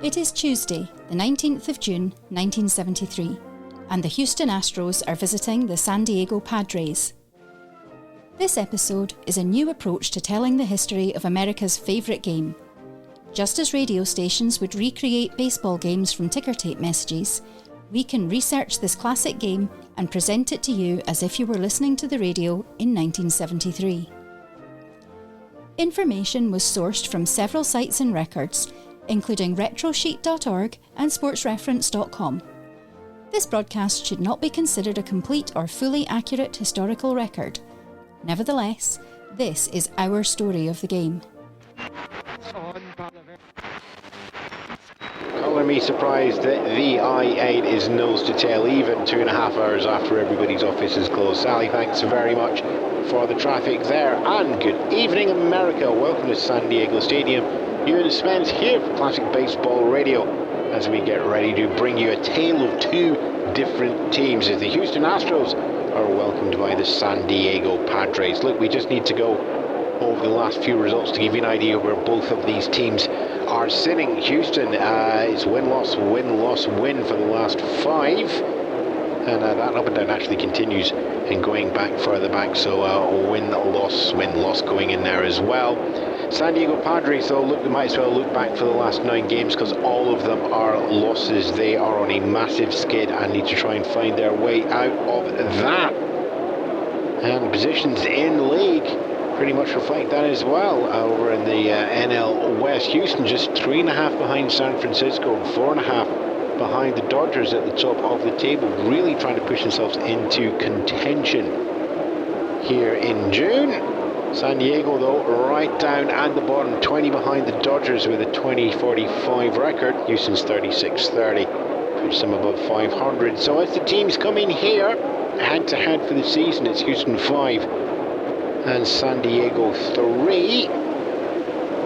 It is Tuesday, the 19th of June, 1973, and the Houston Astros are visiting the San Diego Padres. This episode is a new approach to telling the history of America's favourite game. Just as radio stations would recreate baseball games from ticker tape messages, we can research this classic game and present it to you as if you were listening to the radio in 1973. Information was sourced from several sites and records, including retrosheet.org and sportsreference.com. This broadcast should not be considered a complete or fully accurate historical record. Nevertheless, this is our story of the game. Colour me surprised that the I-8 is nose to tail even 2.5 hours after everybody's office is closed. Sally, thanks very much for the traffic there, and good evening America. Welcome to San Diego Stadium. Ewan and Spence here for Classic Baseball Radio as we get ready to bring you a tale of two different teams as the Houston Astros are welcomed by the San Diego Padres. Look, we just need to go over the last few results to give you an idea where both of these teams are sitting. Houston is win-loss, win-loss, win for the last 5. And that up and down actually continues and going back further back, so win-loss going in there as well. San Diego Padres, though, look, we might as well look back for the last 9 games because all of them are losses. They are on a massive skid and need to try and find their way out of that. And positions in league pretty much reflect that as well. Over in the NL West, Houston just 3.5 behind San Francisco and 4.5 behind the Dodgers at the top of the table, really trying to push themselves into contention here in June. San Diego, though, right down at the bottom, 20 behind the Dodgers with a 20-45 record. Houston's 36-30, puts them above 500. So as the teams come in here, head-to-head for the season, it's Houston 5 and San Diego 3.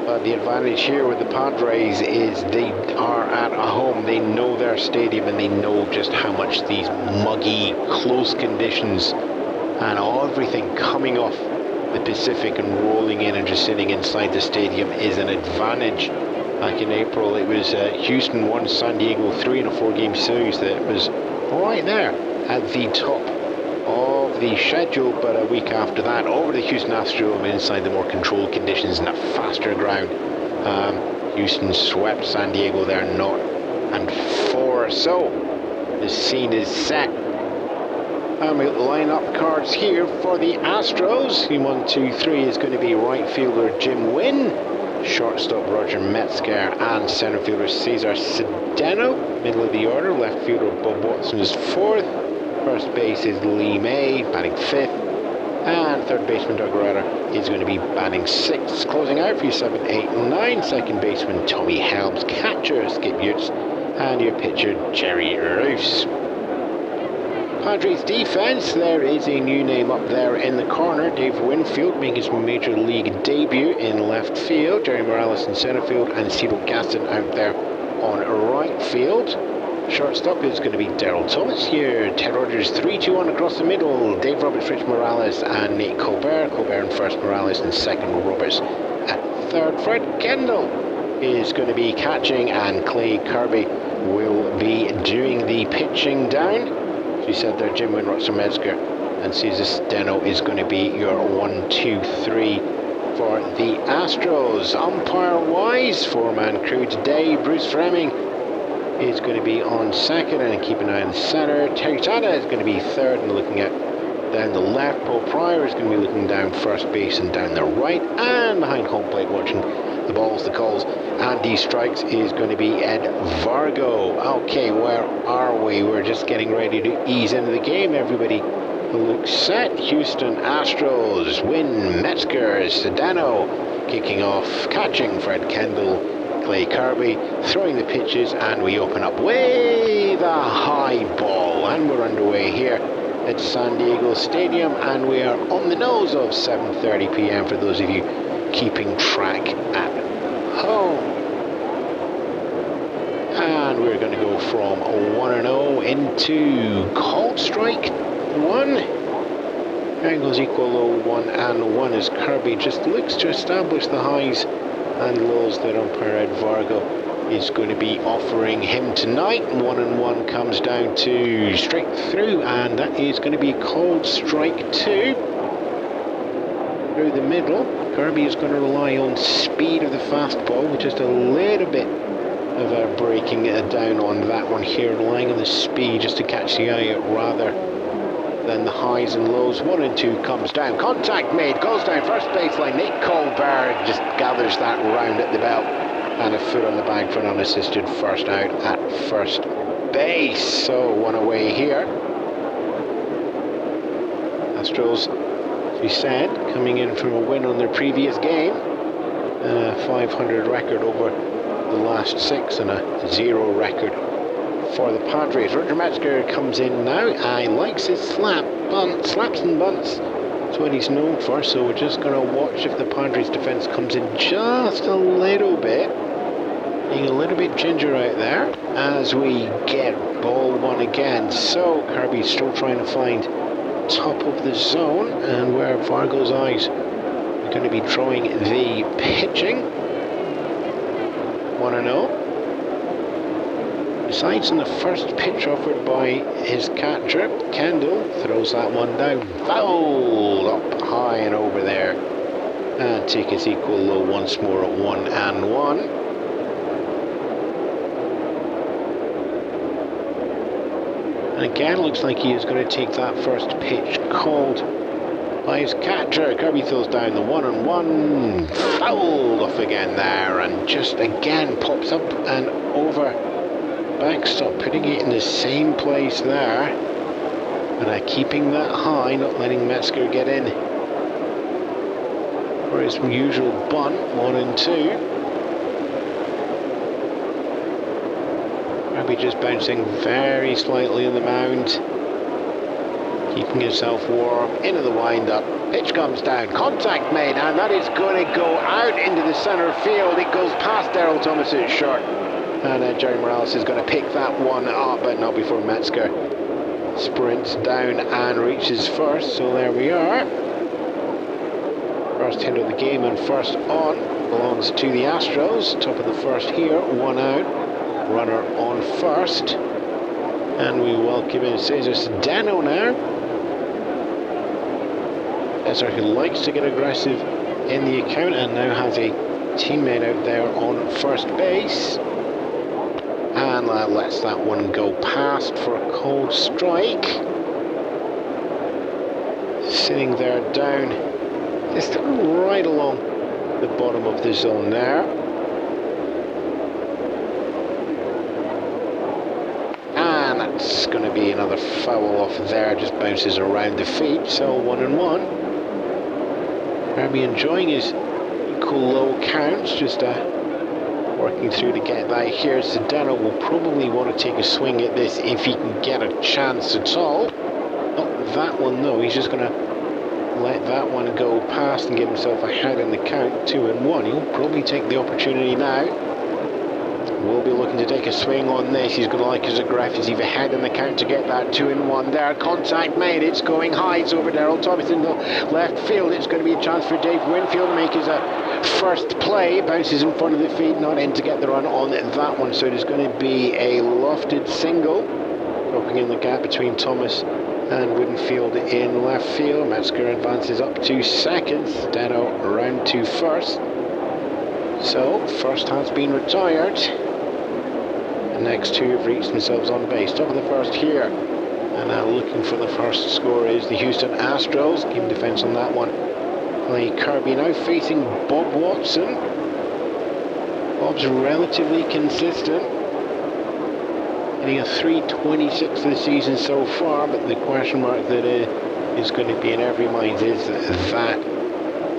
But the advantage here with the Padres is they are at home. They know their stadium and they know just how much these muggy, close conditions and everything coming off the Pacific and rolling in and just sitting inside the stadium is an advantage. Back in April, it was Houston 1, San Diego 3 in a 4-game series that was right there at the top of the schedule. But a week after that, over the Houston Astros inside the more controlled conditions and a faster ground. Houston swept San Diego there 0-4. So the scene is set. And we'll line up cards here for the Astros. In 1, 2, 3 is going to be right fielder Jim Wynn, shortstop Roger Metzger, and center fielder Cesar Cedeno. Middle of the order, left fielder Bob Watson is 4th. First base is Lee May, batting 5th. And third baseman Doug Rutter is going to be batting 6th. Closing out for you 7, 8, 9. Second baseman Tommy Helms, catcher Skip Utes, and your pitcher Jerry Roos. Padres defense, there is a new name up there in the corner. Dave Winfield making his major league debut in left field. Jerry Morales in center field, and Cedro Gaston out there on right field. Shortstop is going to be Daryl Thomas here. Ted Rogers 3-2-1 across the middle. Dave Roberts, Rich Morales, and Nate Colbert. Colbert in first, Morales in second, Roberts at third. Fred Kendall is going to be catching, and Clay Kirby will be doing the pitching down. You said there, Jim Wynn, Roger Metzger, and Cesar Cedeno is going to be your 1, 2, 3 for the Astros. Umpire-wise, 4-man crew today. Bruce Fleming is going to be on second, and keep an eye on the center. Terry Tada is going to be third and looking at down the left. Paul Pryor is going to be looking down first base and down the right, and behind home plate watching the balls, the calls, and the strikes is going to be Ed Vargo. Okay, where are we? We're just getting ready to ease into the game. Everybody looks set. Houston Astros, Wynn, Metzger, Cedeno kicking off, catching Fred Kendall, Clay Kirby, throwing the pitches, and we open up with a high ball, and we're underway here at San Diego Stadium, and we are on the nose of 7:30 p.m. for those of you keeping track at home. And we're going to go from 1-0 into called strike 1. Angles equal 0-1-1 as Kirby just looks to establish the highs and lows that umpire Ed Vargo is going to be offering him tonight. 1-1 comes down to straight through, and that is going to be a cold strike 2 through the middle. Kirby is going to rely on speed of the fastball with just a little bit of breaking it down on that one here, relying on the speed just to catch the eye rather than the highs and lows. 1-2 comes down, contact made, goes down first baseline. Nick Colbert just gathers that round at the belt, and a foot on the bag for an unassisted first out at first base. So one away here. Astros, as we said, coming in from a win on their previous game, 500 record over the last 6 and a 0 record for the Padres. Roger Metzger comes in now. He likes his slaps and bunts. That's what he's known for, so we're just going to watch if the Padres defense comes in just a little bit, being a little bit ginger out there as we get ball 1 again. So Kirby's still trying to find top of the zone, and where Vargo's eyes are going to be drawing the pitching. 1-0. Besides, in the first pitch offered by his catcher, Kendall throws that one down. Foul up high and over there. And take his equal low once more at 1-1. And again, looks like he is going to take that first pitch called by his catcher. Kirby throws down the 1-1. Fouled off again there, and just again pops up and over backstop, putting it in the same place there, and keeping that high, not letting Metzger get in for his usual bunt. 1-2. Kirby just bouncing very slightly in the mound, keeping himself warm. Into the wind-up, pitch comes down, contact made, and that is going to go out into the centre field. It goes past Daryl Thomas's short, and Jerry Morales is going to pick that one up, but not before Metzger sprints down and reaches first. So there we are. First hit of the game and first on belongs to the Astros. Top of the first here, 1 out, runner on first, and we welcome in Cesar Cedeno now. Cesar, who likes to get aggressive in the account and now has a teammate out there on first base. And lets that one go past for a cold strike. Sitting there down, just right along the bottom of the zone there. And that's going to be another foul off there, just bounces around the feet, so 1-1. Kirby enjoying his equal low counts, just working through to get that here. Cedeno will probably want to take a swing at this if he can get a chance at all. Not that one though, he's just going to let that one go past and give himself ahead in the count, 2-1. He'll probably take the opportunity now. Will be looking to take a swing on this. He's going to like his aggressive ahead in the count to get that 2-1 there. Contact made, it's going high. It's over Daryl Thomas in the left field. It's going to be a chance for Dave Winfield to make his first play. Bounces in front of the feet, not in to get the run on that one. So it is going to be a lofted single, dropping in the gap between Thomas and Winfield in left field. Metzger advances up to second. Steno round to first. So first has been retired. The next two have reached themselves on base. Top of the first here, and now looking for the first score is the Houston Astros. Game defense on that one. Play Kirby now facing Bob Watson. Bob's relatively consistent, hitting a .326 this season so far, but the question mark that is going to be in every mind is that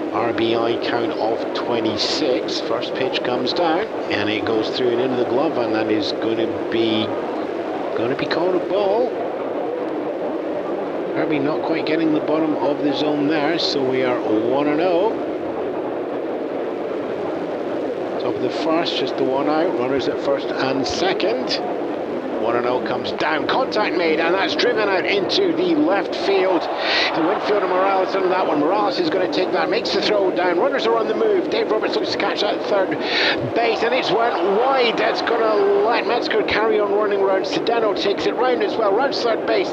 RBI count of 26. First pitch comes down and it goes through and into the glove, and that is going to be called a ball. Kirby not quite getting the bottom of the zone there, so we are 1-0. Top of the first, just the 1 out. Runners at first and second. 1-0 comes down, contact made, and that's driven out into the left field. And Winfield and Morales on that one. Morales is going to take that, makes the throw down. Runners are on the move. Dave Roberts looks to catch that third base, and it's went wide. That's going to let Metzger carry on running around. Sedano takes it round as well, round third base.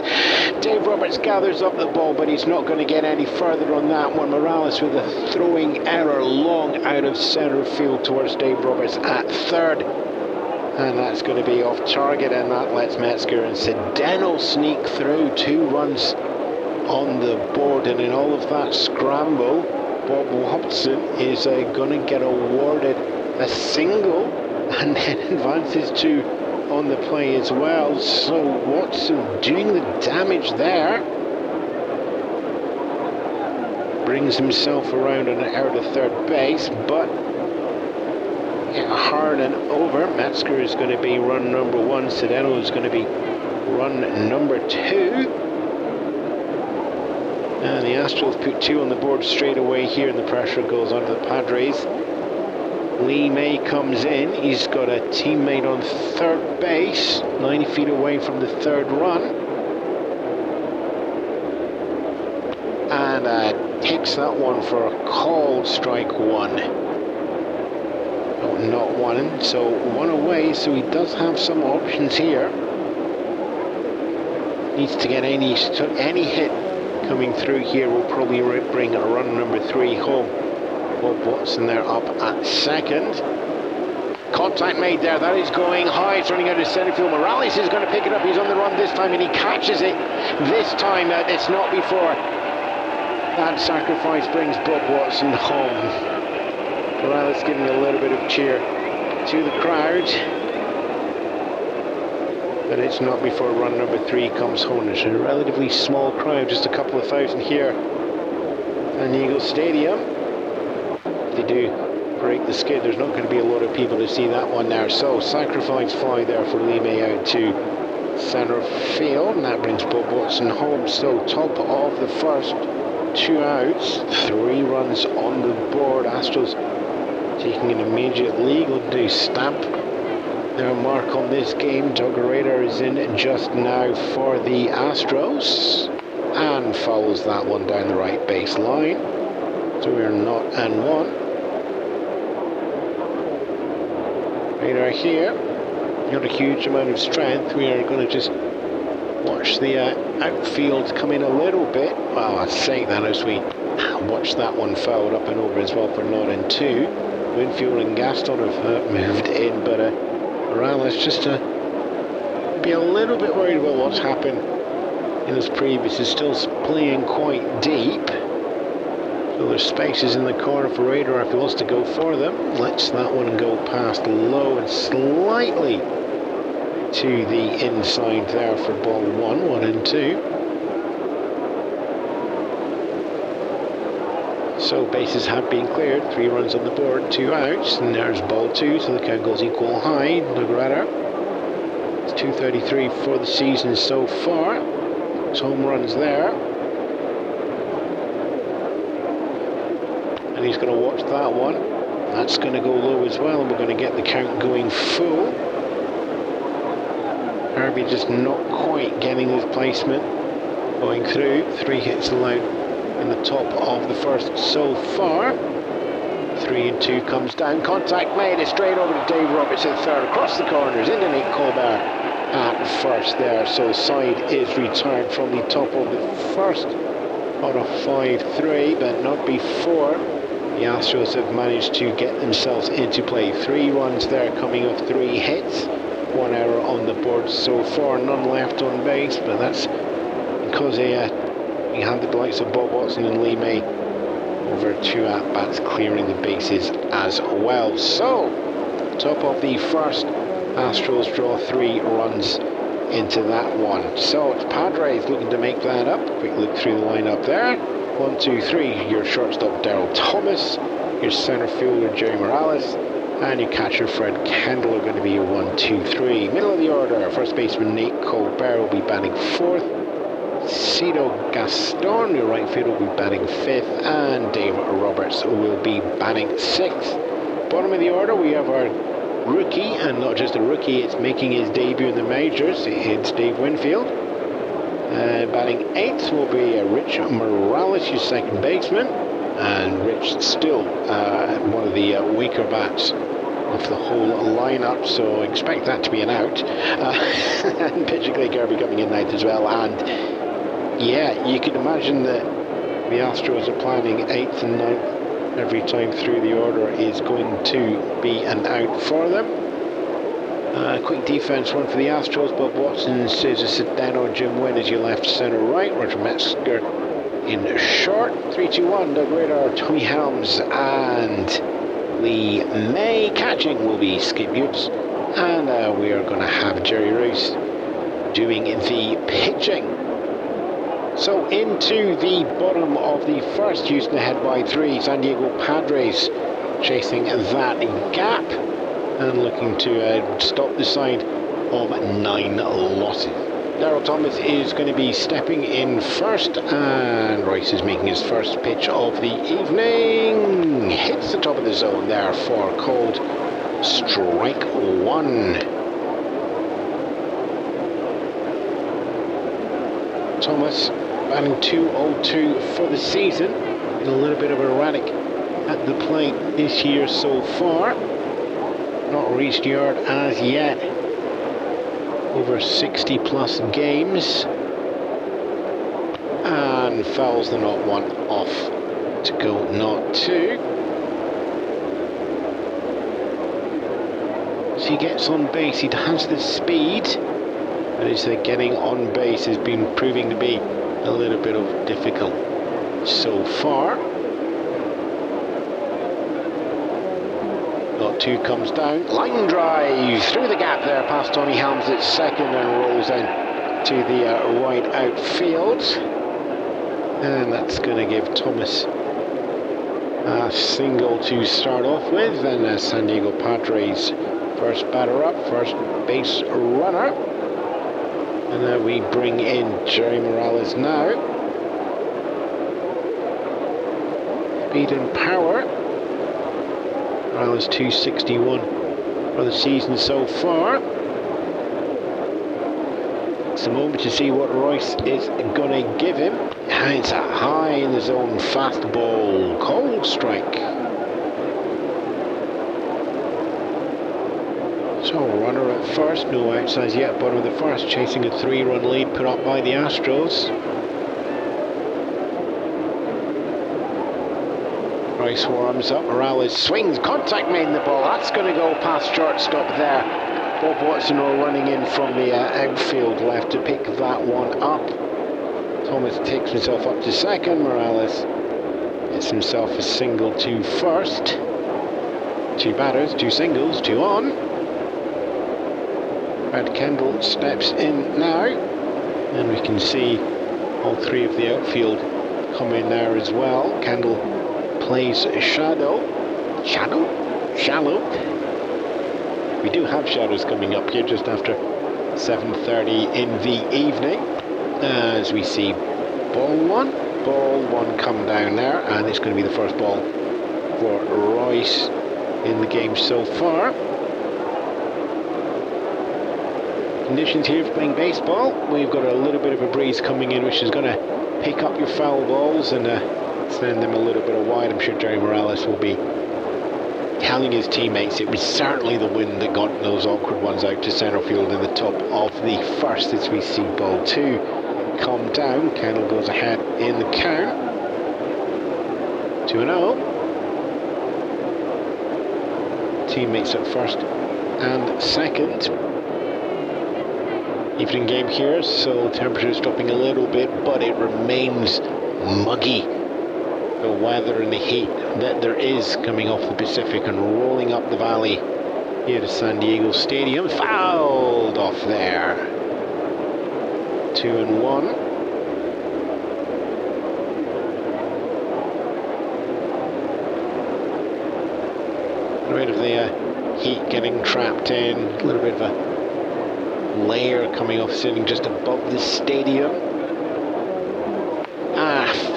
Dave Roberts gathers up the ball, but he's not going to get any further on that one. Morales with a throwing error long out of centre field towards Dave Roberts at third. And that's going to be off target, and that lets Metzger and Sedano sneak through. 2 runs on the board, and in all of that scramble, Bob Watson is going to get awarded a single and then advances 2 on the play as well. So Watson doing the damage there. Brings himself around and out of third base, but hard and over. Metzger is going to be run number 1. Sedano is going to be run number 2. And the Astros put 2 on the board straight away here, and the pressure goes on to the Padres. Lee May comes in. He's got a teammate on third base, 90 feet away from the third run. And takes that one for a called strike 1. Not one, so 1 away, so he does have some options here. Needs to get any hit coming through here will probably bring a run number 3 home. Bob Watson there up at second. Contact made there, that is going high, it's running out of centre field. Morales is going to pick it up, he's on the run this time, and he catches it this time. It's not before. That sacrifice brings Bob Watson home. Morales giving a little bit of cheer to the crowd, but it's not before run number 3 comes home. It's a relatively small crowd, just a couple of thousand here at San Diego Stadium. If they do break the skid, there's not going to be a lot of people to see that one there. So sacrifice fly there for Lee May out to centre field, and that brings Bob Watson home. So top of the first, 2 outs, 3 runs on the board. Astros taking an immediate lead, looking to stamp their mark on this game. Doug Rader is in just now for the Astros and fouls that one down the right baseline. So we're 0-1. Rader here, not a huge amount of strength. We are going to just watch the outfield come in a little bit. Well, I'd say that as we watch that one fouled up and over as well for 0-2. Winfield and Gaston have moved in, but Morales just be a little bit worried about what's happened in his previous. He's still playing quite deep, so there's spaces in the corner for Rader if he wants to go for them. Lets that one go past low and slightly to the inside there for ball 1, 1-2. So bases have been cleared, 3 runs on the board, 2 outs, and there's ball 2, so the count goes equal high. Doug Rader, it's 233 for the season so far. It's home runs there. And he's going to watch that one. That's going to go low as well, and we're going to get the count going full. Harvey just not quite getting his placement going through. 3 hits allowed in the top of the first so far. 3-2 comes down, contact made, it's straight over to Dave Roberts at third, across the corners into Nate Colbert at first there. So side is retired from the top of the first on a 5-3, but not before the Astros have managed to get themselves into play. 3 runs there coming off 3 hits, 1 error on the board so far, none left on base, but that's because you have the likes of Bob Watson and Lee May over 2 at-bats clearing the bases as well. So, top of the first, Astros draw 3 runs into that one. So it's Padres looking to make that up. Quick look through the lineup there. 1, 2, 3, your shortstop Daryl Thomas, your center fielder Jerry Morales, and your catcher Fred Kendall are going to be your 1, 2, 3. Middle of the order, first baseman Nate Colbert will be batting 4th. Cito Gaston, your right field, will be batting 5th, and Dave Roberts will be batting 6th. Bottom of the order, we have our rookie, and not just a rookie, it's making his debut in the majors. It's Dave Winfield. Batting 8th will be Rich Morales, your second baseman, and Rich still one of the weaker bats of the whole lineup, so expect that to be an out. And pitcher Clay Kirby coming in 9th as well, and yeah, you can imagine that the Astros are planning 8th and 9th every time through the order is going to be an out for them. Quick defense run for the Astros. Bob Watson, Cesar Sedano, Jim Wynn as your left, center, right. Roger Metzger in short. 3-2-1, Doug Radar, Tommy Helms, and Lee May. Catching will be Skip Utes, and we are going to have Jerry Roos doing the pitching. So into the bottom of the first, Houston ahead by 3. San Diego Padres chasing that gap and looking to stop the side of 9 losses. Darryl Thomas is going to be stepping in first, and Royce is making his first pitch of the evening. Hits the top of the zone there for called strike 1. Thomas batting .202 for the season. Been a little bit of erratic at the plate this year so far. Not reached yard as yet. Over 60 plus games. And fouls the 0-1 off to go 0-2. So he gets on base, he has the speed. But his getting on base has been proving to be a little bit of difficult so far. 0-2 comes down, line drive through the gap there past Tommy Helms at second and rolls in to the right outfield. And that's going to give Thomas a single to start off with. And San Diego Padres first batter up, first base runner. And then we bring in Jerry Morales now. Speed and power. Morales 261 for the season so far. It's a moment to see what Royce is going to give him. And it's a high in the zone fastball, cold strike. So runner at first, no outsides yet, bottom of the first, chasing a 3-run lead put up by the Astros. Royce warms up, Morales swings, contact made in the ball, that's going to go past shortstop there. Bob Watson all running in from the outfield left to pick that one up. Thomas takes himself up to second, Morales gets himself a single to first. 2 batters, 2 singles, 2 on. Brad Kendall steps in now, and we can see all 3 of the outfield come in there as well. Kendall plays shallow. We do have shadows coming up here just after 7:30 in the evening, as we see ball one come down there, and it's going to be the first ball for Royce in the game so far. Conditions here for playing baseball, we've got a little bit of a breeze coming in, which is going to pick up your foul balls and send them a little bit wide. I'm sure Jerry Morales will be telling his teammates it was certainly the wind that got those awkward ones out to centre field in the top of the first, as we see ball 2 come down. Kendall goes ahead in the count. 2-0. Teammates at first and second. Evening game here, so temperature is dropping a little bit, but it remains muggy. The weather and the heat that there is coming off the Pacific and rolling up the valley here to San Diego Stadium. Fouled off there. 2-1. Rid of the heat getting trapped in. A little bit of a layer coming off, sitting just above the stadium.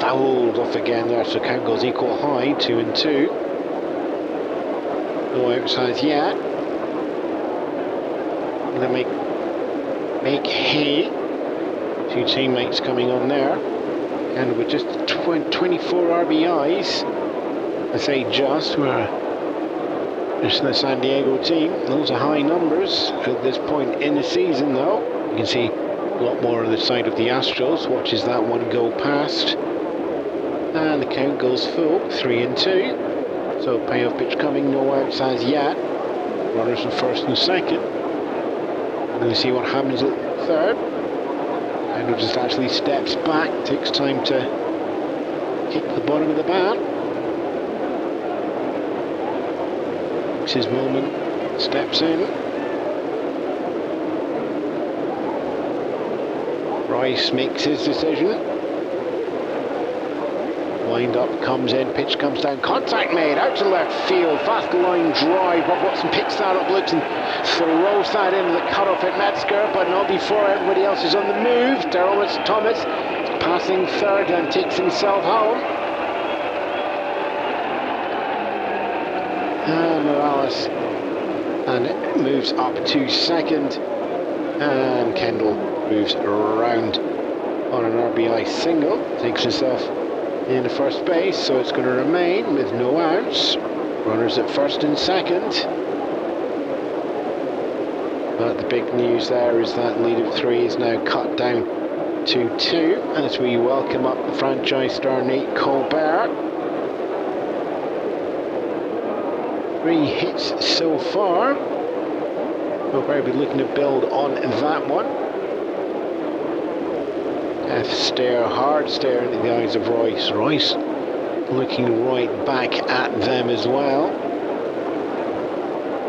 Fouled off again there, so count goes equal high, 2-2. No outsides yet. looking to make hay. Two teammates coming on there, and with just 24 RBIs, I say just the San Diego team. Those are high numbers at this point in the season, though. You can see a lot more on the side of the Astros. Watches that one go past, and the count goes full, 3-2. So payoff pitch coming, no outs as yet. Runners in first and second. And we'll see what happens at third. And just actually steps back, takes time to hit the bottom of the bat. Takes his moment, steps in. Rice makes his decision. Wind up, comes in, pitch comes down, contact made, out to left field, fast line drive. Bob Watson picks that up, looks and throws that into the cutoff at Metzger, but not before everybody else is on the move. Daryl Thomas passing third and takes himself home. And Morales, and it moves up to second, and Kendall moves around on an RBI single, takes himself into first base, so it's going to remain with no outs. Runners at first and second. But the big news there is that lead of 3 is now cut down to 2 as we welcome up the franchise star Nate Colbert. 3 hits so far. Colbert will be looking to build on that one. Stare, hard stare into the eyes of Royce. Royce looking right back at them as well.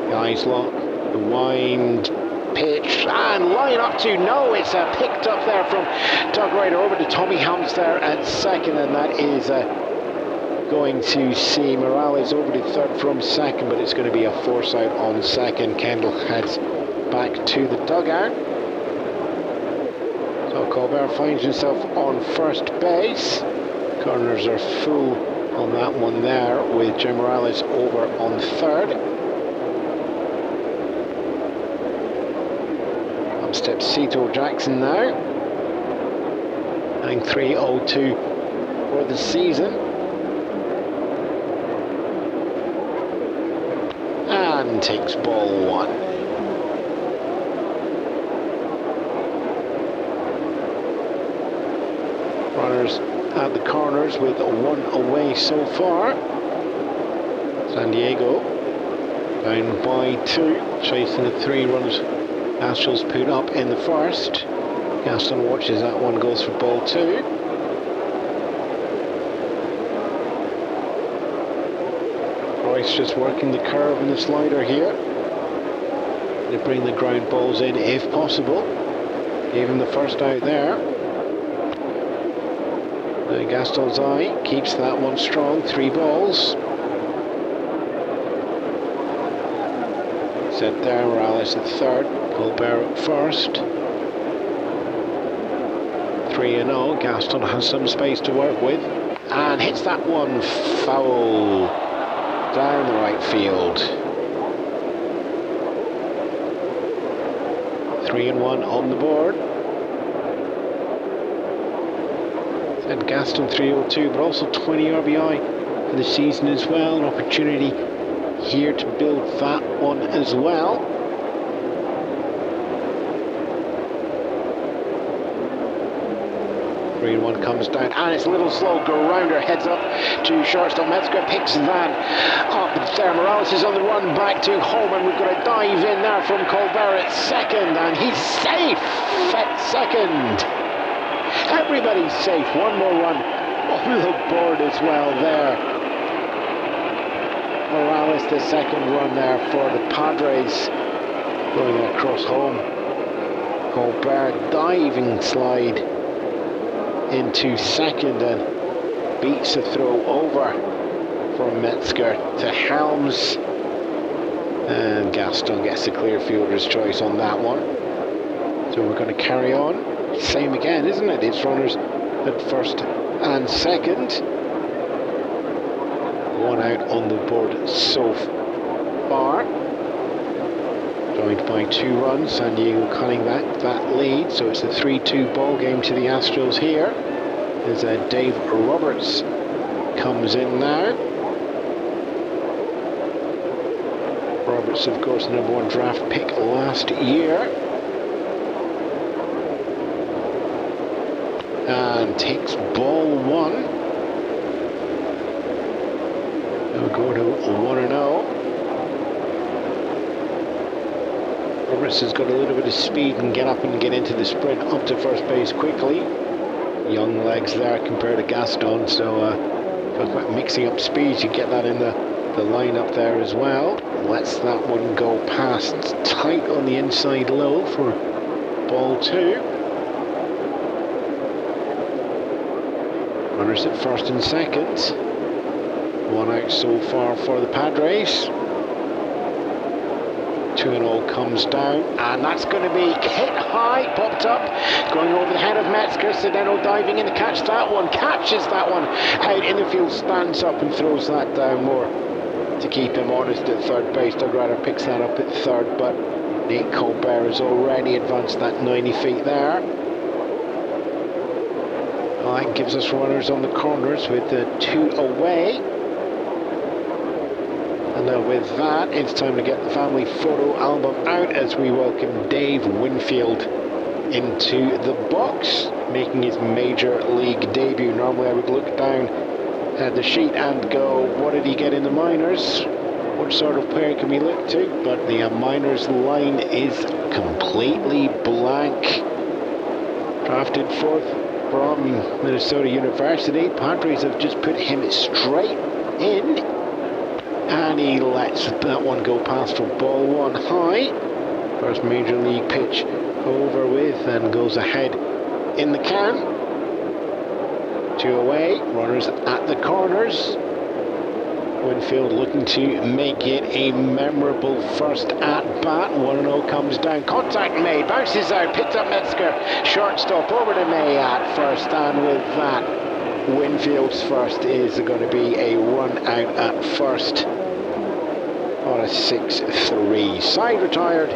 The eyes lock, the wind, pitch, and line up to no. It's picked up there from Doug Ryder over to Tommy Helms there at second, and that is going to see Morales over to third from second, but it's going to be a force out on second. Kendall heads back to the dugout. So Colbert finds himself on first base. Corners are full on that one there, with Jim Morales over on third. Up steps Cito Jackson now. Hitting .302 for the season. And takes ball 1. Runners at the corners with 1 away so far. San Diego down by 2, chasing the 3 runs Astros put up in the first. Gaston watches that one, goes for ball 2. Royce just working the curve and the slider here. They bring the ground balls in if possible. Gave him the first out there. Gaston's eye keeps that one strong, 3 balls. Set there, Morales at third, Colbert at first. 3-0, Gaston has some space to work with, and hits that one foul down the right field. 3-1 on the board. And Gaston 302, but also 20 RBI for the season as well. An opportunity here to build that one as well. Three and 1 comes down, and it's a little slow. Grounder heads up to shortstop. Metzger picks that up there. Morales is on the run back to home, and we've got a dive in there from Colbert at second, and he's safe at second. Everybody's safe. 1 more run on the board as well there. Morales, the second run there for the Padres, going across home. Colbert diving slide into second and beats the throw over from Metzger to Helms. And Gaston gets the clear fielder's choice on that one. So we're going to carry on. Same again, isn't it? It's runners at first and second. 1 out on the board so far. joined by 2 runs. San Diego cutting that lead, so it's a 3-2 ball game to the Astros here. As Dave Roberts comes in now. Roberts, of course, the #1 draft pick last year. And takes ball 1. Now we go to 1-0. Roberts has got a little bit of speed and get up and get into the sprint up to first base quickly. Young legs there compared to Gaston, so talk about mixing up speed, you get that in the lineup there as well. Lets that one go past, tight on the inside low for ball 2. Runners at first and second. 1 out so far for the Padres. 2-0 comes down, and that's going to be hit high, popped up, going over the head of Metzger. Sedeno diving in to catch that one, catches that one out in the field, stands up and throws that down more to keep him honest at third base. Doug Ryder picks that up at third, but Nate Colbert has already advanced that 90 feet there. Well, that gives us runners on the corners with the 2 away. And now with that, it's time to get the family photo album out as we welcome Dave Winfield into the box, making his major league debut. Normally I would look down at the sheet and go, what did he get in the minors? What sort of player can we look to? But the minors line is completely blank. Drafted 4th from Minnesota University. Padres have just put him straight in. And he lets that one go past for ball 1 high. First major league pitch over with and goes ahead in the count. 2 away, runners at the corners. Winfield looking to make it a memorable first at bat. 1-0 comes down, contact made, bounces out, picked up Metzger, shortstop over to May at first, and with that, Winfield's first is going to be a run out at first on a 6-3. Side retired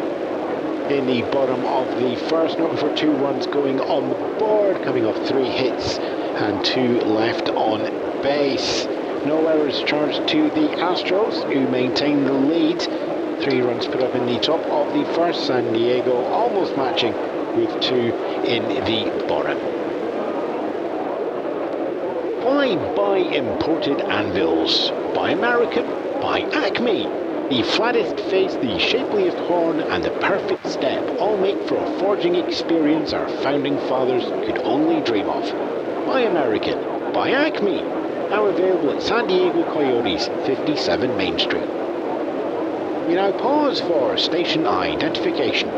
in the bottom of the first, looking for 2 runs going on the board, coming off 3 hits and 2 left on base. No errors charged to the Astros, who maintain the lead. 3 runs put up in the top of the first. San Diego almost matching with 2 in the bottom. Why buy imported anvils? Buy American, buy Acme. The flattest face, the shapeliest horn, and the perfect step all make for a forging experience our founding fathers could only dream of. Buy American, buy Acme. Now available at San Diego Coyotes, 57 Main Street. We now pause for station identification.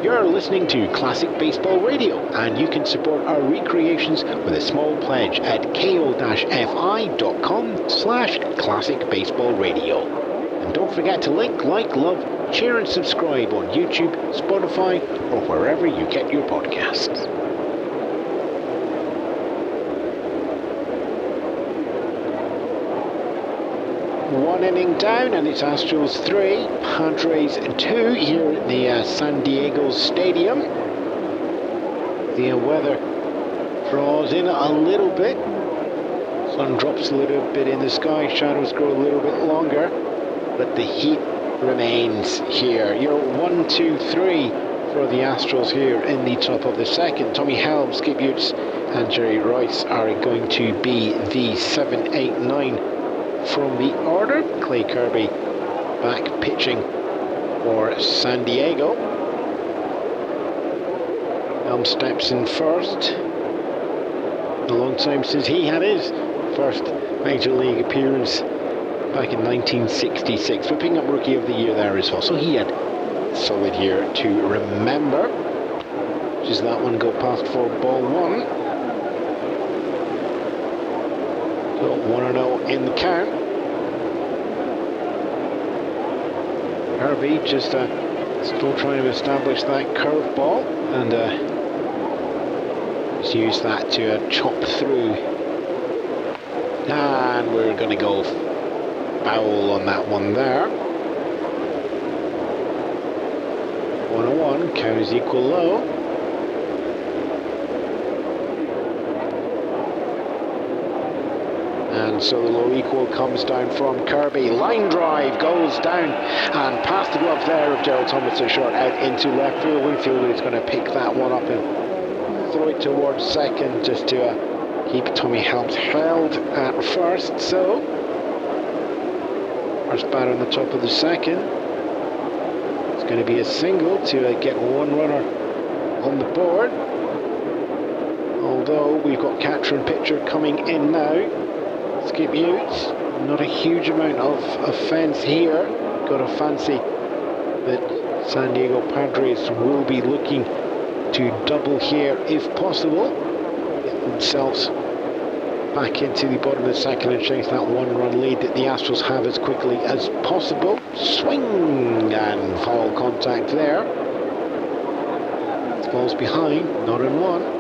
You're listening to Classic Baseball Radio, and you can support our recreations with a small pledge at ko-fi.com/Classic Baseball Radio. And don't forget to like, love, share and subscribe on YouTube, Spotify, or wherever you get your podcasts. One inning down, and it's Astros 3, Padres 2 here at the San Diego Stadium. The weather draws in a little bit. Sun drops a little bit in the sky, shadows grow a little bit longer, but the heat remains here. You're 1-2-3 for the Astros here in the top of the second. Tommy Helm, Skip Utes, and Jerry Royce are going to be the 7, 8, 9 from the order. Clay Kirby back pitching for San Diego. Helm steps in first. A long time since he had his first major league appearance back in 1966. We're picking up Rookie of the Year there as well, so he had a solid year to remember. Just that one go past for ball 1. So 1-0 in the count. Kirby just still trying to establish that curveball, and just use that to chop through. And we're going to go foul on that one there. 1-1, count is equal low. And so the low equal comes down from Kirby. Line drive goes down and past the glove there of Gerald Thomas, a shot out into left field. Winfield is going to pick that one up and throw it towards second just to keep Tommy Helms held at first. So first batter on the top of the second. It's going to be a single to get one runner on the board. Although we've got catcher and pitcher coming in now. Skip Utes, not a huge amount of offence here. Got to fancy that San Diego Padres will be looking to double here if possible. Get themselves back into the bottom of the second and chase that one-run lead that the Astros have as quickly as possible. Swing and foul contact there. Balls behind, not in one.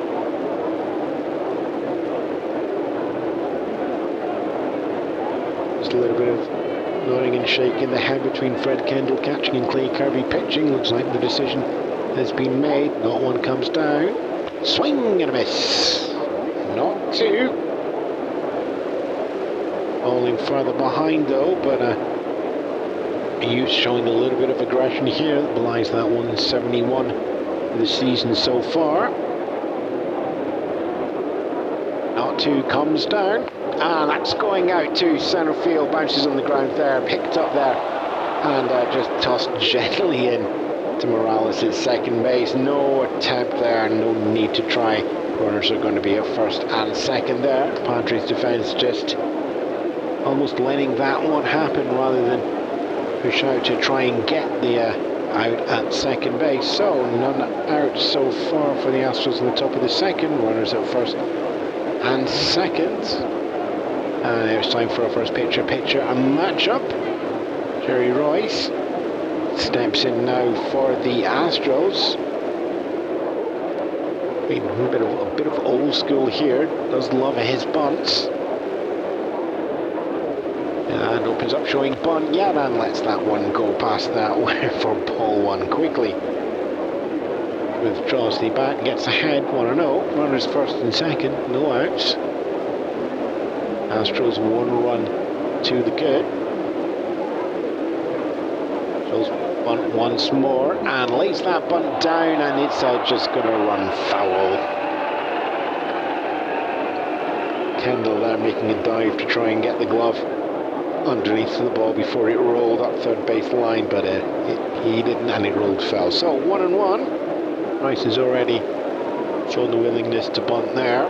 A little bit of nodding and shaking the head between Fred Kendall catching and Clay Kirby pitching. Looks like the decision has been made. Not one comes down. Swing and a miss. Not two. Falling further behind though, but Utes showing a little bit of aggression here. Belies that 171 for the season so far. Not two comes down. And that's going out to centre field, bounces on the ground there, picked up there, and just tossed gently in to Morales' second base. No attempt there, no need to try. Runners are going to be at first and second there. Padres defence just almost letting that one happen rather than push out to try and get the out at second base. So none out so far for the Astros on the top of the second. Runners at first and second. And it's time for our first pitcher a matchup. Jerry Royce steps in now for the Astros. A bit of old school here. Does love his bunts. And opens up showing bunt. Yeah, and lets that one go past that one for ball one quickly. Withdraws the bat, gets ahead 1-0. Runners first and second, no outs. Astros one run to the good. Shows bunt once more and lays that bunt down, and it's just going to run foul. Kendall there making a dive to try and get the glove underneath the ball before it rolled up third base line, but he didn't, and it rolled foul. So 1-1. Rice has already shown the willingness to bunt there.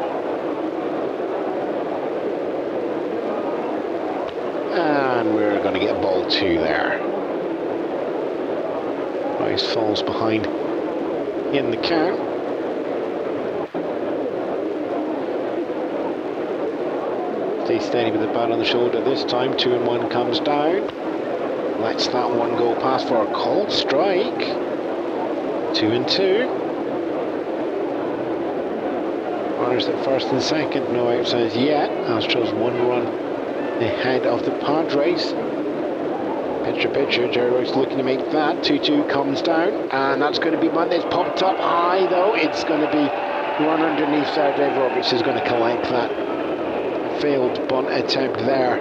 And we're going to get ball two there. Rice falls behind in the count. Stays steady with the bat on the shoulder this time. 2-1 comes down. Lets that one go past for a called strike. 2-2. Runners at first and second. No outs as yet. Astros one run ahead of the Padres. Pitcher, Jerry Royce looking to make that. 2-2 comes down, and that's going to be one. It's popped up high though. It's going to be run underneath there. Dave Roberts is going to collect that failed bunt attempt there.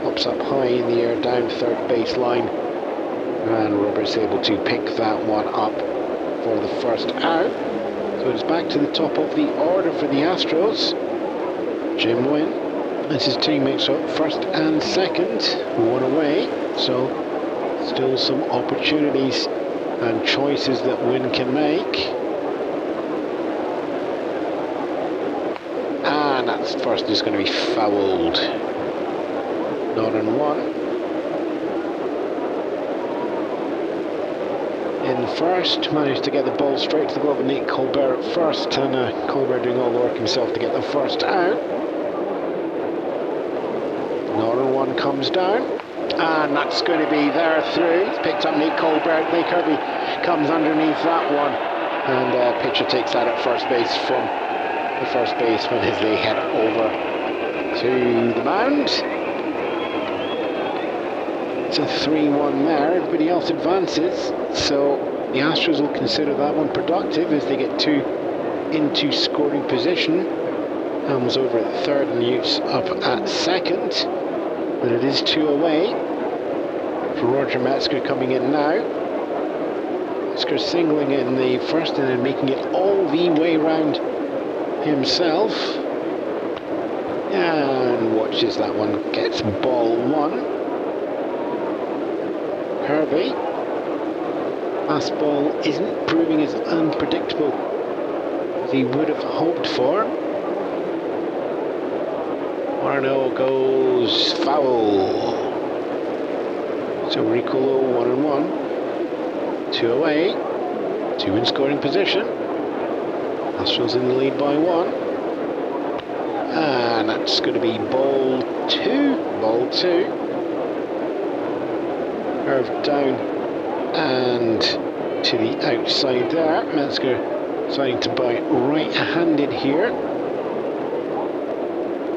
Pops up high in the air, down third base line, and Roberts able to pick that one up for the first out. So it's back to the top of the order for the Astros. Jim Wynn as his teammates up first and second, one away. So still some opportunities and choices that Wynn can make. And that's first is going to be fouled. Not in one. In first, managed to get the ball straight to the glove of Nate Colbert at first, and Colbert doing all the work himself to get the first out. Northern one comes down, and that's going to be there through. It's picked up Nate Colbert. Clay Kirby comes underneath that one, and pitcher takes that at first base from the first baseman as they head over to the mound It's a 3-1 there. Everybody else advances. So the Astros will consider that one productive as they get two into scoring position. Helms over at third and Utes up at second. But it is 2 away. For Roger Metzger coming in now. Metzger singling in the first and then making it all the way round himself. And watches that one, gets ball 1. Kirby. Fastball isn't proving as unpredictable as he would have hoped for. Arno goes foul. So Ricolo 1-1. 2 away. 2 in scoring position. Astros in the lead by 1. And that's going to be ball 2. Ball 2. Curve down and to the outside there. Metzger deciding to buy right-handed here.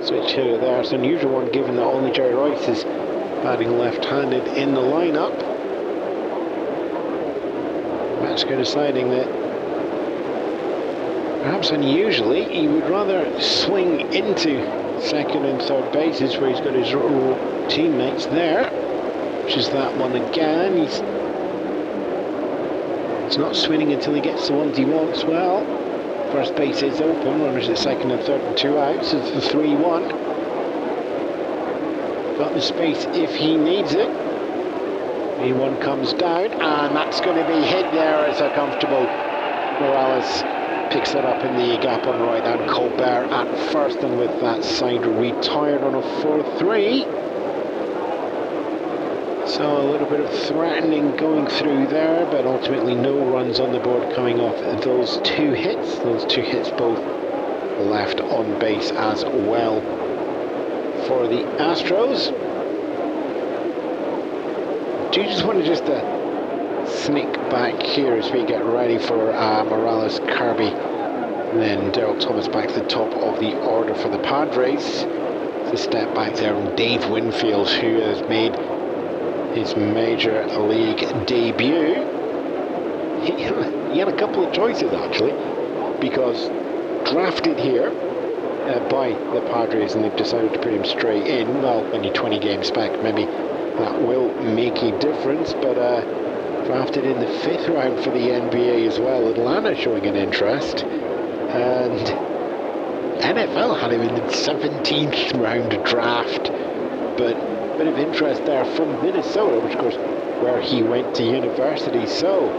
Switch hitter there. It's an unusual one given that only Jerry Rice is batting left-handed in the lineup. Metzger deciding that perhaps unusually he would rather swing into second and third bases where he's got his teammates there. Which is that one again. He's not swinging until he gets the ones he wants. Well, first base is open, runners at second and third and 2 outs. It's the 3-1. Got the space if he needs it. 3-1 comes down, and that's going to be hit there as a comfortable. Morales picks it up in the gap on right, and Colbert at first, and with that side retired on a 4-3. So a little bit of threatening going through there, but ultimately no runs on the board coming off those 2 hits. Those 2 hits both left on base as well for the Astros. Do you just want to sneak back here as we get ready for Morales, Kirby, and then Daryl Thomas back to the top of the order for the Padres. To step back there from Dave Winfield, who has made his major league debut. He had a couple of choices actually, because drafted here by the Padres and they've decided to put him straight in. Well, only 20 games back, maybe that will make a difference, but drafted in the 5th round for the NBA as well. Atlanta showing an interest, and NFL had him in the 17th round draft, but bit of interest there from Minnesota, which of course where he went to university. So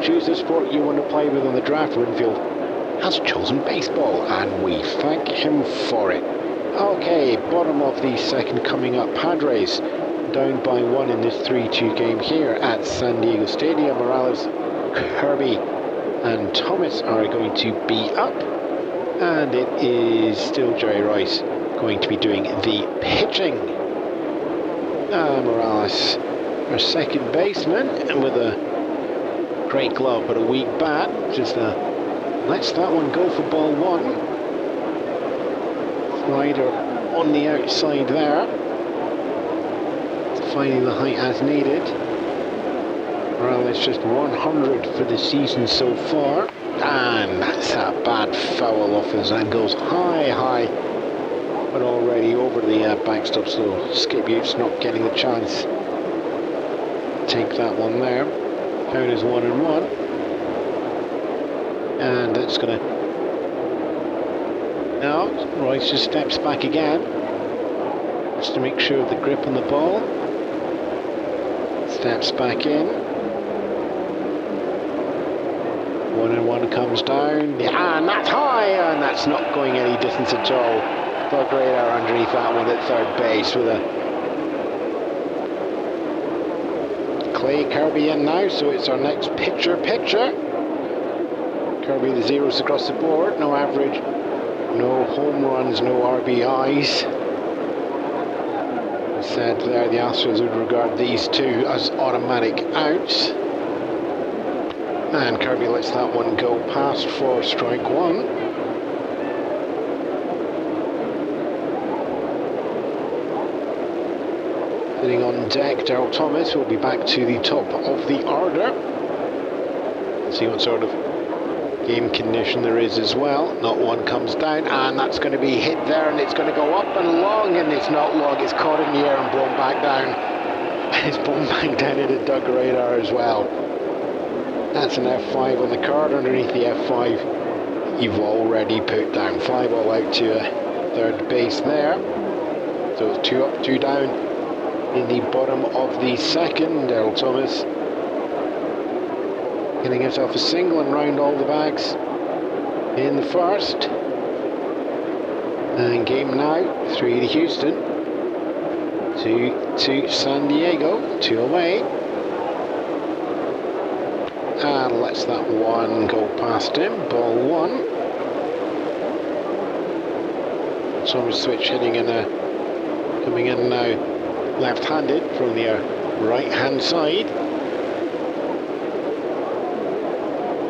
choose the sport you want to play with on the draft. Winfield has chosen baseball, and we thank him for it. Okay, bottom of the second coming up. Padres down by 1 in this 3-2 game here at San Diego Stadium. Morales, Kirby and Thomas are going to be up, and it is still Jerry Rice going to be doing the pitching. Morales, our second baseman, and with a great glove but a weak bat, just lets that one go for ball 1. Slider on the outside there, finding the height as needed. Morales just 100 for the season so far, and that's a bad foul off his hand, goes high. But already over the backstop, so Skip Utes not getting the chance. Take that one there. Count is 1-1. And it's going to... Now, Royce just steps back again. Just to make sure of the grip on the ball. Steps back in. 1-1 comes down. Yeah, and that's high, and that's not going any distance at all. A great error underneath that one at third base with a Clay Kirby in now, so it's our next picture. Kirby the zeros across the board, no average, no home runs, no RBIs. As said there, the Astros would regard these 2 as automatic outs. And Kirby lets that one go past for strike 1. Sitting on deck, Daryl Thomas will be back to the top of the order. See what sort of game condition there is as well. Not one comes down, and that's going to be hit there, and it's going to go up and long, and it's not long. It's caught in the air and blown back down. It's blown back down into Doug radar as well. That's an F5 on the card. Underneath the F5, you've already put down 5 all out to third base there. So it's 2 up, 2 down in the bottom of the second. Daryl Thomas getting himself a single and round all the bags in the first. And game now, 3 to Houston, 2 to San Diego, 2 away. And lets that one go past him, ball 1. Thomas switch hitting in coming in now left-handed from the right-hand side.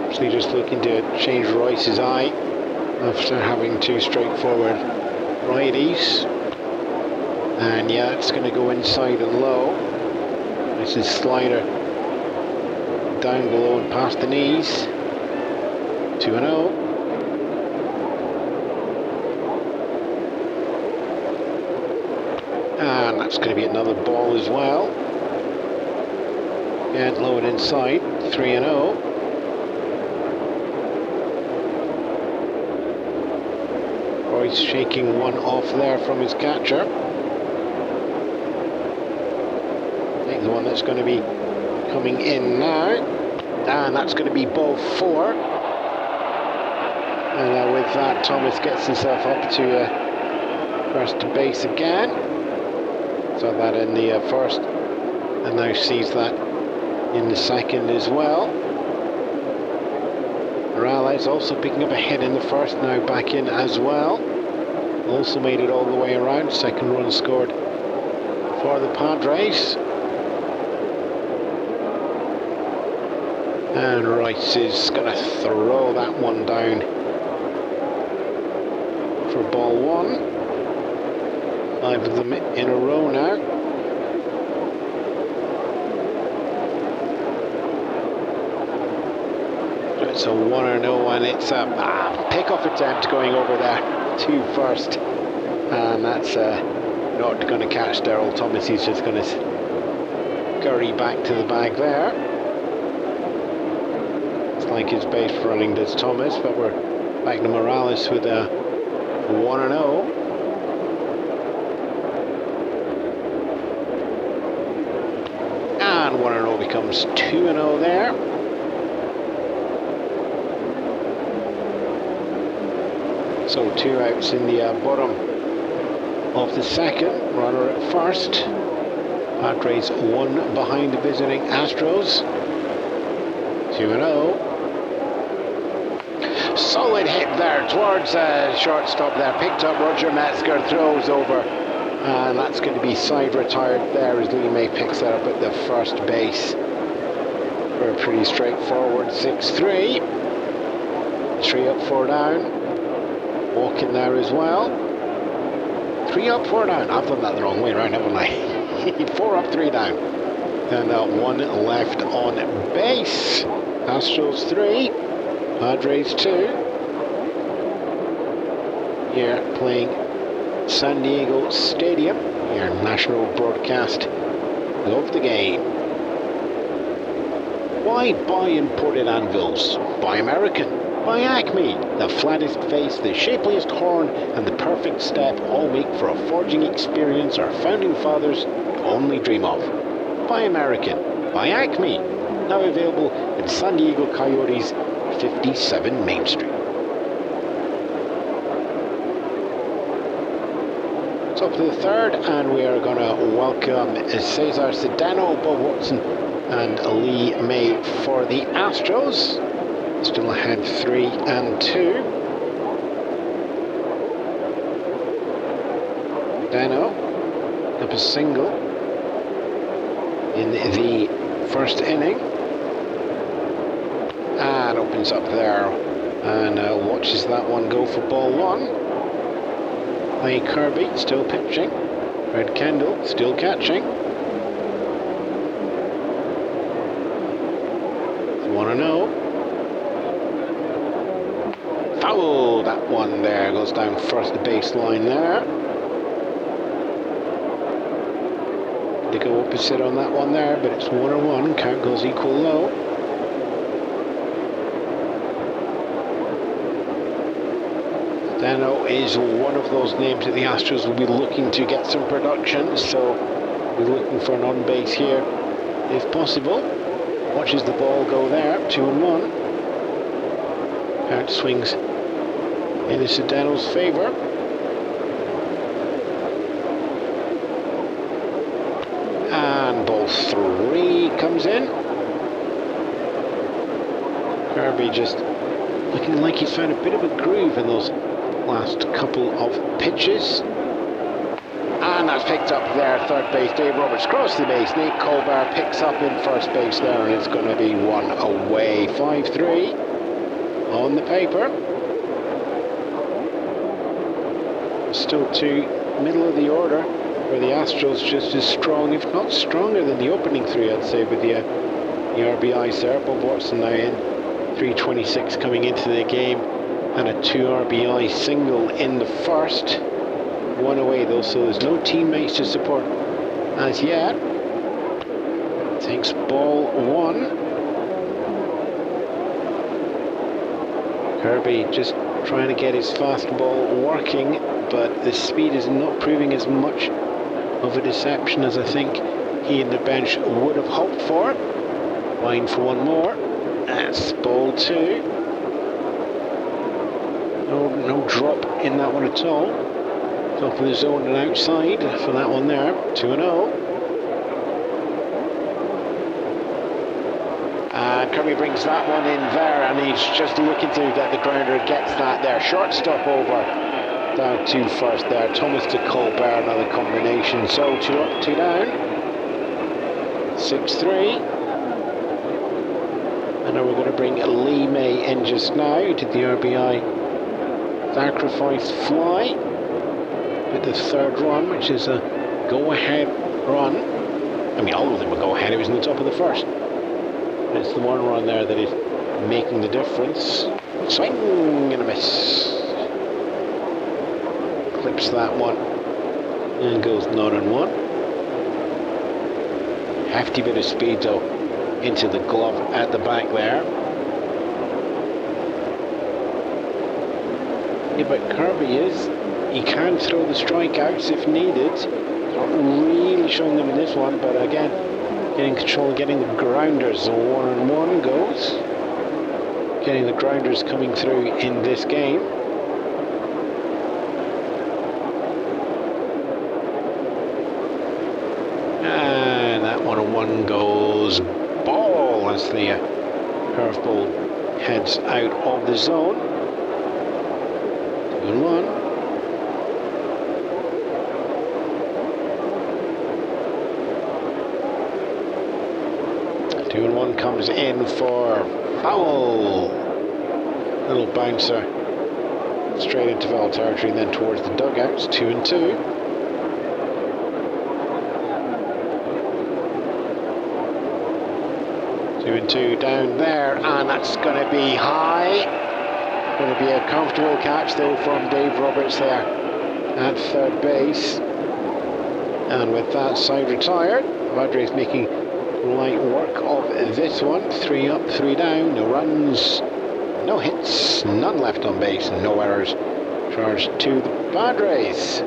Actually just looking to change Royce's eye after having 2 straightforward righties. And yeah, it's going to go inside and low. This is slider down below and past the knees. 2-0. And that's going to be another ball as well. Again, low and inside. 3-0. Royce shaking one off there from his catcher. I think the one that's going to be coming in now. And that's going to be ball 4. And with that, Thomas gets himself up to first base again. Saw that in the first, and now sees that in the second as well. Morales also picking up a hit in the first, now back in as well. Also made it all the way around. Second run scored for the Padres. And Royce is going to throw that one down for ball 1. 5 of them in a row now. It's a 1-0 and it's a pick-off attempt going over there to first. And that's not going to catch Daryl Thomas. He's just going to scurry back to the bag there. It's like his base running does Thomas, but we're back to Morales with a 1-0. And 1-0 becomes 2-0 there. So 2 outs in the bottom of the second. Runner at first. Padres 1 behind the visiting Astros. 2-0. Solid hit there towards shortstop there. Picked up Roger Metzger, throws over. And that's going to be side retired there as Lee May picks that up at the first base. For a pretty straightforward 6-3. 3 up, 4 down. Walk in there as well. 3 up, 4 down. I've done that the wrong way around, haven't I? 4 up, 3 down. And 1 left on base. Astros 3, Padres 2. Here playing San Diego Stadium, your national broadcast of the game. Why buy imported anvils? Buy American. Buy Acme. The flattest face, the shapeliest horn, and the perfect step all make for a forging experience our founding fathers only dream of. Buy American. Buy Acme. Now available in San Diego Coyotes, 57 Main Street. Top of the third, and we are going to welcome Cesar Sedano, Bob Watson, and Lee May for the Astros. Still ahead 3-2. Dano up a single in the first inning. And opens up there and watches that one go for ball 1. Lee Kirby still pitching. Fred Kendall still catching. 1-0. Foul, that one there goes down first the baseline there. They go opposite on that one there, but it's 1-1. Count goes equal low. Dano is one of those names that the Astros will be looking to get some production, so we're looking for an on base here if possible. Watches the ball go there, 2-1. Count swings in Sedano's favour. And ball 3 comes in. Kirby just looking like he's found a bit of a groove in those last couple of pitches. And that's picked up there, third base. Dave Roberts crossed the base. Nate Colbert picks up in first base there, and it's going to be one away. 5-3 on the paper. Still two, middle of the order, where the Astros just as strong, if not stronger than the opening three, I'd say, with the RBIs there. Bob Watson now in, 3:26 coming into the game, and a 2 RBI single in the first. One away though, so there's no teammates to support as yet. Takes ball 1. Kirby just trying to get his fastball working, but the speed is not proving as much of a deception as I think he and the bench would have hoped for. Line for one more. That's ball 2. No drop in that one at all. Top of the zone and outside for that one there. 2-0. And Kirby brings that one in there, and he's just looking to get the grounder. Gets that there. Shortstop over. Down 2 first there. Thomas to Colbert, another combination. So 2 up, 2 down. 6-3. And now we're going to bring Lee May in just now. He did the RBI sacrifice fly with the third run, which is a go-ahead run. I mean, all of them were go-ahead. It was in the top of the first. It's the one run there that is making the difference. Swing and a miss. Clips that one and goes 0-1. Hefty bit of speed though into the glove at the back there. Yeah, but Kirby is, he can throw the strikeouts if needed. Not really showing them in this one, but again, getting control, getting the grounders. So 1-1 goes. Getting the grounders coming through in this game. And that 1-1 goes ball as the curveball heads out of the zone. 2-1. One comes in for foul. Little bouncer straight into foul territory and then towards the dugouts. 2-2. Two and two down there, and that's going to be high. Going to be a comfortable catch though from Dave Roberts there at third base. And with that side retired, Padres making light work of this one. 3 up, 3 down, no runs, no hits, none left on base, no errors charged to the Padres.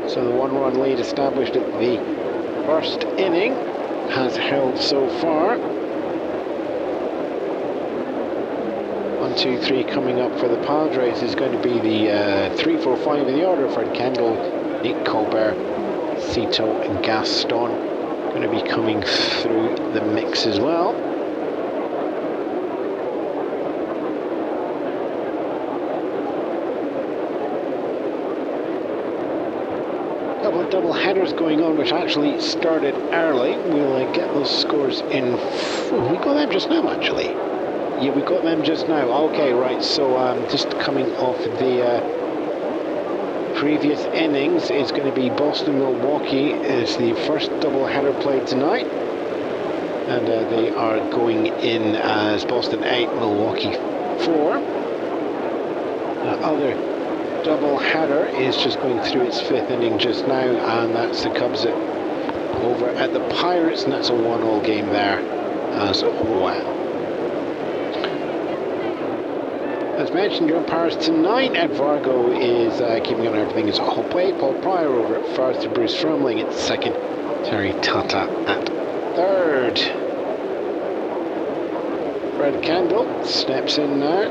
So the 1-run lead established at the first inning has held so far. 1, 2, 3 coming up for the Padres is going to be the 3, 4, 5 in the order. Fred Kendall, Nick Colbert, Cito and Gaston going to be coming through the mix as well. Couple of double headers going on, which actually started early. We'll get those scores in. We got them just now, actually. Yeah, we got them just now. Okay, right. So just coming off the previous innings, is going to be Boston-Milwaukee is the first double header played tonight. And they are going in as Boston 8, Milwaukee 4. The other double header is just going through its 5th inning just now, and that's the Cubs over at the Pirates, and that's a 1-1 game there as well. As mentioned, your Paris tonight at Vargo is keeping on everything is whole play. Paul Pryor over at first, Bruce Fromling at second, Terry Tata at third. Fred Kendall steps in now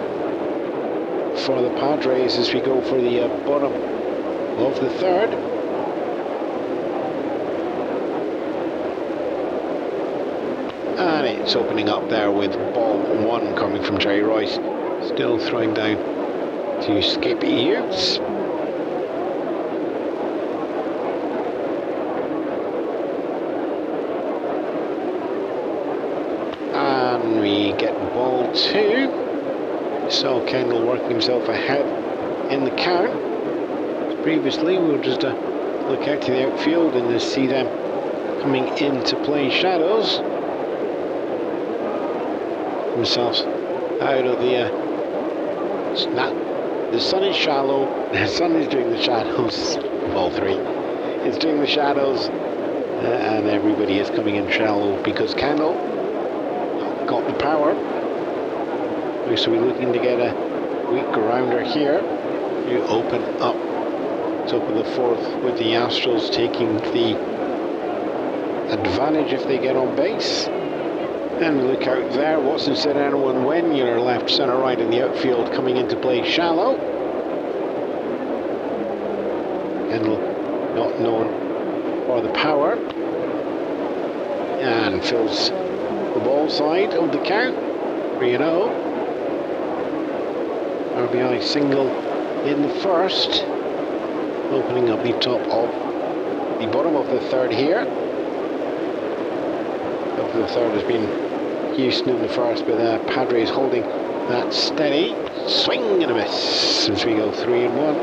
for the Padres as we go for the bottom of the third. And it's opening up there with ball 1 coming from Jerry Royce. Still throwing down to Skippy Hughes. And we get ball 2. So Kendall working himself ahead in the count. Previously we'll just look out to the outfield and just see them coming into play shadows themselves out of the the sun is shallow. The sun is doing the shadows. Ball 3. It's doing the shadows, and everybody is coming in shallow because Kendall got the power. So we're looking to get a weak grounder here. You open up top of the 4th with the Astros taking the advantage if they get on base. And look out there, Watson said anyone when you're left, centre, right in the outfield coming into play shallow. Kendall not known for the power. And fills the ball side of the count. 3-0. RBI single in the first. Opening up the top of the bottom of the third here. Up the third has been Houston in the first, but Padres holding that steady. Swing and a miss as we go 3-1.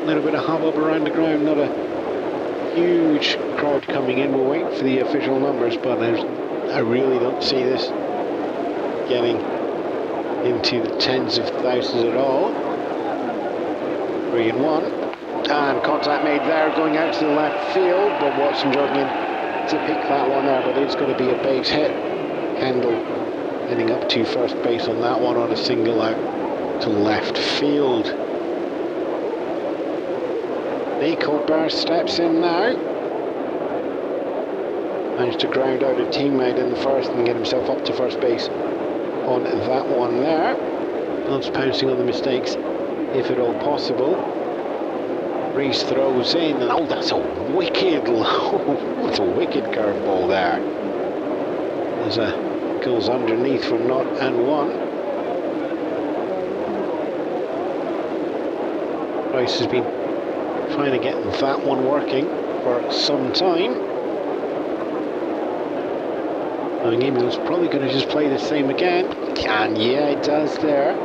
A little bit of hubbub around the ground, not a huge crowd coming in. We'll wait for the official numbers, but I really don't see this getting into the tens of thousands at all. 3-1. And contact made there, going out to the left field, but Watson jogging in to pick that one there, but it's going to be a base hit. Kendall heading up to first base on that one on a single out to left field. Lee Colbert steps in now. Managed to ground out a teammate in the first and get himself up to first base on that one there. Loves pouncing on the mistakes if at all possible. Reese throws in, and oh, that's a wicked low. That's a wicked curveball there. As goes underneath for 0-1. Rice has been trying to get that one working for some time. And Ewan's probably going to just play the same again. And yeah, it does there.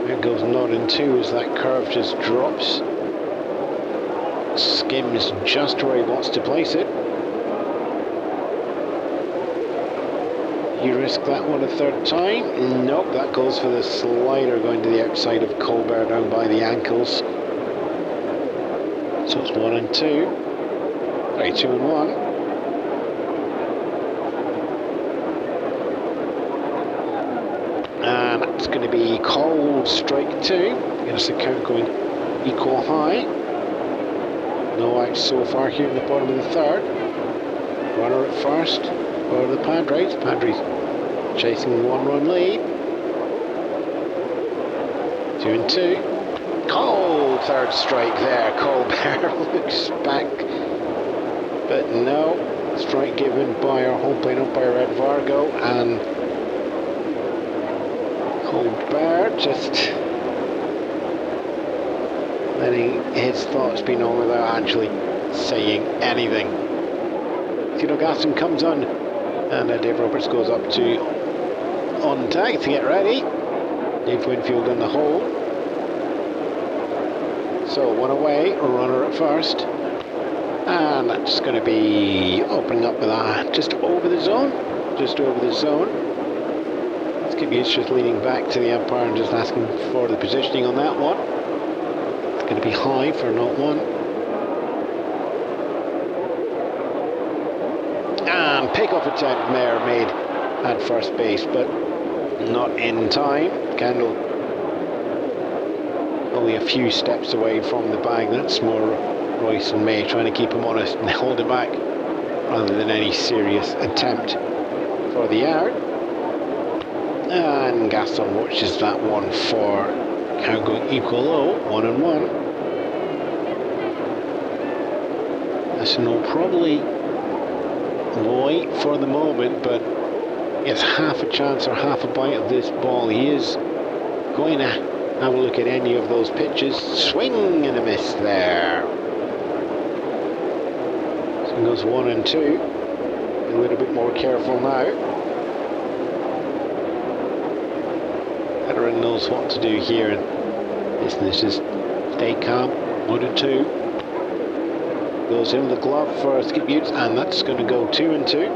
There goes 0-2 as that curve just drops. Skims just where he wants to place it. You risk that one a third time? Nope, that goes for the slider going to the outside of Colbert down by the ankles. So it's 1-2. Sorry, 2-1. And that's going to be called strike 2. Against the count going equal high. No outs so far here in the bottom of the third. Runner at first for the Padres. Padres chasing a 1-run lead. 2-2. Oh, third strike there. Colbert looks back, but no. Strike given by our home plate umpire Ed Vargo, and Colbert just letting his thoughts be known without actually saying anything. Tito Gaston comes on, and Dave Roberts goes up to on tag to get ready. Dave Winfield in the hole. So one away, runner at first. And that's going to be opening up with that just over the zone. Just over the zone. Let's give you just leaning back to the umpire and just asking for the positioning on that one. It's going to be high for not one. And pick-off attempt Mayer made at first base, but not in time. Kendall only a few steps away from the bag. That's more Royce and May trying to keep him honest and hold him back rather than any serious attempt for the out. And Gaston watches that one for count going equal low, 1-1. That's probably wait for the moment, but it's half a chance or half a bite of this ball. He is going to have a look at any of those pitches. Swing and a miss there. So it goes 1-2. A little bit more careful now. Veteran knows what to do here, and this is stay calm. 1-2. Goes in the glove for Skip Utes, and that's going to go 2-2.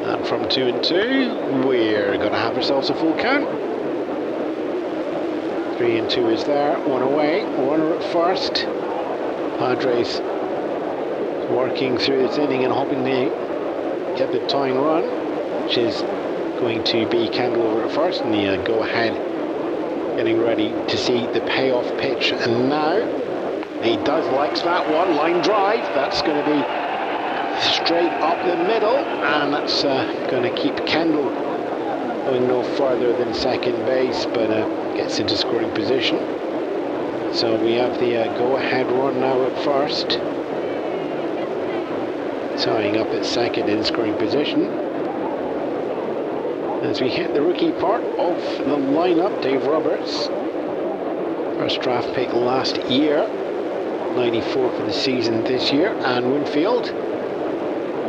And from 2-2, we're going to have ourselves a full count. 3-2 is there, one away, runner at first. Padres working through this inning and hoping to get the tying run, which is going to be Kendall over at first, and the go ahead, getting ready to see the payoff pitch. And now he likes that one, line drive. That's going to be straight up the middle, and that's going to keep Kendall going no further than second base, but gets into scoring position. So we have the go ahead run now at first, tying up at second in scoring position. As we hit the rookie part of the lineup, Dave Roberts, first draft pick last year, 94 for the season this year, and Winfield,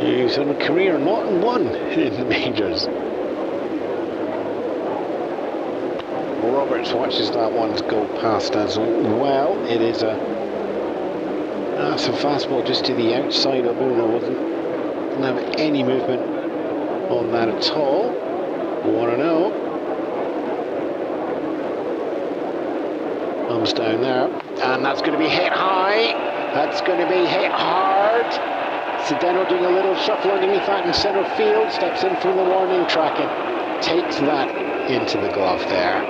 who's on a career not one in the majors. Roberts watches that one go past as well. It is that's a fastball just to the outside of Uno. Didn't have any movement on that at all. 1-0. Comes down there, and that's going to be hit high. That's going to be hit hard. Sedeno doing a little shuffle underneath that in center field. Steps in from the warning track and takes that into the glove there.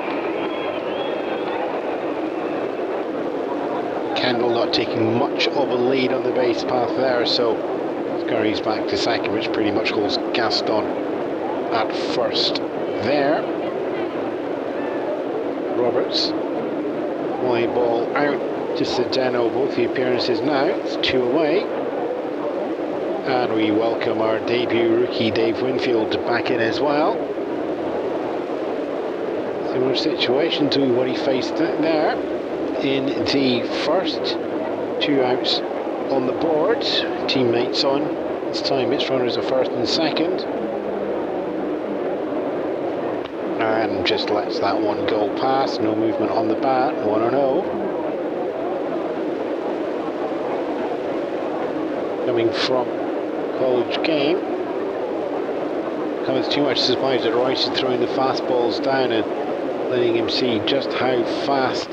Kendall not taking much of a lead on the base path there, so scurries back to second, which pretty much holds Gaston at first there. Roberts, wide ball out to Sedeno, both the appearances now. It's 2 away. And we welcome our debut rookie Dave Winfield back in as well. Similar situation to what he faced there in the first. 2 outs on the board, teammates on. This time its runners are first and second. And just lets that one go past, no movement on the bat, 1-0. Coming from college game. Comes too much surprise that Royce is throwing the fastballs down and letting him see just how fast,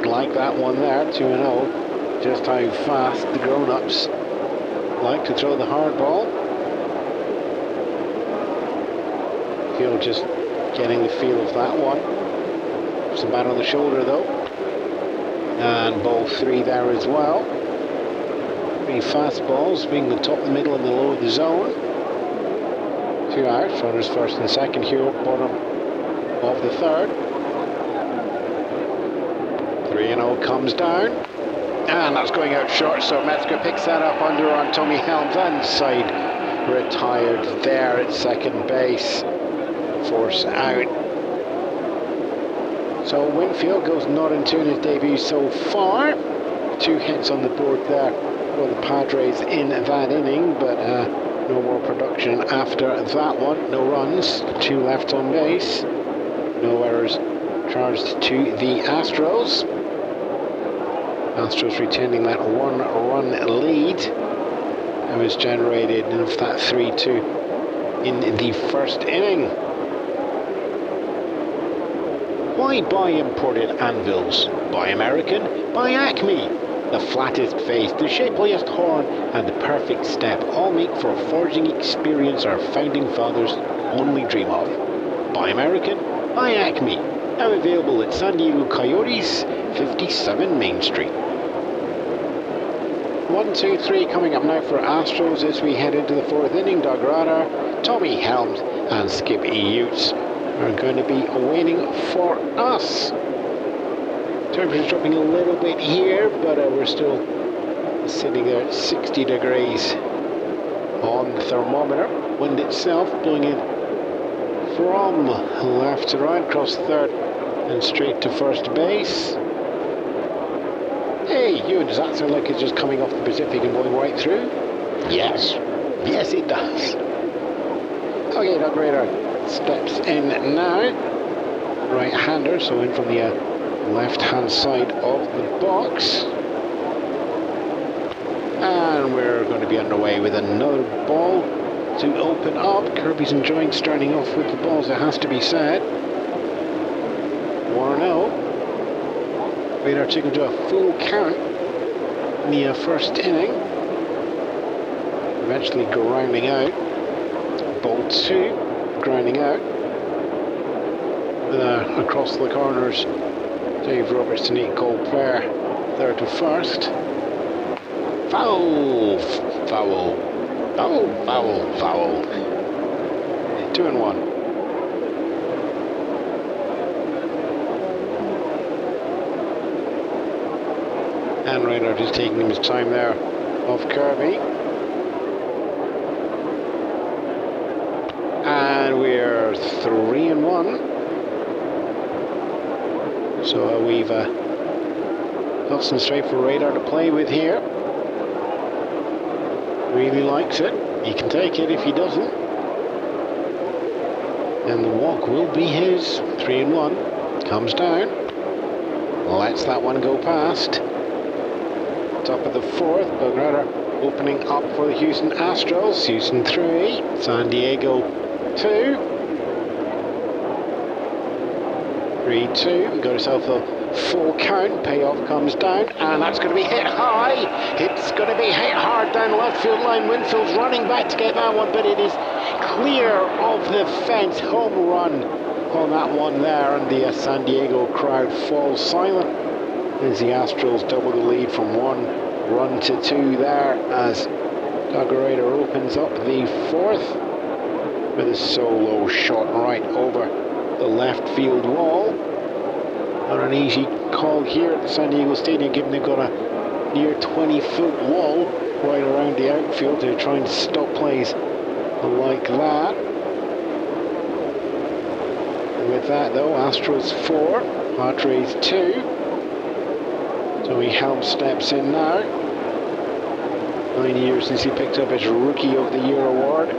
like that one there, 2-0, just how fast the grown-ups like to throw the hard ball. Feel just getting the feel of that one. Some bat on the shoulder though. And ball 3 there as well. 3 fastballs, being the top, the middle and the low of the zone. 2 outs, runners first and second here, bottom of the third. 3-0 comes down. And that's going out short, so Metzger picks that up under on Tommy Helms, and side retired there at second base. Force out. So Winfield goes not in 2 in his debut so far. 2 hits on the board there for the Padres in that inning, but No more production after that one. No runs, 2 left on base. No errors charged to the Astros. Astros retaining that 1-run lead. It was generated of that 3-2 in the first inning. Why buy imported anvils? Buy American? Buy Acme. The flattest face, the shapeliest horn, and the perfect step all make for a forging experience our founding fathers only dream of. Buy American? Buy Acme. Now available at San Diego Coyotes, 57 Main Street. 1-2-3 coming up now for Astros as we head into the 4th inning. Doug Radar, Tommy Helms and Skip Utes are going to be waiting for us. Temperature's dropping a little bit here, but we're still sitting there at 60 degrees on the thermometer. Wind itself blowing in from left to right, across third and straight to first base. Hey, Ewan, does that sound like it's just coming off the Pacific and going right through? Yes. Yes, it does. Okay, Doug Radar steps in now. Right-hander, so in from the left-hand side of the box. And we're going to be underway with another ball to open up. Kirby's enjoying starting off with the balls, it has to be said. 1-0. Radar took him to a full count in the first inning. Eventually grounding out. Ball 2, grounding out. Across the corners, Dave Roberts to Nate Colbert, third to first. Foul! Foul! Foul! Foul! Foul! 2-1. And Radar just taking his time there off Kirby. And we're 3-1. So we've got some straight for Radar to play with here. Really likes it. He can take it if he doesn't. And the walk will be his. 3-1. Comes down. Lets that one go past. Top of the 4th, Doug Radar opening up for the Houston Astros. Houston 3, San Diego 2. 3-2, got yourself a full count, payoff comes down, and that's going to be hit high. It's going to be hit hard down the left field line. Winfield's running back to get that one, but it is clear of the fence. Home run on that one there, and the San Diego crowd falls silent as the Astros double the lead from 1 to 2 there, as Doug Radar opens up the 4th with a solo shot right over the left field wall. Not an easy call here at the San Diego Stadium, given they've got a near 20-foot wall right around the outfield to try and stop plays like that. And with that though, Astros 4, Padres 2. Tommy Helms steps in now. 9 years since he picked up his Rookie of the Year award.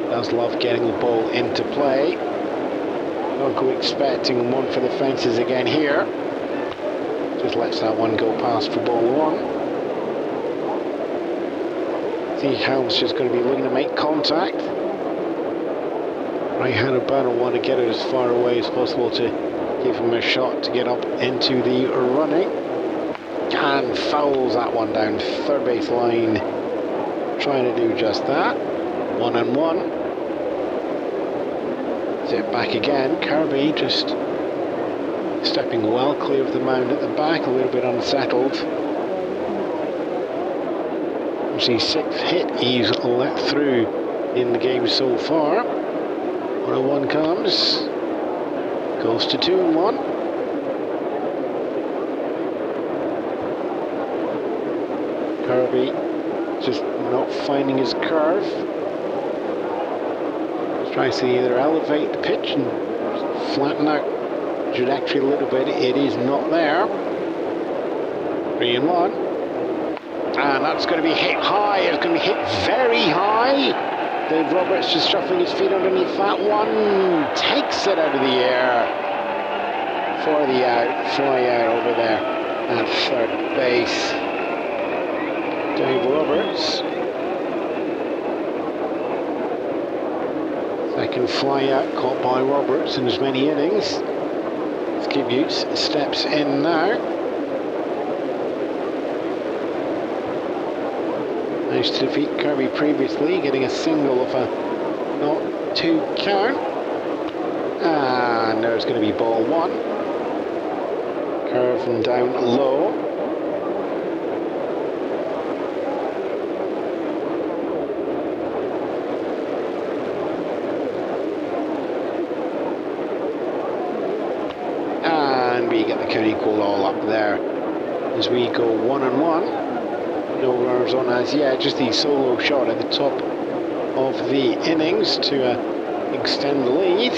Does love getting the ball into play. Don't go expecting one for the fences again here. Just lets that one go past for ball 1. See, Helms just going to be looking to make contact. Right-handed batter want to get it as far away as possible to give him a shot to get up into the running. And fouls that one down third base line. Trying to do just that. 1-1. It back again. Kirby just stepping well clear of the mound at the back, a little bit unsettled. It's his 6th hit he's let through in the game so far. 1-1 comes, goes to 2-1. Kirby just not finding his curve. Tries to either elevate the pitch and flatten out trajectory a little bit. It is not there. 3-1. And that's going to be hit high. It's going to be hit very high. Dave Roberts just shuffling his feet underneath that one. Takes it out of the air for the out. Fly out over there at third base. Dave Roberts. Second fly out caught by Roberts in as many innings. Skibutes steps in now. Managed to defeat Kirby previously, getting a single of a 0-2 count. And there's going to be ball one. Curve and down low. And we get the count equal all up there as we go 1-1. No runners on as yet, just the solo shot at the top of the innings to extend the lead.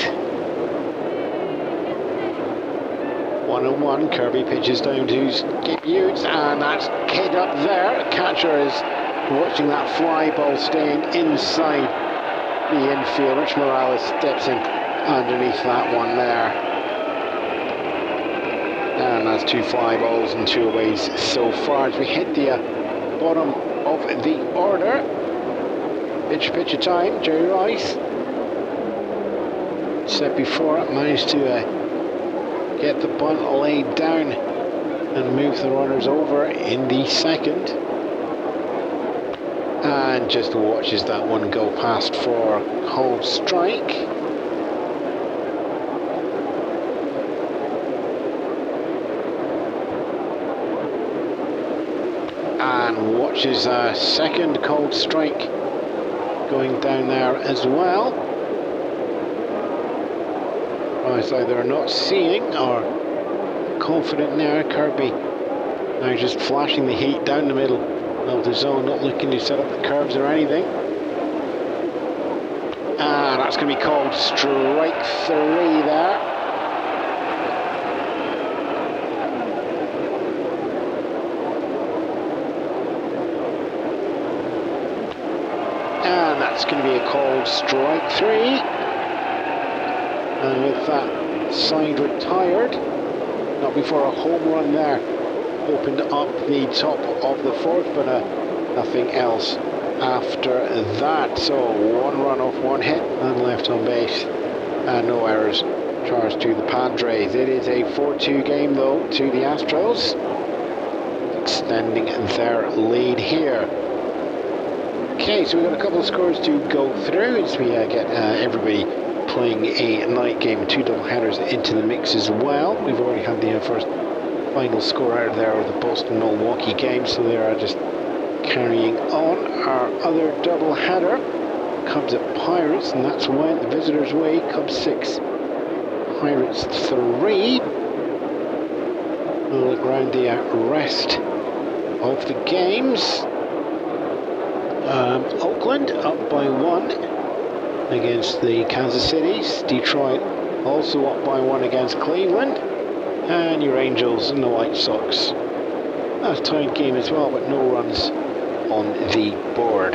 1-1, Kirby pitches down to Skip Hughes, and that's kid up there. Catcher is watching that fly ball staying inside the infield. Rich Morales steps in underneath that one there. And that's two fly balls and two aways so far as we hit the bottom of the order. Pitcher time, Jerry Rice. Set before it, managed to get the bunt laid down and move the runners over in the second. And just watches that one go past for called strike. And watches a second cold strike going down there as well. It's either not seeing or confident there. Kirby now just flashing the heat down the middle of the zone, not looking to set up the curves or anything. And that's going to be called strike three there. And that's going to be a called strike three. And with that side retired, not before a home run there, opened up the top of the fourth, but nothing else after that. So one run off one hit and left on base, and no errors charged to the Padres. It is a 4-2 game though to the Astros, extending their lead here. Okay, so we've got a couple of scores to go through as we get everybody playing a night game, two doubleheaders into the mix as well. We've already had the first final score out of there of the Boston-Milwaukee game, so they are just carrying on. Our other doubleheader, Cubs at Pirates, and that's went the visitors' way. Cubs 6, Pirates 3. We'll look around the rest of the games. Oakland up by 1 against the Kansas Cities. Detroit also up by 1 against Cleveland. And your Angels and the White Sox. That's a tight game as well, but no runs on the board.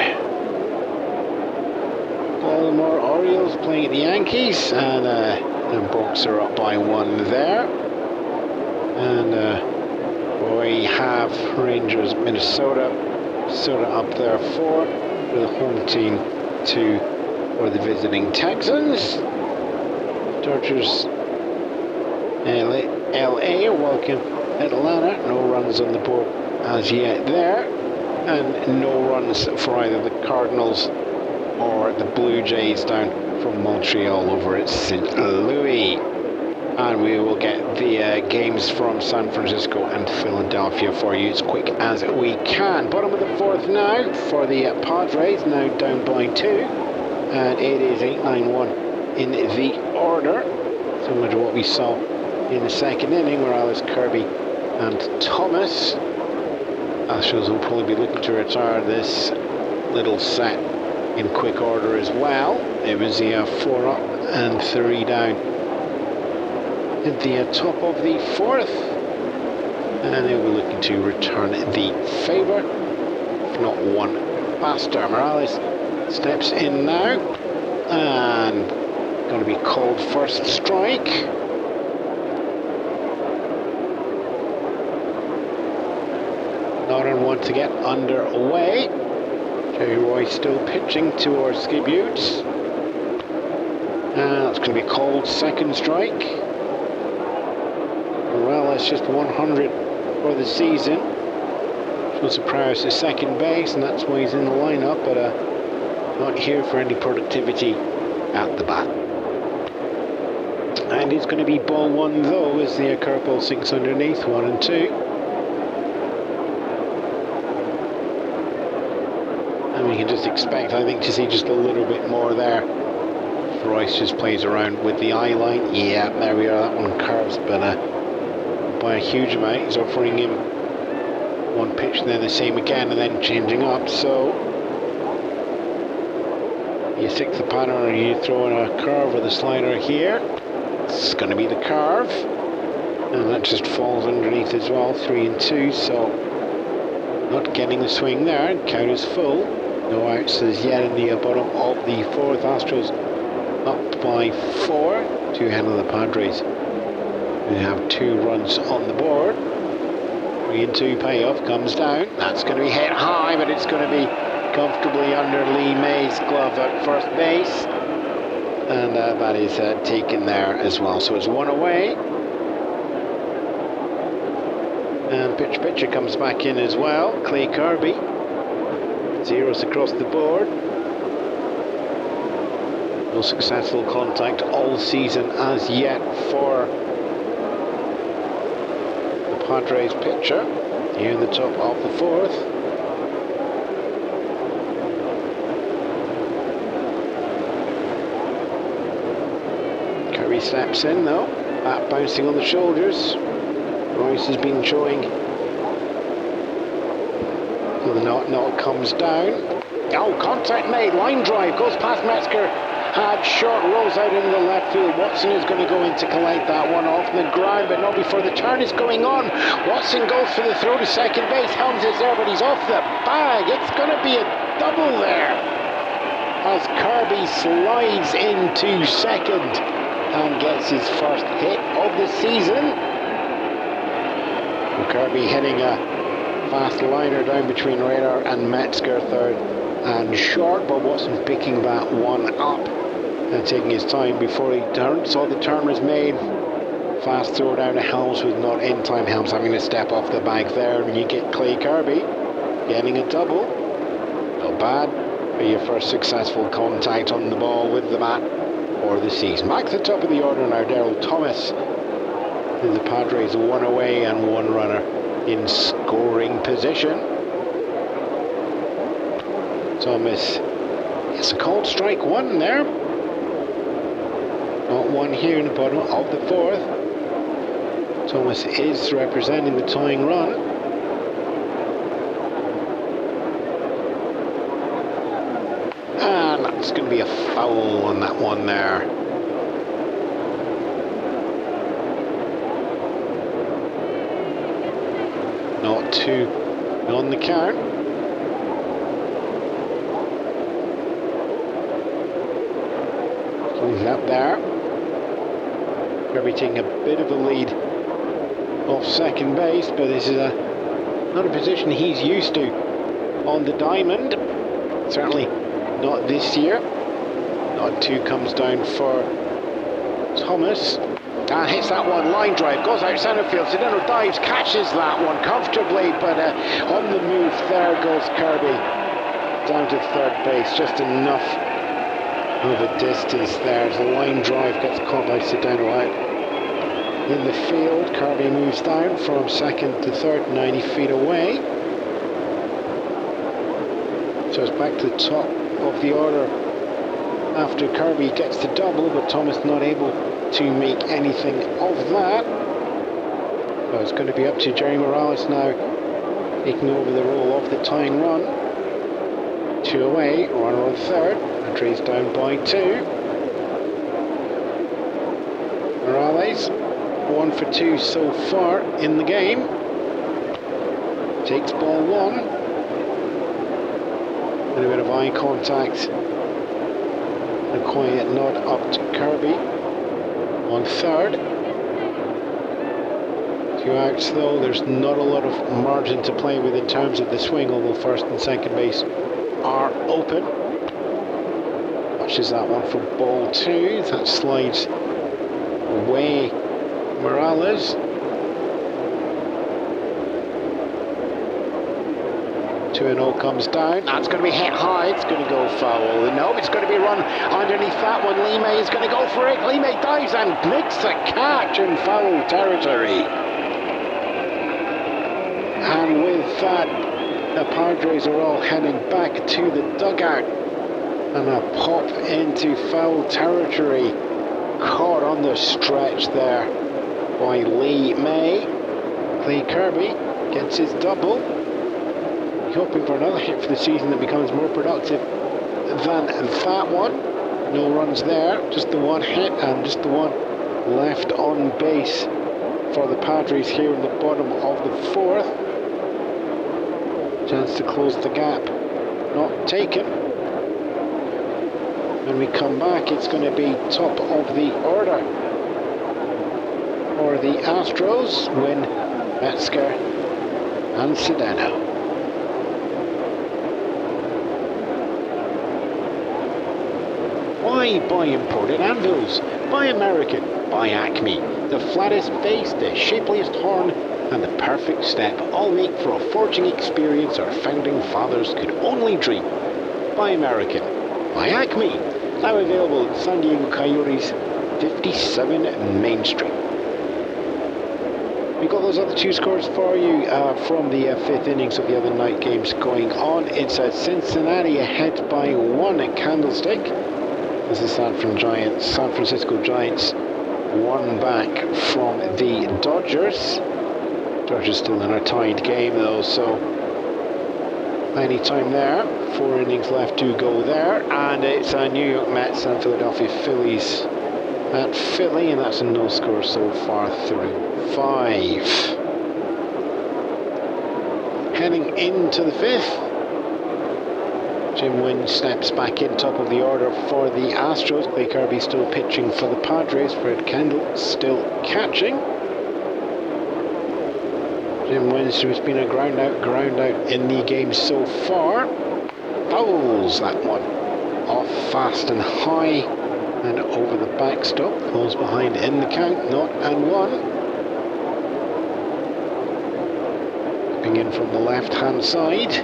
Baltimore Orioles playing at the Yankees, and the Bronx are up by 1 there. And we have Rangers, Minnesota up there 4, with a home team 2 for the visiting Texans. Dodgers LA welcome Atlanta, no runs on the board as yet there, and no runs for either the Cardinals or the Blue Jays down from Montreal over at St. Louis. And we will get the games from San Francisco and Philadelphia for you as quick as we can. Bottom of the fourth now for the Padres, now down by 2, and it is 8-9-1 in the order, similar to what we saw in the second inning, where Alice, Kirby and Thomas. Astros will probably be looking to retire this little set in quick order as well. It was the 4 up and 3 down at the top of the fourth, and they will be looking to return the favour if not one faster. Morales steps in now, and going to be called first strike. Not on one to get underway. Jerry Roy still pitching towards Skibbutes. That's going to be called second strike. Morales just 100 for the season. Shows the prowess to second base, and that's why he's in the lineup, but not here for any productivity at the bat. And it's going to be ball one though, as the curveball sinks underneath, 1 and 2. And we can just expect, I think, to see just a little bit more there. Royce just plays around with the eye line. Yeah, there we are, that one curves, but by a huge amount. He's offering him one pitch and then the same again, and then changing up. So you stick the pattern, or you throw in a curve with a slider here. It's going to be the curve, and that just falls underneath as well, 3 and 2. So not getting the swing there. Count is full. No outs as yet in the bottom of the fourth. Astros up by 4 to handle the Padres, who have 2 runs on the board. 3 and 2 payoff comes down. That's going to be hit high, but it's going to be comfortably under Lee May's glove at first base, and that is taken there as well. So it's 1 away, and pitcher comes back in as well. Clay Kirby, zeros across the board. No successful contact all season as yet for the Padres pitcher. Here in the top of the fourth. Curry steps in though, bat bouncing on the shoulders. Royce has been showing. So the knot comes down. Oh, contact made, line drive, goes past Metzger. Had short, rolls out into the left field. Watson is going to go in to collect that one off the ground, but not before the turn is going on. Watson goes for the throw to second base. Helms is there, but he's off the bag. It's going to be a double there, as Kirby slides into second and gets his first hit of the season. Kirby hitting a fast liner down between Radar and Metzger, third and short, but Watson picking that one up and taking his time before he saw the turn was made. Fast throw down to Helms was not in time. Helms having to step off the bag there, and you get Clay Kirby getting a double. Not bad for your first successful contact on the ball with the bat for the season. Back to the top of the order now, Daryl Thomas. The Padres 1 away and 1 runner in scoring position. Thomas, it's a called strike 1 there. Not one here in the bottom of the fourth. Thomas is representing the tying run. And that's going to be a foul on that one there. Not 2 on the count. Up there. Kirby taking a bit of a lead off second base, but this is not a position he's used to on the diamond. Certainly not this year. Not 2 comes down for Thomas. And hits that one, line drive, goes out centre field. Sedano dives, catches that one comfortably, but on the move there goes Kirby down to third base. Just enough of a distance there. The line drive gets caught by Sedano out in the field. Kirby moves down from second to third, 90 feet away. So it's back to the top of the order after Kirby gets the double, but Thomas not able to make anything of that. So it's going to be up to Jerry Morales now, taking over the role of the tying run. 2 away, runner on third. Padres down by 2. Morales 1 for 2 so far in the game. Takes ball 1. And a bit of eye contact. A quiet nod up to Kirby on third. 2 outs though, there's not a lot of margin to play with in terms of the swing, although first and second base are open. Watches that one for ball 2. That slides away Morales. 2-0 comes down. That's going to be hit high. It's going to go foul. No, it's going to be run underneath that one. Lee May is going to go for it. Lee May dives and makes the catch in foul territory. And with that, the Padres are all heading back to the dugout. And a pop into foul territory. Caught on the stretch there by Lee May. Clay Kirby gets his double. Hoping for another hit for the season that becomes more productive than that one. No runs there, just the one hit and just the one left on base for the Padres here in the bottom of the 4th. Chance to close the gap, not taken. When we come back, it's going to be top of the order for the Astros, Wynn, Metzger and Sedano. Why buy imported anvils? Buy American, buy Acme. The flattest face, the shapeliest horn, and the perfect step, all make for a forging experience our founding fathers could only dream. Buy American, buy Acme. Now available at San Diego Coyotes, 57 Main Street. We got those other 2 scores for you from the 5th innings of the other night games going on. It's Cincinnati ahead by 1 at Candlestick. This is San Francisco Giants, 1 back from the Dodgers. Dodgers still in a tied game though, so any time there. 4 innings left to go there, and it's New York Mets and Philadelphia Phillies at Philly, and that's a no score so far through 5. Heading into the 5th. Jim Wynn steps back in top of the order for the Astros. Clay Kirby still pitching for the Padres. Fred Kendall still catching. Jim Wynn's who's been a ground out in the game so far. Fouls that one. Off fast and high and over the backstop. Falls behind in the count, 0-1. Coming in from the left-hand side.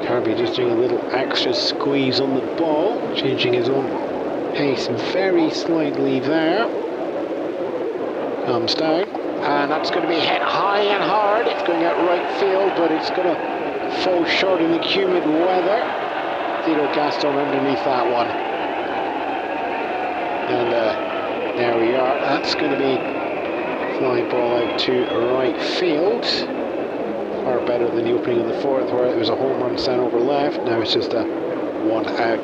Kirby just doing a little extra squeeze on the ball, changing his own pace very slightly there. Comes down, and that's going to be hit high and hard. It's going out right field, but it's going to fall short in the humid weather. Tito Gaston underneath that one. And there we are. That's going to be fly ball out to right field. Far better than the opening of the 4th, where it was a home run sent over left. Now it's just a 1 out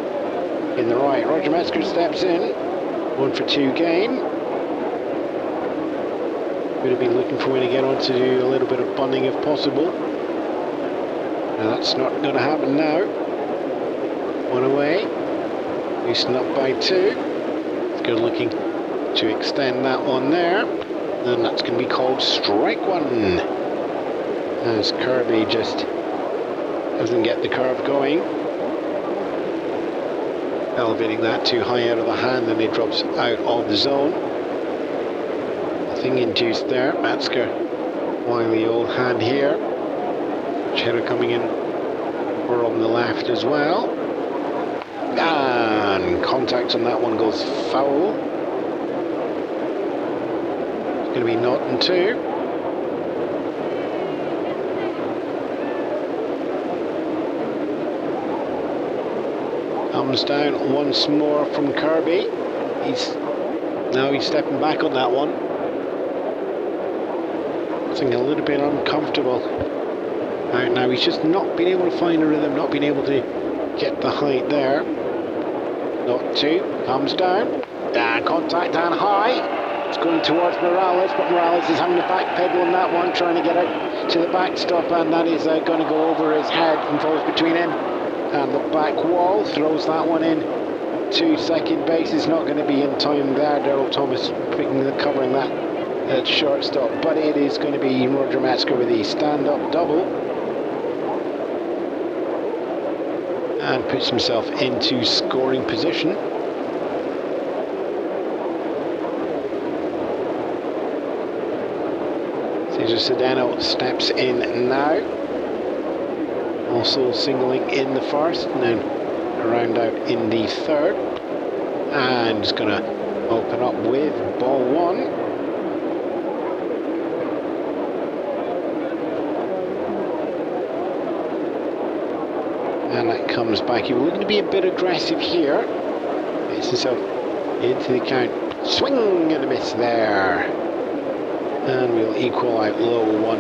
in the right. Roger Metzger steps in, 1 for 2 game. Would have been looking for when to get on to do a little bit of bunting if possible. Now that's not going to happen now. 1 away, loosened up by 2. It's good looking to extend that one there. And that's going to be called strike 1. As Kirby just doesn't get the curve going. Elevating that too high out of the hand, and it drops out of the zone. Nothing induced there. Metzger, wily old hand here. Cheddar coming in from the left as well. And contact on that one goes foul. It's going to be 0-2. Comes down once more from Kirby. He's stepping back on that one. Looking a little bit uncomfortable. Right now he's just not been able to find a rhythm, not been able to get the height there. 0-2, comes down. Contact down high. It's going towards Morales, but Morales is having to backpedal on that one, trying to get out to the backstop, and that is going to go over his head and falls between him and the back wall. Throws that one in to second base. Is not going to be in time there. Daryl Thomas covering that at shortstop, but it is going to be Roger Metzger with the stand-up double, and puts himself into scoring position. Cesar Cedeno steps in now, also singling in the first, and then a round out in the third, and is going to open up with ball one. And that comes back. He was looking to be a bit aggressive here. Gets himself into the count. Swing and a miss there. And we'll equal out low 1-1.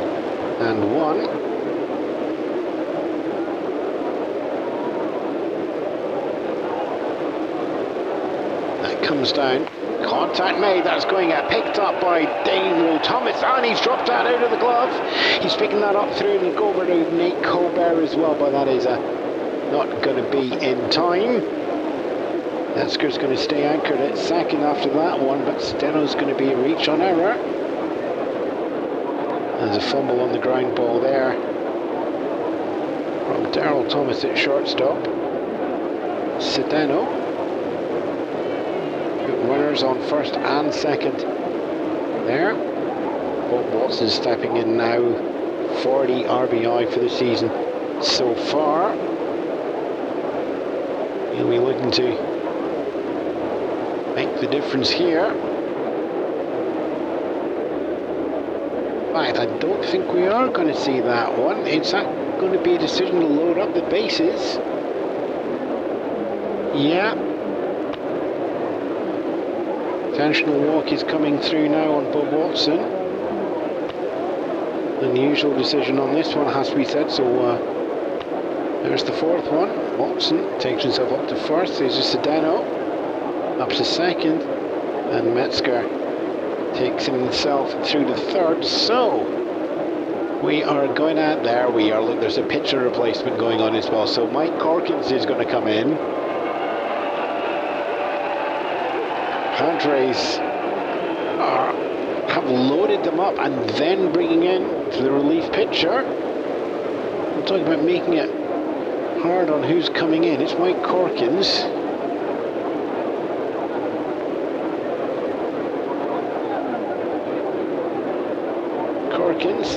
That comes down. Contact made. That's going out. Picked up by Dave Thomas. And he's dropped that out of the glove. He's picking that up through and go over to Nate Colbert as well. But that is not going to be in time. Metzger's going to stay anchored at second after that one. But Steno's going to be a reach on error. There's a fumble on the ground ball there from Daryl Thomas at shortstop. Cedeno. Good runners on first and second there. Bob Watson stepping in now. 40 RBI for the season so far. He'll be looking to make the difference here. Right, I don't think we are going to see that one. It's going to be a decision to load up the bases. Yeah. Intentional walk is coming through now on Bob Watson. Unusual decision on this one has to be said, so there's the fourth one. Watson takes himself up to first. There's Cedeno up to second, and Metzger takes himself through the third. So we are going out there. Look, there's a pitcher replacement going on as well. So Mike Corkins is going to come in. Padres have loaded them up and then bringing in the relief pitcher. I'm talking about making it hard on who's coming in. It's Mike Corkins.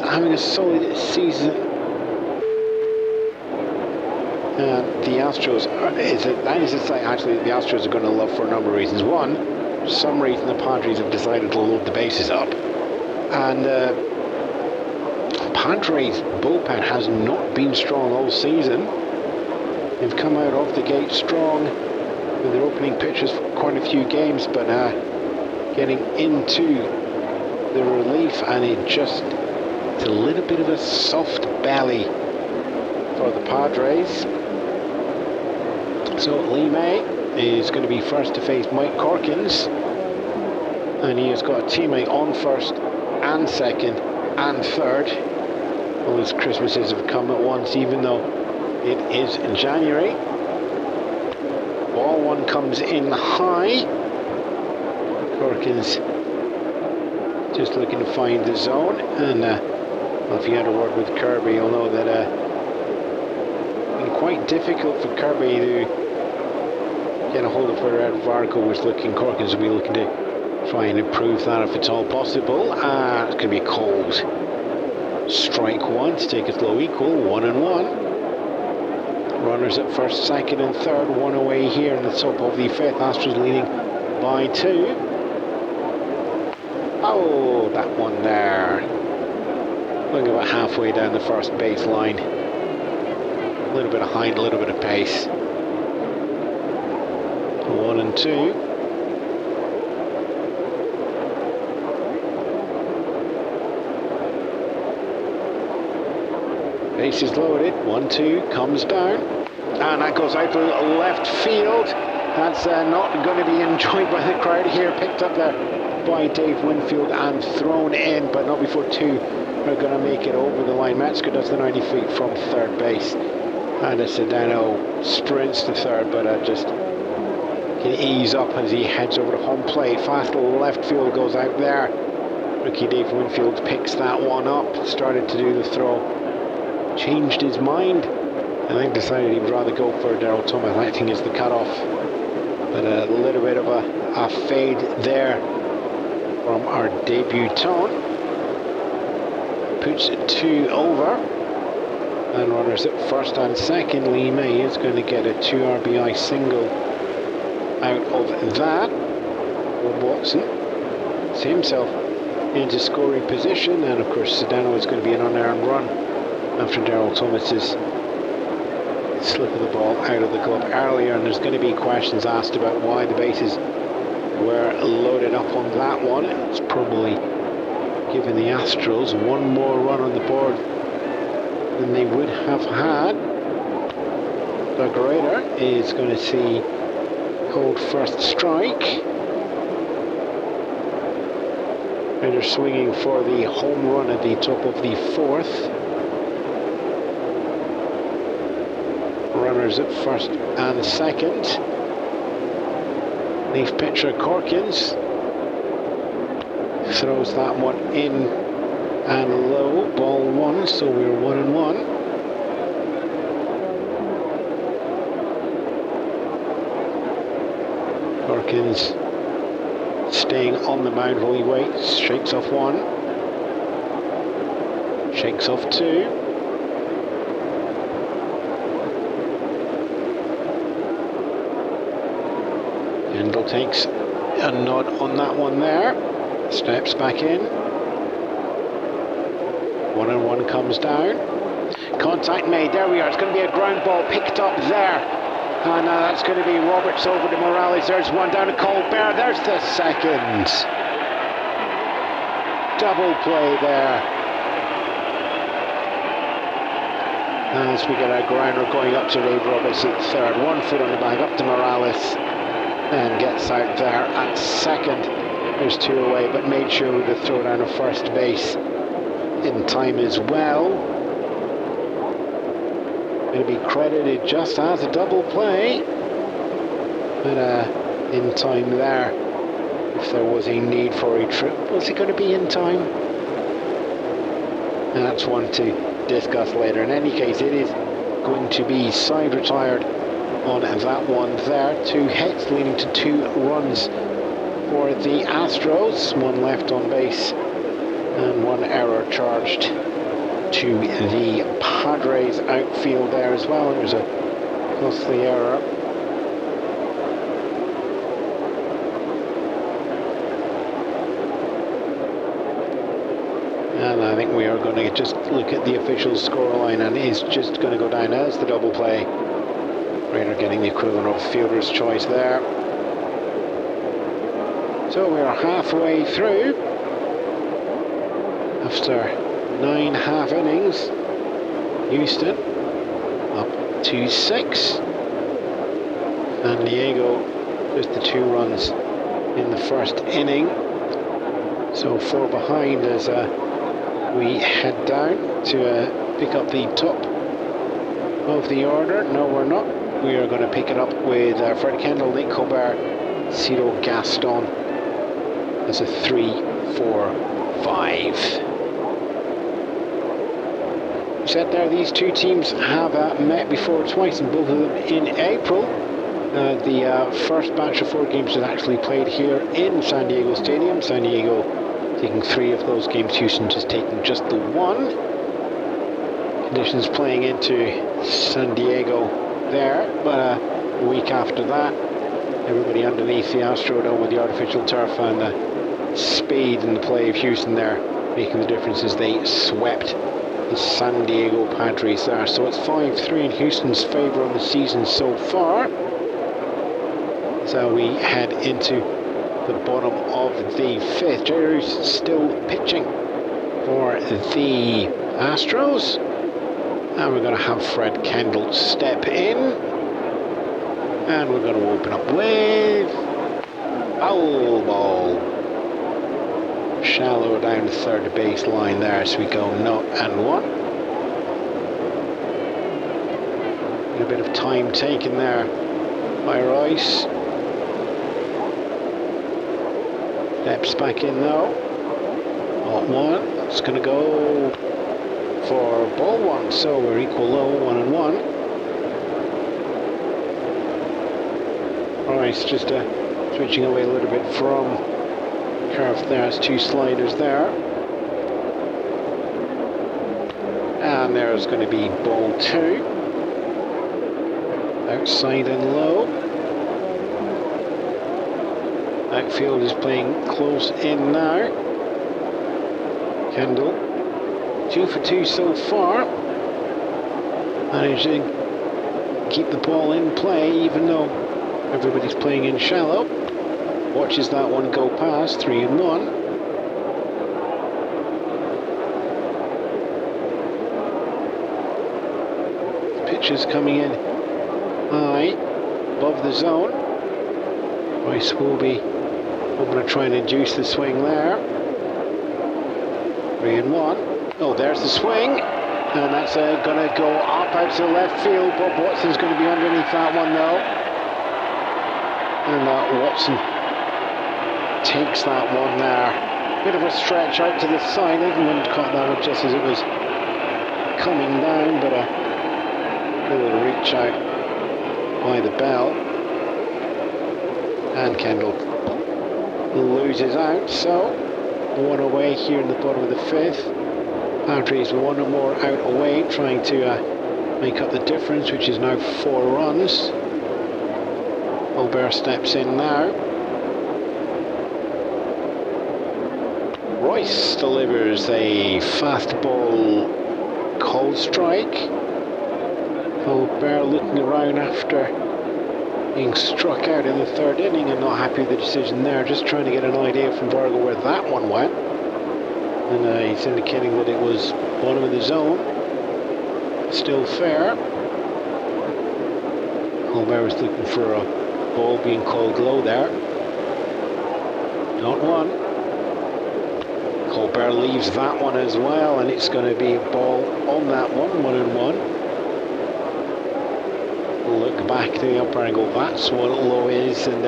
Having a solid season. The Astros actually the Astros are going to love for a number of reasons. One, for some reason the Padres have decided to load the bases up, and Padres bullpen has not been strong all season. They've come out off the gate strong with their opening pitchers for quite a few games, but getting into the relief, and it's a little bit of a soft belly for the Padres. So Lee May is going to be first to face Mike Corkins, and he has got a teammate on first and second and third. All his Christmases have come at once, even though it is January. Ball one comes in high. Corkins just looking to find the zone, and well, if you had a word with Kirby, you'll know that it's been quite difficult for Kirby to get a hold of where Varco was looking. Corkins will be looking to try and improve that if it's all possible. It's going to be a cold strike one to take it low equal, 1-1. Runners at first, second and third, one away here in the top of the fifth. Astros leading by 2. Oh, that one there. Looking about halfway down the first baseline. A little bit of height, a little bit of pace. 1-2. Bases loaded. 1-2 comes down, and that goes out to left field. That's not going to be enjoyed by the crowd here. Picked up there by Dave Winfield and thrown in, but not before two are going to make it over the line. Metzger does the 90 feet from third base. And Sedano sprints to third, but just can ease up as he heads over to home plate. Fast left field goes out there. Rookie Dave Winfield picks that one up, started to do the throw, changed his mind. I think decided he'd rather go for Daryl Thomas, I think is the cutoff. But a little bit of a fade there from our debutant. Puts it 2 over. And runners at first and second. Lee May is going to get a 2 RBI single out of that. Watson gets himself into scoring position, and of course Sedano is going to be an unearned run after Daryl Thomas's slip of the ball out of the glove earlier, and there's going to be questions asked about why the bases were loaded up on that one. It's probably given the Astros one more run on the board than they would have had. The grader is going to see called first strike. They're swinging for the home run at the top of the fourth. Runners at first and second. Leaf pitcher Corkins throws that one in and low. Ball 1, so we're 1-1. Corkins staying on the mound while he waits. Shakes off 1. Shakes off 2. Kendall takes a nod on that one there. Steps back in. 1-1 comes down. Contact made. There we are. It's going to be a ground ball picked up there. And that's going to be Roberts over to Morales. There's one down to Colbert. There's the second. Double play there. As we get our grounder going up to Dave Roberts at third. 1 foot on the bag up to Morales. And gets out there at second. There's 2 away, but made sure to throw down a first base in time as well. Going to be credited just as a double play, but in time there. If there was a need for a trip, was it going to be in time? That's one to discuss later. In any case, it is going to be side retired on that one there. 2 hits leading to 2 runs for the Astros. 1 left on base and 1 error charged to the Padres outfield there as well. There's a costly error. And I think we are going to just look at the official scoreline, and it is just going to go down as the double play. Raider getting the equivalent of fielder's choice there. So we are halfway through after 9 half innings. Houston up 2-6. San Diego just the 2 runs in the first inning. So 4 behind as we head down to pick up the top of the order. No, we're not. We are going to pick it up with Fred Kendall, Nick Colbert, Ciro Gaston as a 3-4-5. Said there, these 2 teams have met before twice, and both of them in April. The first batch of 4 games was actually played here in San Diego Stadium. San Diego taking 3 of those games. Houston just taking just the 1. Conditions playing into San Diego there, but a week after that, everybody underneath the Astrodome with the artificial turf and the speed and the play of Houston there making the difference as they swept the San Diego Padres there. So it's 5-3 in Houston's favour on the season so far. So we head into the bottom of the 5th. Jerry Roos still pitching for the Astros. And we're going to have Fred Kendall step in. And we're going to open up with foul ball. Shallow down the third base line there, so we go 0-1. A bit of time taken there by Rice. Steps back in now. 0-1. It's going to go for ball one, so we're equal low, 1-1. Rice just switching away a little bit from curve there. It's two sliders there. And there's going to be ball two. Outside and low. Outfield is playing close in now. Kendall, 2 for 2 so far. Managing to keep the ball in play even though everybody's playing in shallow. Watches that one go past, 3-1. Pitches coming in high, above the zone. Rice will be hoping to try and induce the swing there. 3-1. Oh, there's the swing. And that's going to go up out to left field. Bob Watson's going to be underneath that one though. And Watson takes that one there. Bit of a stretch out to the side. Everyone caught that one just as it was coming down, but a little reach out by the bell. And Kendall loses out, so one away here in the bottom of the fifth. Padres one or more out away, trying to make up the difference, which is now 4 runs. Colbert steps in now. Royce delivers a fastball cold strike. Colbert looking around after being struck out in the third inning and not happy with the decision there, just trying to get an idea from Vargo where that one went. And he's indicating that it was bottom of the zone. Still fair. Colbert was looking for a ball being called low there. 0-1. Colbert leaves that one as well, and it's going to be a ball on that one, 1-1. Look back to the upper angle, that's what low is, and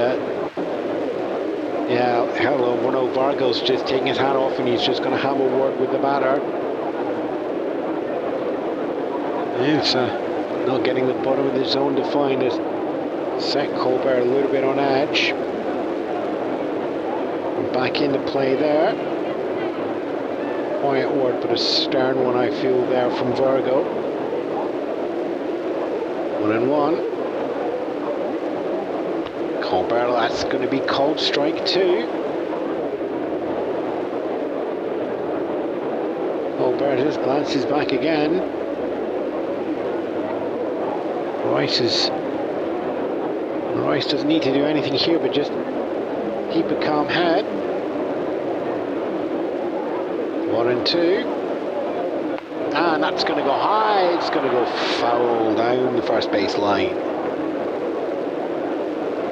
yeah, hello, Bruno Vargo's just taking his hat off and he's just going to have a word with the batter. It's not getting the bottom of the zone defined. Has set Colbert a little bit on edge. Back into play there. Quiet word, but a stern one I feel there from Vargo. 1-1. Colbert, that's going to be called strike 2. Colbert just glances back again. Rice doesn't need to do anything here but just keep a calm head. 1-2. And that's going to go high. It's going to go foul down the first base line.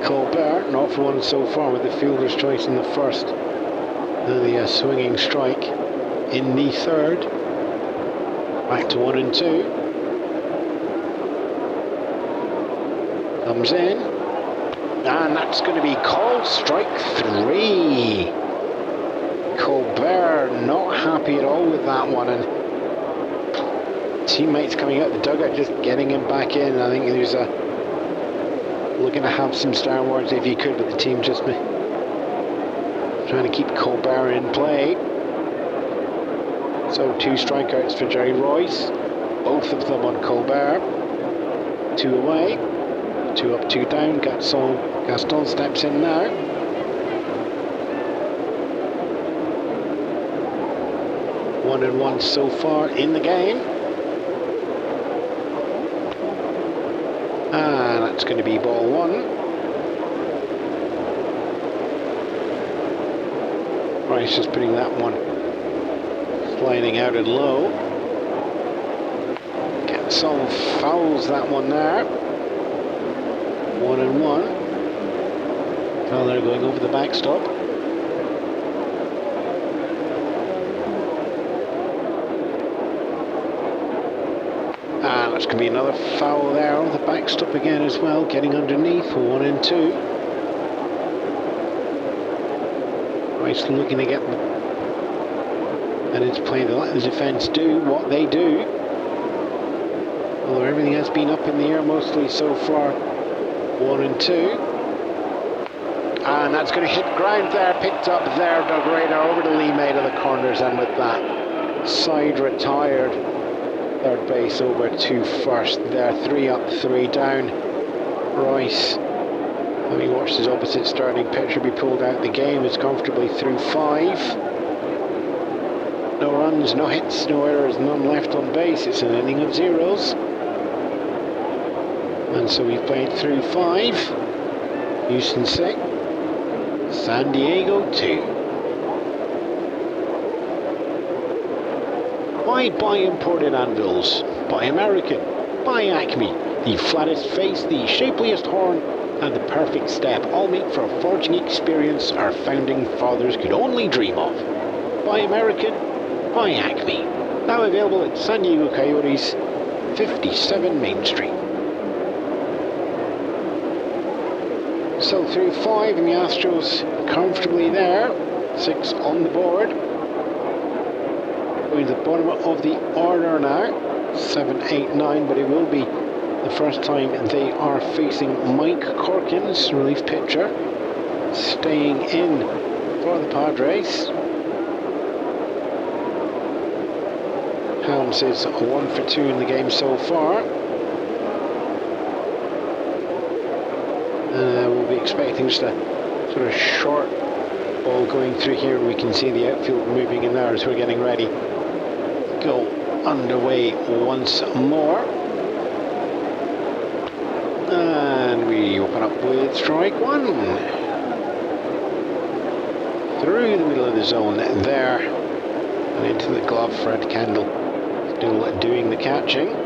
Colbert, not for one so far with the fielder's choice in the first. And the swinging strike in the third. Back to 1-2. Comes in. And that's going to be called strike 3. Colbert not happy at all with that one. And teammates coming out the dugout just getting him back in. I think there's looking to have some star words if he could, but the team just trying to keep Colbert in play. So 2 strikeouts for Jerry Royce, both of them on Colbert. 2 away, 2 up, 2 down. Gaston steps in now. One and one so far in the game. And that's going to be ball 1. Rice is putting that one sliding out and low. Gaston fouls that one there. 1-1. Fowler going over the backstop. And that's going to be another foul there on the backstop again as well, getting underneath. 1-2. Rice looking to get them. And it's playing to let the defence do what they do. Although everything has been up in the air mostly so far. 1-2. And that's going to hit ground there, picked up there, Doug Rader over to Lee May to the corners, and with that, side retired. Third base over to first there, 3 up, 3 down. Rice, having watched his opposite starting pitcher be pulled out the game, is comfortably through 5. No runs, no hits, no errors, none left on base. It's an inning of zeros. And so we've played through 5. Houston 6. San Diego 2. Why buy imported anvils? Buy American. Buy Acme. The flattest face, the shapeliest horn, and the perfect step. All made for a forging experience our founding fathers could only dream of. Buy American. Buy Acme. Now available at San Diego Coyotes, 57 Main Street. So through 5 and the Astros comfortably there. 6 on the board. Going to the bottom of the order now. 7, 8, 9, but it will be the first time they are facing Mike Corkins, relief pitcher, staying in for the Padres. Helms is 1 for 2 in the game so far. We'll be expecting just a sort of short ball going through here, and we can see the outfield moving in there as we're getting ready to go underway once more. And we open up with strike 1. Through the middle of the zone there, and into the glove. Fred Kendall still doing the catching.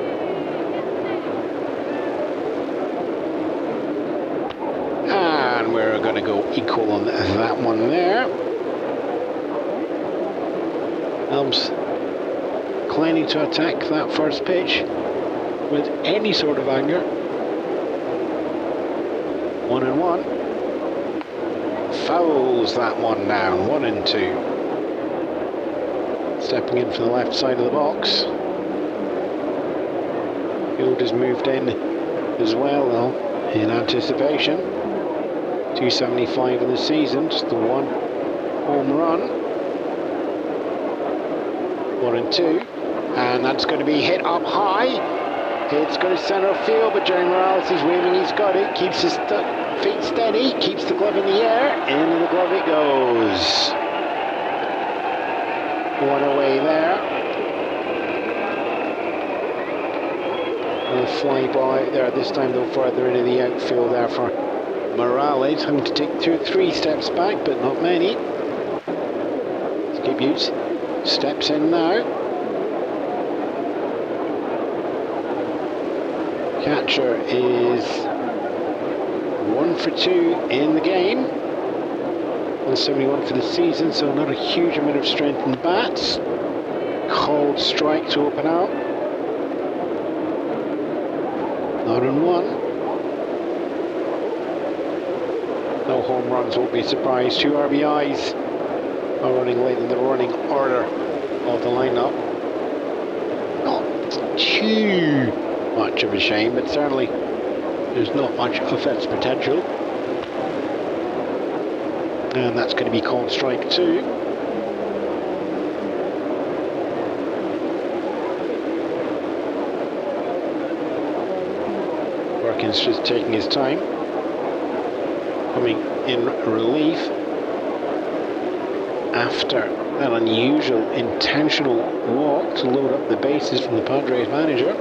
And we're going to go equal on that one there. Helms planning to attack that first pitch with any sort of anger. 1-1. Fouls that one down. 1-2. Stepping in from the left side of the box. Field has moved in as well, though, in anticipation. 275 in the season, just the 1 home run. 1-2. And that's going to be hit up high. It's going to center field, but Jerry Morales is waving. He's got it. Keeps his feet steady. Keeps the glove in the air. Into the glove it goes. 1 away there. And a fly ball out there. This time, though, further into the outfield there for Morales. Having to take 2 or 3 steps back, but not many. Skip Utes steps in now. Catcher is 1 for 2 in the game. 171 for the season, so not a huge amount of strength in bats. Cold strike to open out. 0-1. No home runs, won't be surprised. 2 RBIs are running late in the running order of the lineup. Not too much of a shame, but certainly there's not much offense potential. And that's going to be called strike 2. Perkins just taking his time. Coming in relief after that unusual intentional walk to load up the bases from the Padres manager.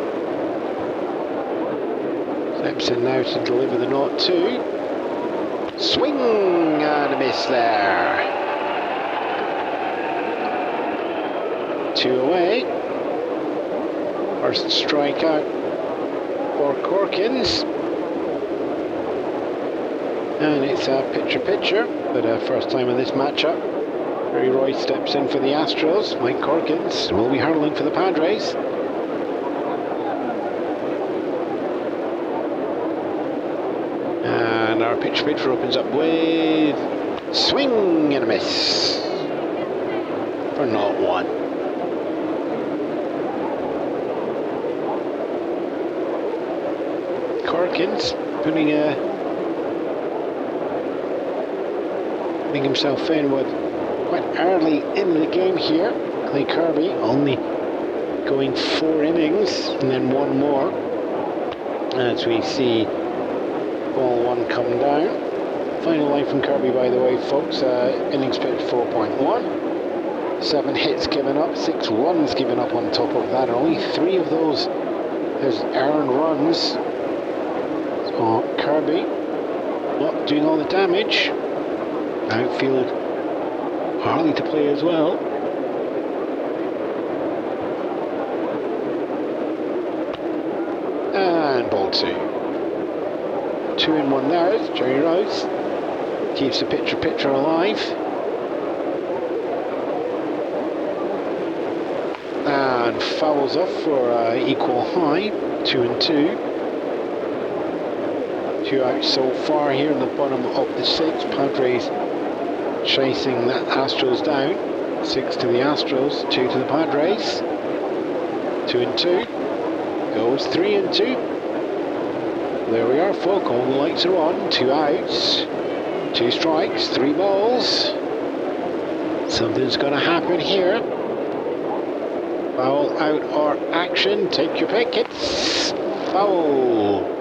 Steps in now to deliver the 0-2. Swing and a miss there. 2 away. First strikeout for Corkins. And it's a pitcher, but first time in this matchup. Jerry Royce steps in for the Astros. Mike Corkins will be hurling for the Padres. And our pitcher opens up with swing and a miss for not one. Corkins putting himself in with quite early in the game here. Clay Kirby only going 4 innings and then one more as we see ball 1 come down. Final line from Kirby, by the way, folks, innings pitched 4.1, 7 hits given up, 6 runs given up on top of that, and only 3 of those has earned runs. So Kirby not doing all the damage. Outfield hardly to play as well. And ball 2. 2 and 1 there is Jerry Royce. Keeps the pitcher alive. And fouls off for equal high. 2 and 2. 2 out so far here in the bottom of the 6th. Padres chasing the Astros down. 6 to the Astros, 2 to the Padres. 2 and 2. Goes 3 and 2. There we are, folk. All the lights are on. 2 outs, 2 strikes, 3 balls. Something's going to happen here. Foul, out, or action. Take your pick. It's foul.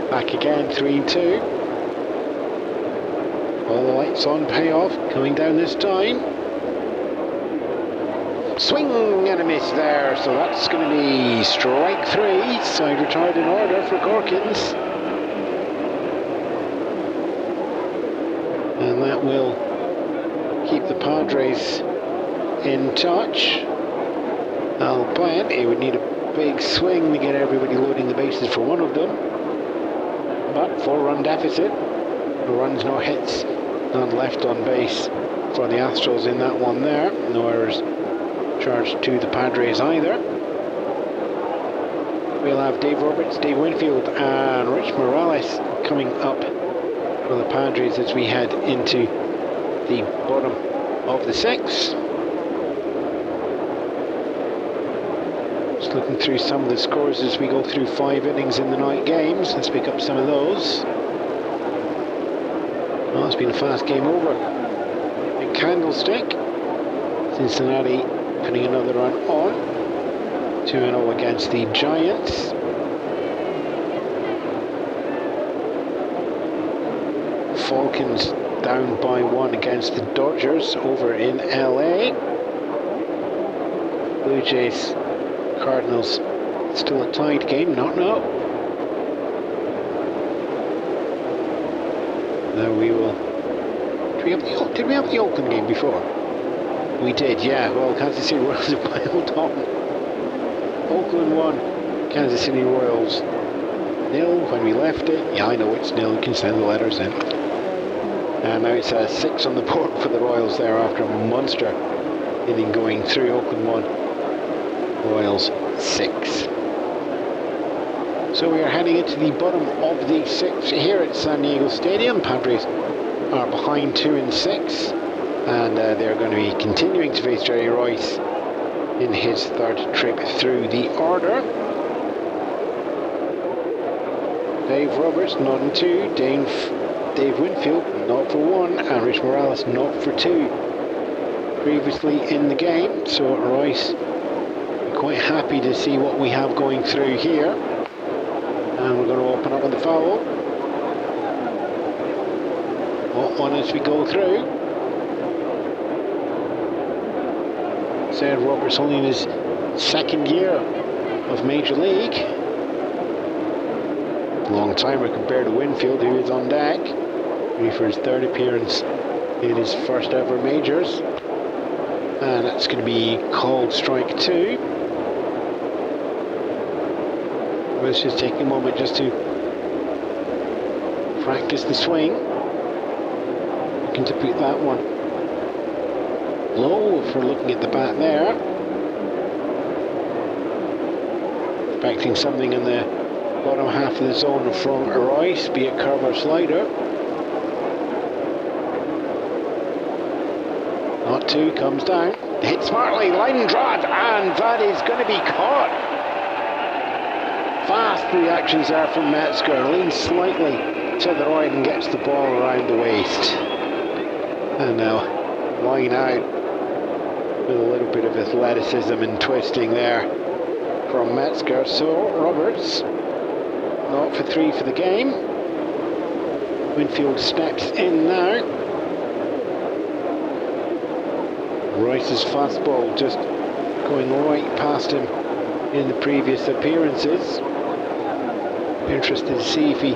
Back again, 3 and 2. All the lights on, payoff, coming down this time. Swing and a miss there, so that's going to be strike 3. Side retired in order for Corkins. And that will keep the Padres in touch. Albeit, it would need a big swing to get everybody loading the bases for one of them. But 4-run deficit. No runs, no hits, none left on base for the Astros in that one there. No errors charged to the Padres either. We'll have Dave Roberts, Dave Winfield and Rich Morales coming up for the Padres as we head into the bottom of the 6th. Just looking through some of the scores as we go through 5 innings in the night games. Let's pick up some of those. Well, it's been a fast game over. Big candlestick. Cincinnati putting another run on. 2-0 against the Giants. Falcons down by 1 against the Dodgers over in LA. Blue Jays, Cardinals, still a tied game, no. Now we will. Did we have the Oakland game before? We did, yeah. Well, Kansas City Royals have piled on. Oakland 1, Kansas City Royals 0 when we left it. Yeah, I know it's 0. You can send the letters in. And now it's 6 on the board for the Royals there after a monster inning going through. Oakland 1, Royals 6. So we are heading into the bottom of the 6th here at San Diego Stadium. Padres are behind 2 and 6, and they're going to be continuing to face Jerry Royce in his 3rd trip through the order. Dave Roberts not in 2, Dave Winfield not for 1, and Rich Morales not for 2 previously in the game. So Royce quite happy to see what we have going through here. And we're going to open up with the foul. One as we go through. Said Roberts only in his 2nd year of Major League. Long timer compared to Winfield, who is on deck. Ready for his 3rd appearance in his 1st ever majors. And that's going to be called strike 2. Let's just take a moment just to practice the swing. Looking to put that one low if we're looking at the bat there. Expecting something in the bottom half of the zone from Royce, be it curve or slider. Not two, comes down, hit smartly, line drive, and that is going to be caught. Fast reactions there from Metzger, leans slightly to the right and gets the ball around the waist. And now line out with a little bit of athleticism and twisting there from Metzger. So Roberts, 0 for 3 for the game. Winfield steps in now. Royce's fastball just going right past him in the previous appearances. Interested to see if he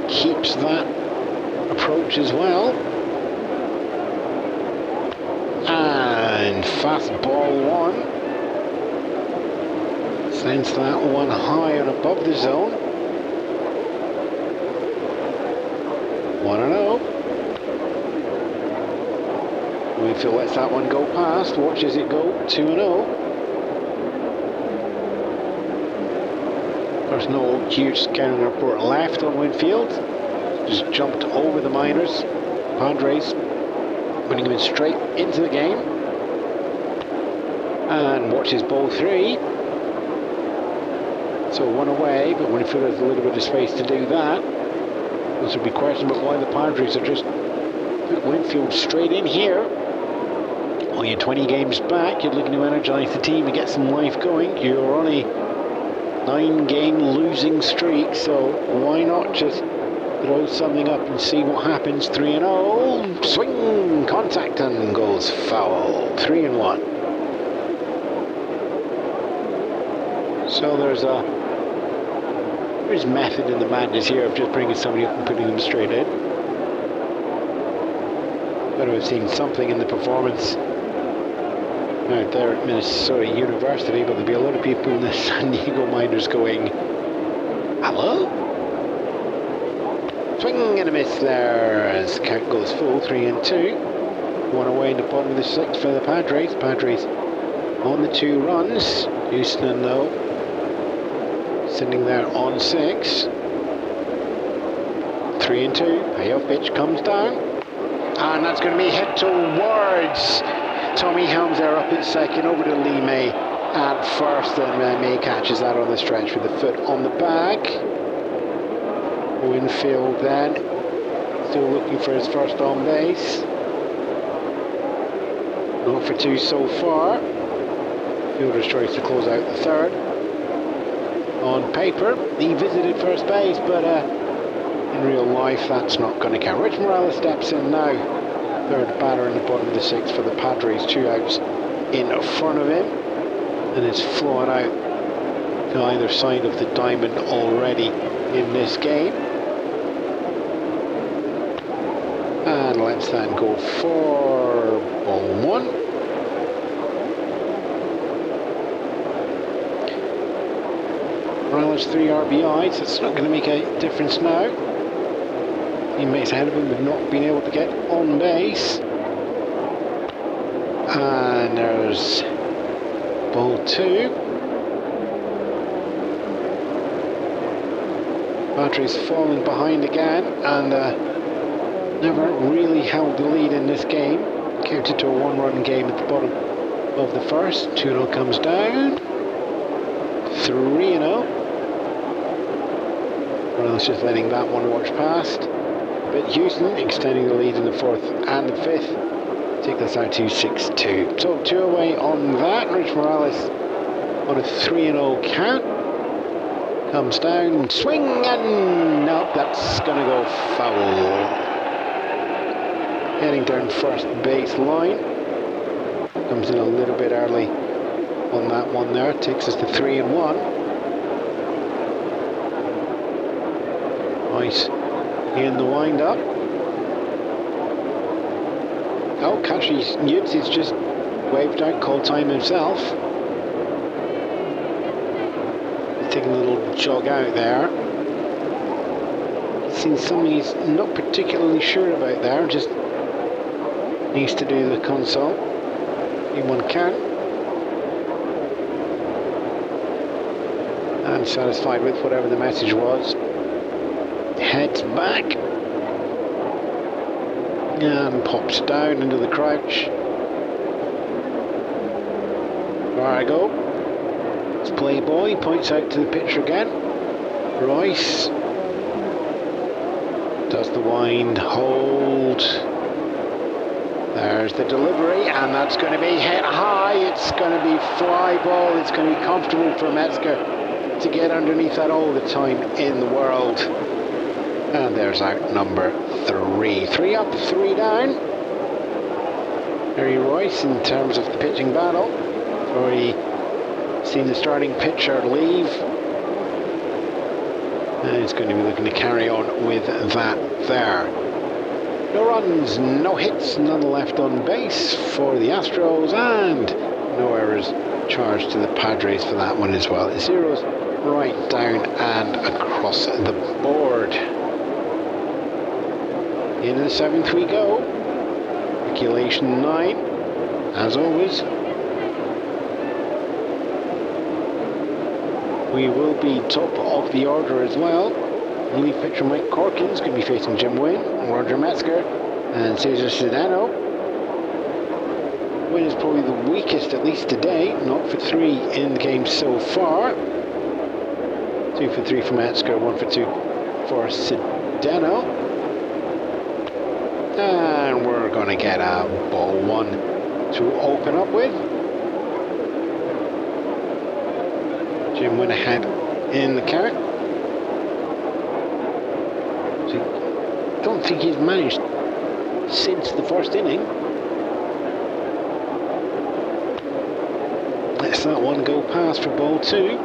keeps that approach as well. And fastball one. Sends that one high and above the zone. 1-0. Winfield lets that one go past, watches it go 2-0. There's no huge scouting report left on Winfield. Just jumped over the minors. Padres putting him straight into the game. And watches ball 3. So one away, but Winfield has a little bit of space to do that. This would be questioned about why the Padres are just put Winfield straight in here. Well, you're 20 games back, you're looking to energise the team and get some life going. You're on a 9-game losing streak, so why not just throw something up and see what happens? 3-0, swing, contact and goes foul. 3-1. So there's method in the madness here of just bringing somebody up and putting them straight in. Got to have seen something in the performance out there at Minnesota University, but there'll be a lot of people in the San Diego minors going, hello? Swing and a miss there as the count goes full, 3-2. One away in the bottom of the 6th for the Padres. Padres on the 2 runs. Houston though sitting there on 6. 3-2. Payoff pitch comes down, and that's going to be hit towards Tommy Helms there up at second, over to Lee May at first, and May catches that on the stretch with the foot on the bag. Winfield then still looking for his first on base. 0 for 2 so far. Fielder's choice to close out the 3rd. On paper, he visited first base, but in real life that's not going to count. Rich Morales steps in now. 3rd batter in the bottom of the 6th for the Padres. 2 outs in front of him, and it's flowing out to either side of the diamond already in this game. And lets that go for ball 1. Morales 3 RBIs. It's not going to make a difference now. Teammates ahead of him have not been able to get on base. And there's ball 2. Padres falling behind again, and never really held the lead in this game. Counted to a 1-run game at the bottom of the 1st. 2-0 comes down. 3-0. Morales just letting that one watch past. But Houston extending the lead in the 4th and the 5th. Take this out to 6-2. So 2 away on that. Rich Morales on a 3-0 count. Comes down, swing, and nope, that's going to go foul. Heading down first base line. Comes in a little bit early on that one there. Takes us to 3-1. Nice in the wind-up. Oh, Kashi Newts is just waved out, called time himself. He's taking a little jog out there. facing something he's not particularly sure about there, just needs to do the console. Anyone can. And satisfied with whatever the message was. Heads back. And pops down into the crouch. There I go. It's Playboy, points out to the pitcher again. Royce does the wind, hold. There's the delivery, and that's going to be hit high. It's going to be fly ball. It's going to be comfortable for Metzger to get underneath that all the time in the world. And there's out number 3. 3 up, 3 down. Harry Royce in terms of the pitching battle. Already seen the starting pitcher leave. And he's going to be looking to carry on with that there. No runs, no hits, none left on base for the Astros, and no errors charged to the Padres for that one as well. Zeros right down and across the board. Into the 7th we go. Regulation 9, as always. We will be top of the order as well. Relief pitcher Mike Corkins going to be facing Jim Wynn, Roger Metzger, and Cesar Sedano. Wynn is probably the weakest, at least today. 0 for 3 in the game so far. 2 for 3 for Metzger, 1 for 2 for Sedano. And we're going to get a ball 1 to open up with. Jim Wynn ahead in the count. So I don't think he's managed since the first inning. Let's that one go past for ball 2.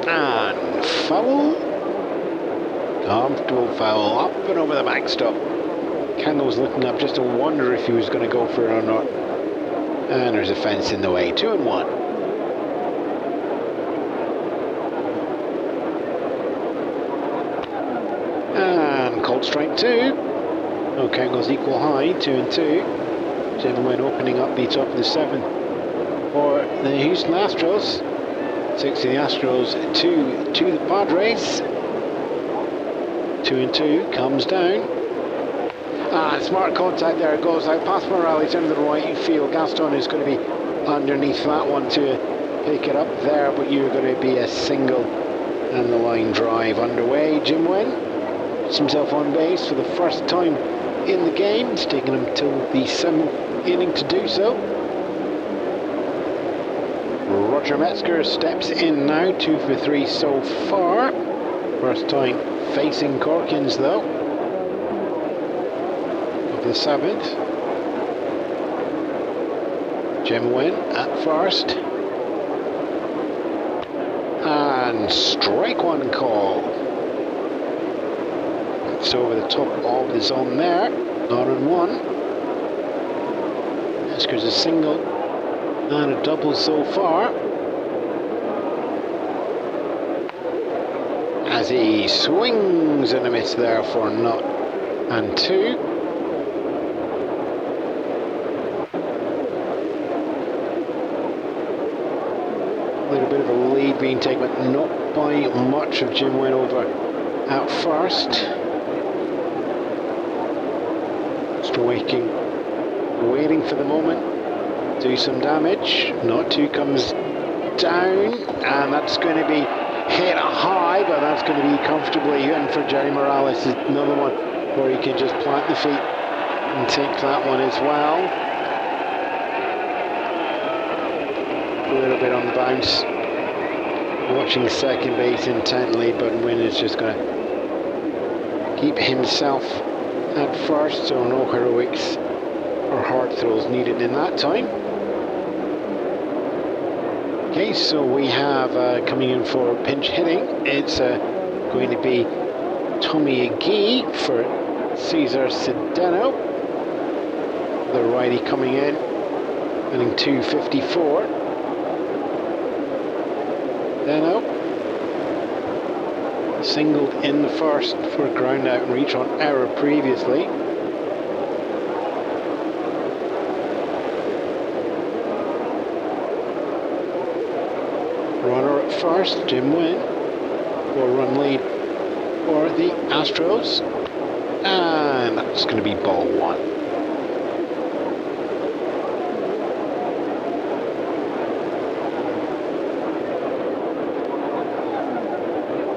And foul. Comfortable foul, up and over the backstop. Kendall's looking up just to wonder if he was going to go for it or not. And there's a fence in the way, 2-1. And cold strike 2. No count goes equal high, 2-2. Jim Wynn opening up the top of the 7th for the Houston Astros. 6 to the Astros, 2 to the Padres. 2-2, comes down. Smart contact there, it goes out past Morales into the right field. Gaston is going to be underneath that one to pick it up there, but you're going to be a single and the line drive underway. Jim Wynn puts himself on base for the first time in the game. It's taken him till the 7th inning to do so. Roger Metzger steps in now, 2 for 3 so far. First time facing Corkins though, of the 7th. Jim Wynn at first. And strike 1 call. It's over the top of the zone there, not on 1. Metzger's a single and a double so far. As he swings and a miss there for 0 and 2. A little bit of a lead being taken, but not by much of Jim Wynn over at first. Just waiting for the moment. Do some damage. 0-2 comes down, and that's going to be hit high, but that's going to be comfortably in for Jerry Morales. Another one where he can just plant the feet and take that one as well. A little bit on the bounce. Watching second base intently, but Wynn is just going to keep himself at first, so no heroics or hard throws needed in that time. Okay, so we have coming in for pinch hitting. It's going to be Tommy Agee for Cesar Sedano. The righty coming in, hitting 254. Deno singled in the first for a ground out and reach on error previously. Runner at first, Jim Wynn. 4-run lead for the Astros. And that's going to be ball one.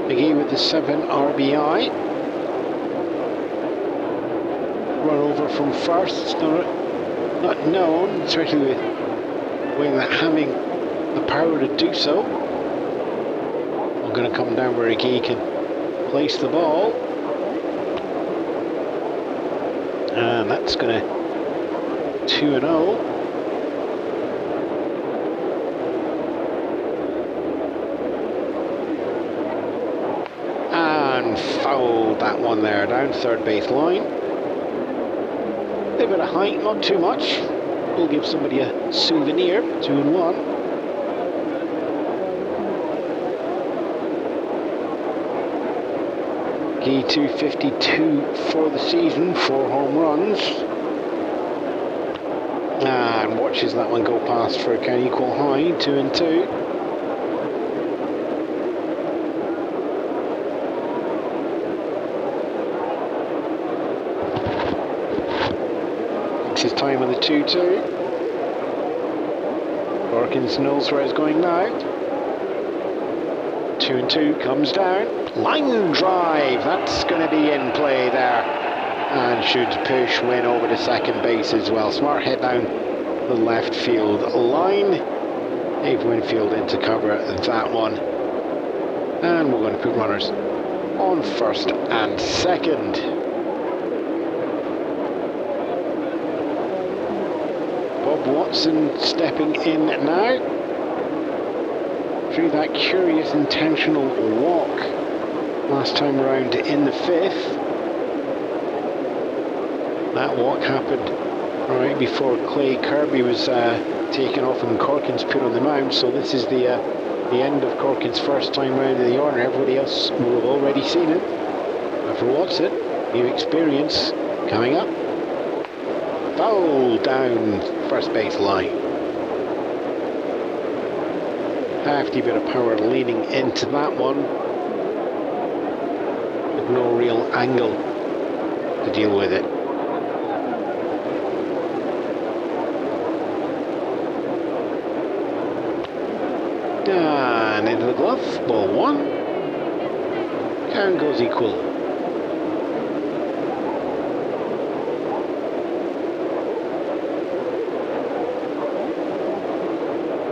McGee with the 7 RBI. Run over from first, it's not known, especially with Wing that having the power to do so. I'm going to come down where McGee can place the ball. And that's going to 2-0. Fouled that one there, down third base line. A bit of height, not too much. We'll give somebody a souvenir. 2-1. Key 252 for the season, 4 home runs. And watches that one go past for a count equal high, 2-2. His time on the 2-2. Hawkins knows where it's going now. 2-2 comes down. Line drive, that's going to be in play there. And should push Win over to second base as well. Smart head down the left field line. Dave Winfield in to cover that one. And we're going to put runners on first and second. Watson stepping in now through that curious intentional walk last time around in the 5th. That walk happened right before Clay Kirby was taken off and Corkins put on the mound, so this is the end of Corkins' first time round in the order. Everybody else will have already seen it. But for Watson, new experience coming up. Foul down first base line. Hefty bit of power leaning into that one, with no real angle to deal with it. And into the glove, ball one. Count goes equal.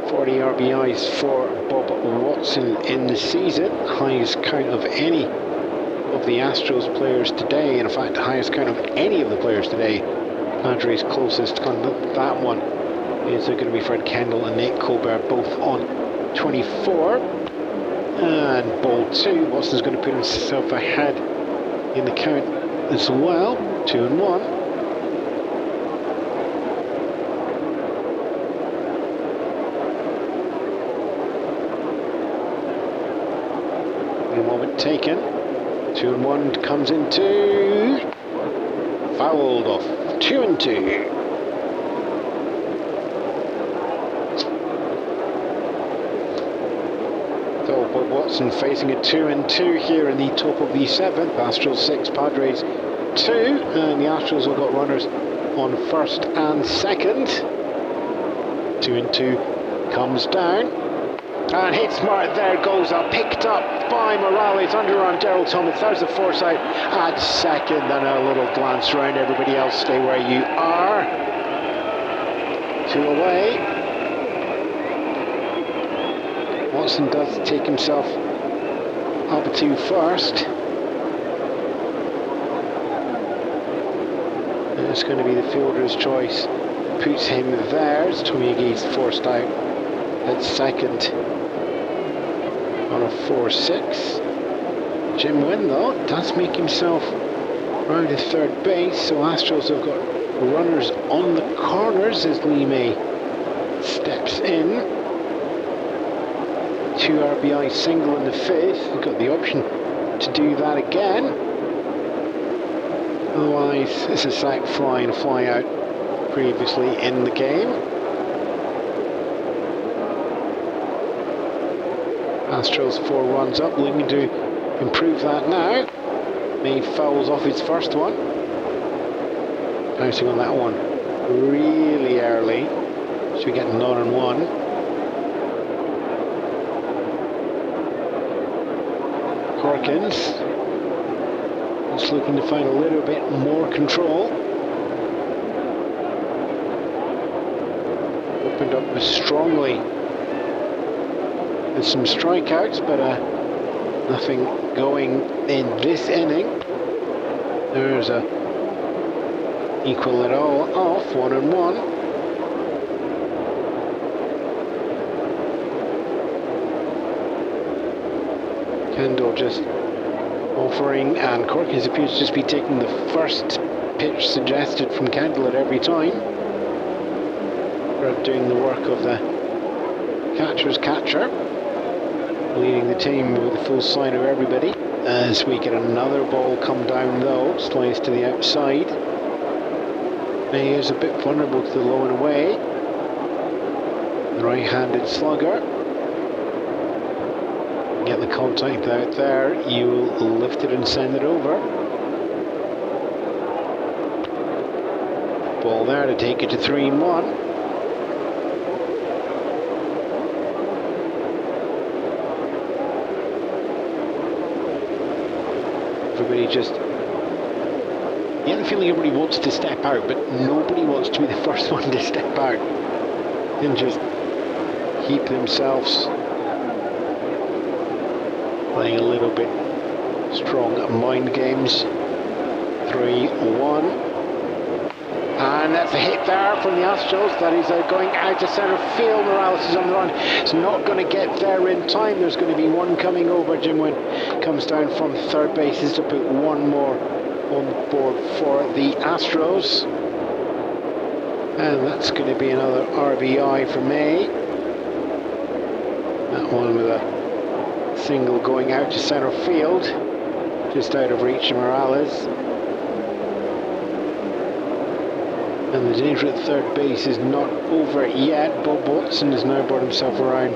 40 RBIs for Bob Watson in the season, highest count of any of the Astros players today. In fact, highest count of any of the players today. Padres closest on that one is going to be Fred Kendall and Nate Colbert, both on 24. And ball two, Watson's going to put himself ahead in the count as well. 2-1. Moment taken. 2-1 comes into. Fouled off. 2-2. So Bob Watson facing a 2-2 here in the top of the 7th. Astros 6, Padres 2, and the Astros have got runners on first and second. 2-2 comes down. And hit smart, there goes up, picked up by Morales, under on Daryl Thomas. There's the foresight at second, and a little glance around. Everybody else stay where you are. 2 away. Watson does take himself up to first. And it's going to be the fielder's choice. Puts him there. It's Tommy McGee's forced out at second. On a 4-6. Jim Wynn, though, does make himself round to third base, so Astros have got runners on the corners as Lee May steps in. 2 RBI single in the 5th. We've got the option to do that again. Otherwise, it's a sac fly and fly out previously in the game. Astros 4 runs up, looking to improve that now. May fouls off his first one. Bouncing on that one really early. So we get an on 1. Corkins just looking to find a little bit more control. Opened up strongly with some strikeouts, but nothing going in this inning. There's a equal it all off, 1-1. Kendall just offering, and Corkins appears to just be taking the first pitch suggested from Kendall at every time. We're doing the work of the catcher's catcher, leading the team with a full side of everybody. As we get another ball come down though, slides to the outside. May is a bit vulnerable to the low and away. The right-handed slugger. Get the contact out there, you will lift it and send it over. Ball there to take it to 3-1. Everybody just, you get the feeling everybody wants to step out, but nobody wants to be the first one to step out and just keep themselves playing a little bit strong mind games. 3-1, and that's a hit there from the Astros. That is going out to centre field. Morales is on the run. It's not going to get there in time. There's going to be one coming over. Jim Wynn comes down from third base to put one more on board for the Astros, and that's going to be another RBI for May. That one with a single going out to centre field, just out of reach of Morales. And the danger at third base is not over yet. Bob Watson has now brought himself around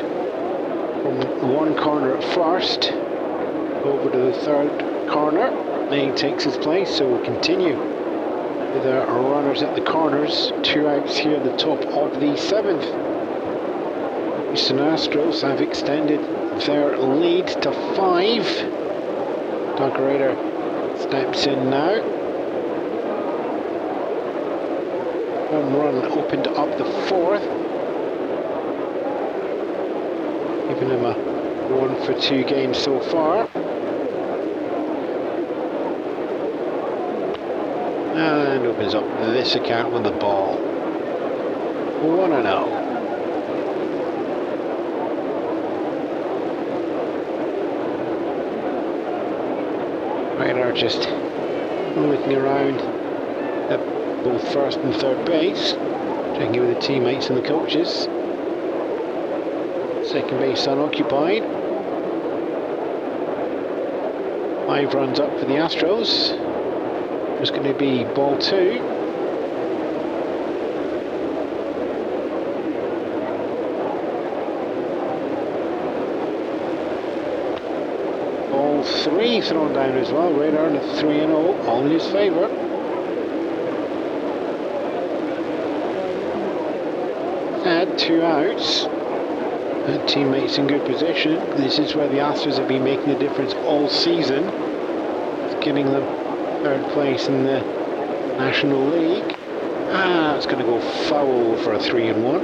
from one corner at first over to the third corner. May takes his place, so we'll continue with our runners at the corners. 2 outs here at the top of the 7th. Houston Astros have extended their lead to 5. Doug Rader steps in now. Home run opened up the 4th, giving him a 1-for-2 game so far. And opens up this account with the ball. 1-0. Radar just looking around at both first and third base, checking with the teammates and the coaches. Second base unoccupied. 5 runs up for the Astros. There's going to be ball 2. Ball 3 thrown down as well. Radar at 3-0, all in his favour. Had 2 outs. And teammates in good position. This is where the Astros have been making the difference all season. It's getting them third place in the National League. It's going to go foul for a 3-1.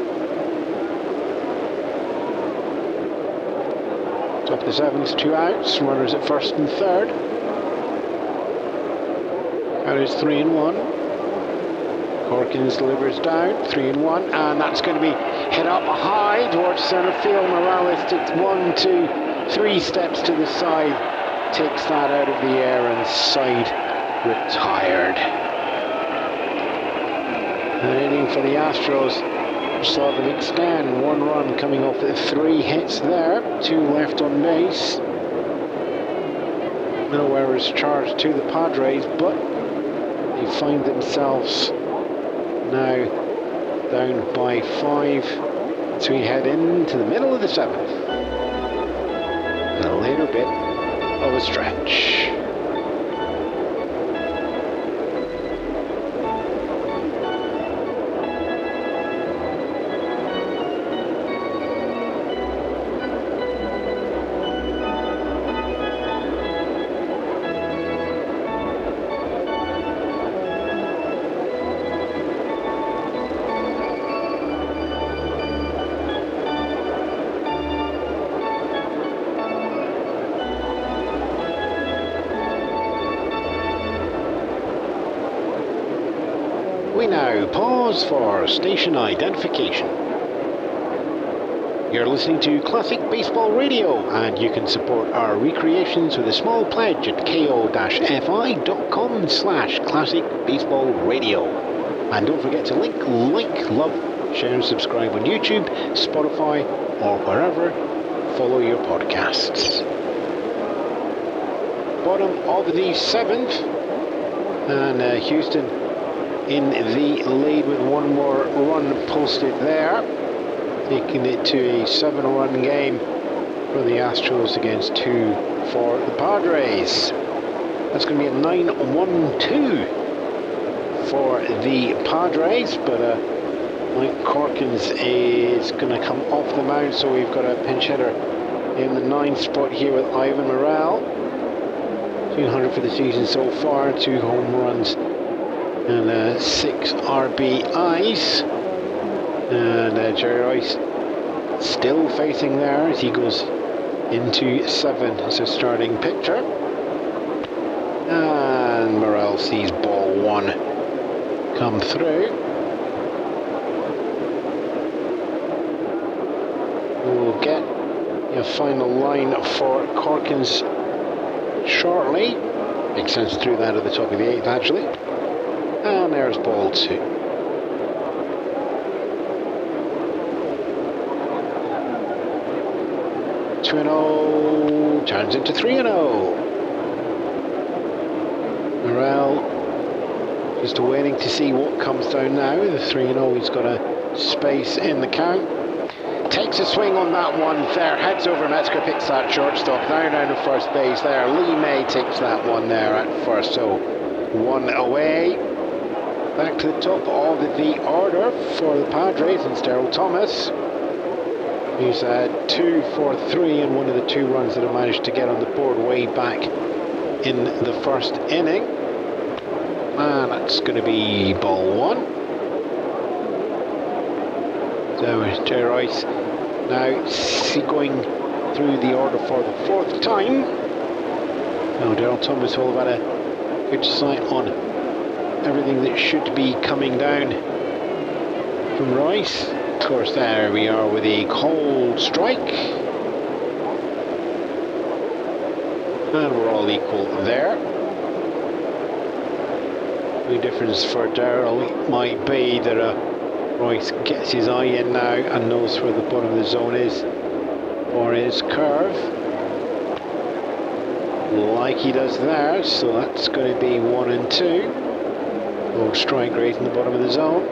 Top of the 7th, 2 outs. Runners at first and third. Out is 3-1. Corkins delivers down, 3-1, and that's going to be hit up high towards centre field. Morales takes 1, 2, 3 steps to the side, takes that out of the air and side retired. An inning for the Astros. Saw them extend. 1 run coming off the 3 hits there. 2 left on base. No errors charged to the Padres, but they find themselves now down by 5 as we head into the middle of the 7th. And a later bit of a stretch. We now pause for station identification. You're listening to Classic Baseball Radio, and you can support our recreations with a small pledge at ko-fi.com/Classic Baseball Radio. And don't forget to like, love, share and subscribe on YouTube, Spotify or wherever follow your podcasts. Bottom of the 7th, and Houston in the lead with 1 more run posted there, taking it to a 7-run game for the Astros against 2 for the Padres. That's going to be a 9-1-2 for the Padres, but Mike Corkins is going to come off the mound, so we've got a pinch hitter in the 9th spot here with Ivan Morel. 200 for the season so far, 2 home runs and 6 RBIs. And Jerry Rice still facing there as he goes into 7 as a starting pitcher. And Morel sees ball 1 come through. We'll get a final line for Corkins shortly. Makes sense through that at the top of the 8th actually. And there's ball 2. Two and 0 turns into 3 and 0. Morel just waiting to see what comes down now. The 3 and 0, he's got a space in the count. Takes a swing on that one there, heads over Metzger, picks that shortstop down to first base there. Lee May takes that one there at first, so 1 away. Back to the top of the order for the Padres and Daryl Thomas. He's 2 for 3 in one of the 2 runs that he managed to get on the board way back in the first inning. And that's going to be ball 1. So Jerry Rice now going through the order for the 4th time. Now Daryl Thomas will have had a good sight on everything that should be coming down from Rice. Of course, there we are with a cold strike. And we're all equal there. The difference for Daryl might be that Rice gets his eye in now and knows where the bottom of the zone is for his curve. Like he does there, so that's going to be 1 and 2. Low strike rate in the bottom of the zone.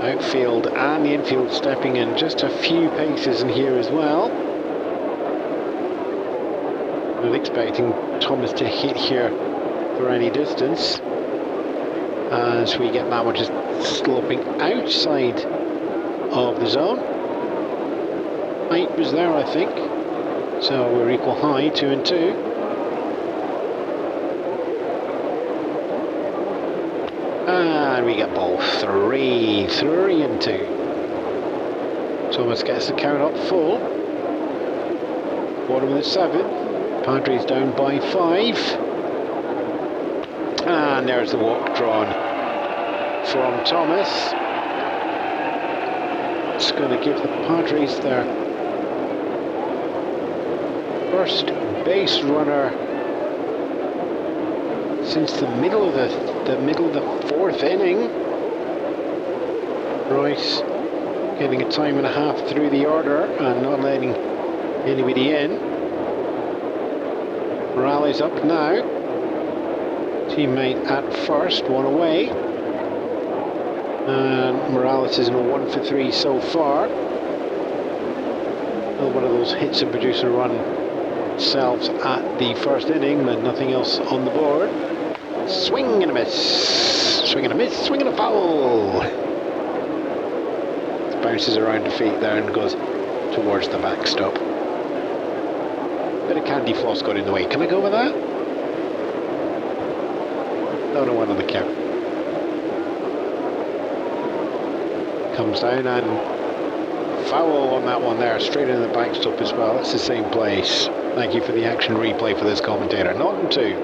Outfield and the infield stepping in just a few paces in here as well. Not expecting Thomas to hit here for any distance, as we get that one just sloping outside of the zone. Height was there, I think, so we're equal high, 2 and 2. And we get ball 3 and 2. Thomas gets the count up full. Bottom of the 7th. Padres down by 5. And there's the walk drawn from Thomas. It's going to give the Padres their first base runner since the middle of the fourth inning. Royce getting a time and a half through the order and not letting anybody in. Morales up now. Teammate at first, one away. And Morales is in a 1 for 3 so far. Another one of those hits and produce a run themselves at the first inning, but nothing else on the board. Swing and a miss. Swing and a miss. Swing and a foul. It bounces around the feet there and goes towards the backstop. Bit of candy floss got in the way. Can I go with that? No one on the count. Comes down and foul on that one there, straight into the backstop as well. That's the same place. Thank you for the action replay for this commentator. 0-2.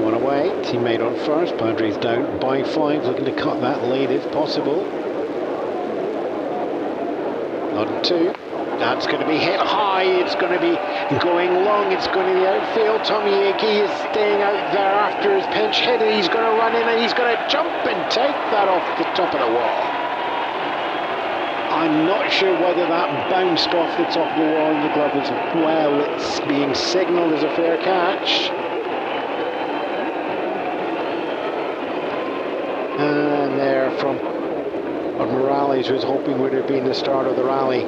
One away, teammate on first. Padres down by 5, looking to cut that lead if possible. 0-2. That's going to be hit high, it's going to be going long, it's going to the outfield. Tommy Hickey is staying out there after his pinch hit, and he's going to run in and he's going to jump and take that off the top of the wall. I'm not sure whether that bounced off the top of the wall in the glove as well. It's being signalled as a fair catch. And there from Morales, who was hoping would have been the start of the rally.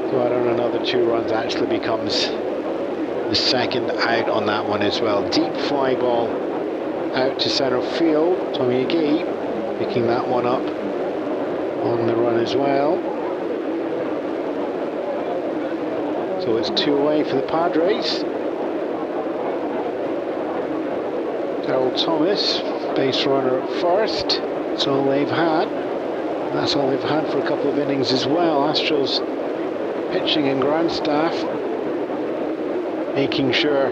So out on another 2 runs, actually becomes the second out on that one as well. Deep fly ball out to centre field. Tommy Hickey picking that one up on the run as well. So it's 2 away for the Padres. Darryl Thomas, base runner at first. That's all they've had. That's all they've had for a couple of innings as well. Astros pitching and ground staff making sure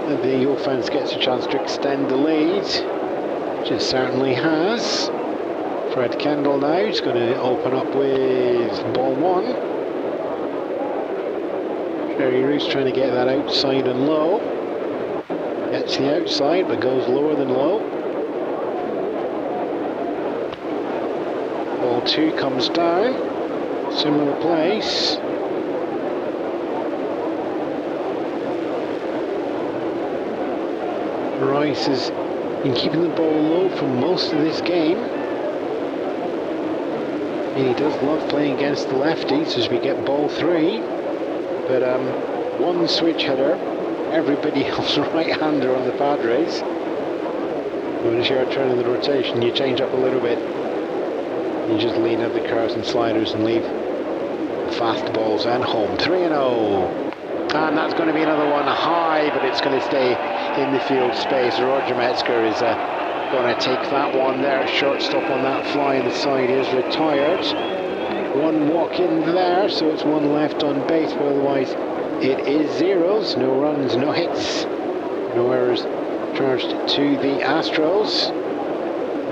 that the offense gets a chance to extend the lead, which it certainly has. Fred Kendall now is going to open up with ball 1. Jerry Roos trying to get that outside and low. Gets the outside but goes lower than low. Ball 2 comes down. Similar place. Royce has been keeping the ball low for most of this game. And he does love playing against the lefties as we get ball 3. But one switch hitter, everybody else right-hander on the Padres. When it's your turn in the rotation, you change up a little bit. You just lean out the curves and sliders and leave fast balls and home. 3-0. And that's going to be another one high, but it's going to stay in the field space. Roger Metzger is going to take that one there. Shortstop on that fly, the side is retired. One walk in there, so it's 1 left on base, but otherwise it is zeros. No runs, no hits, no errors charged to the Astros.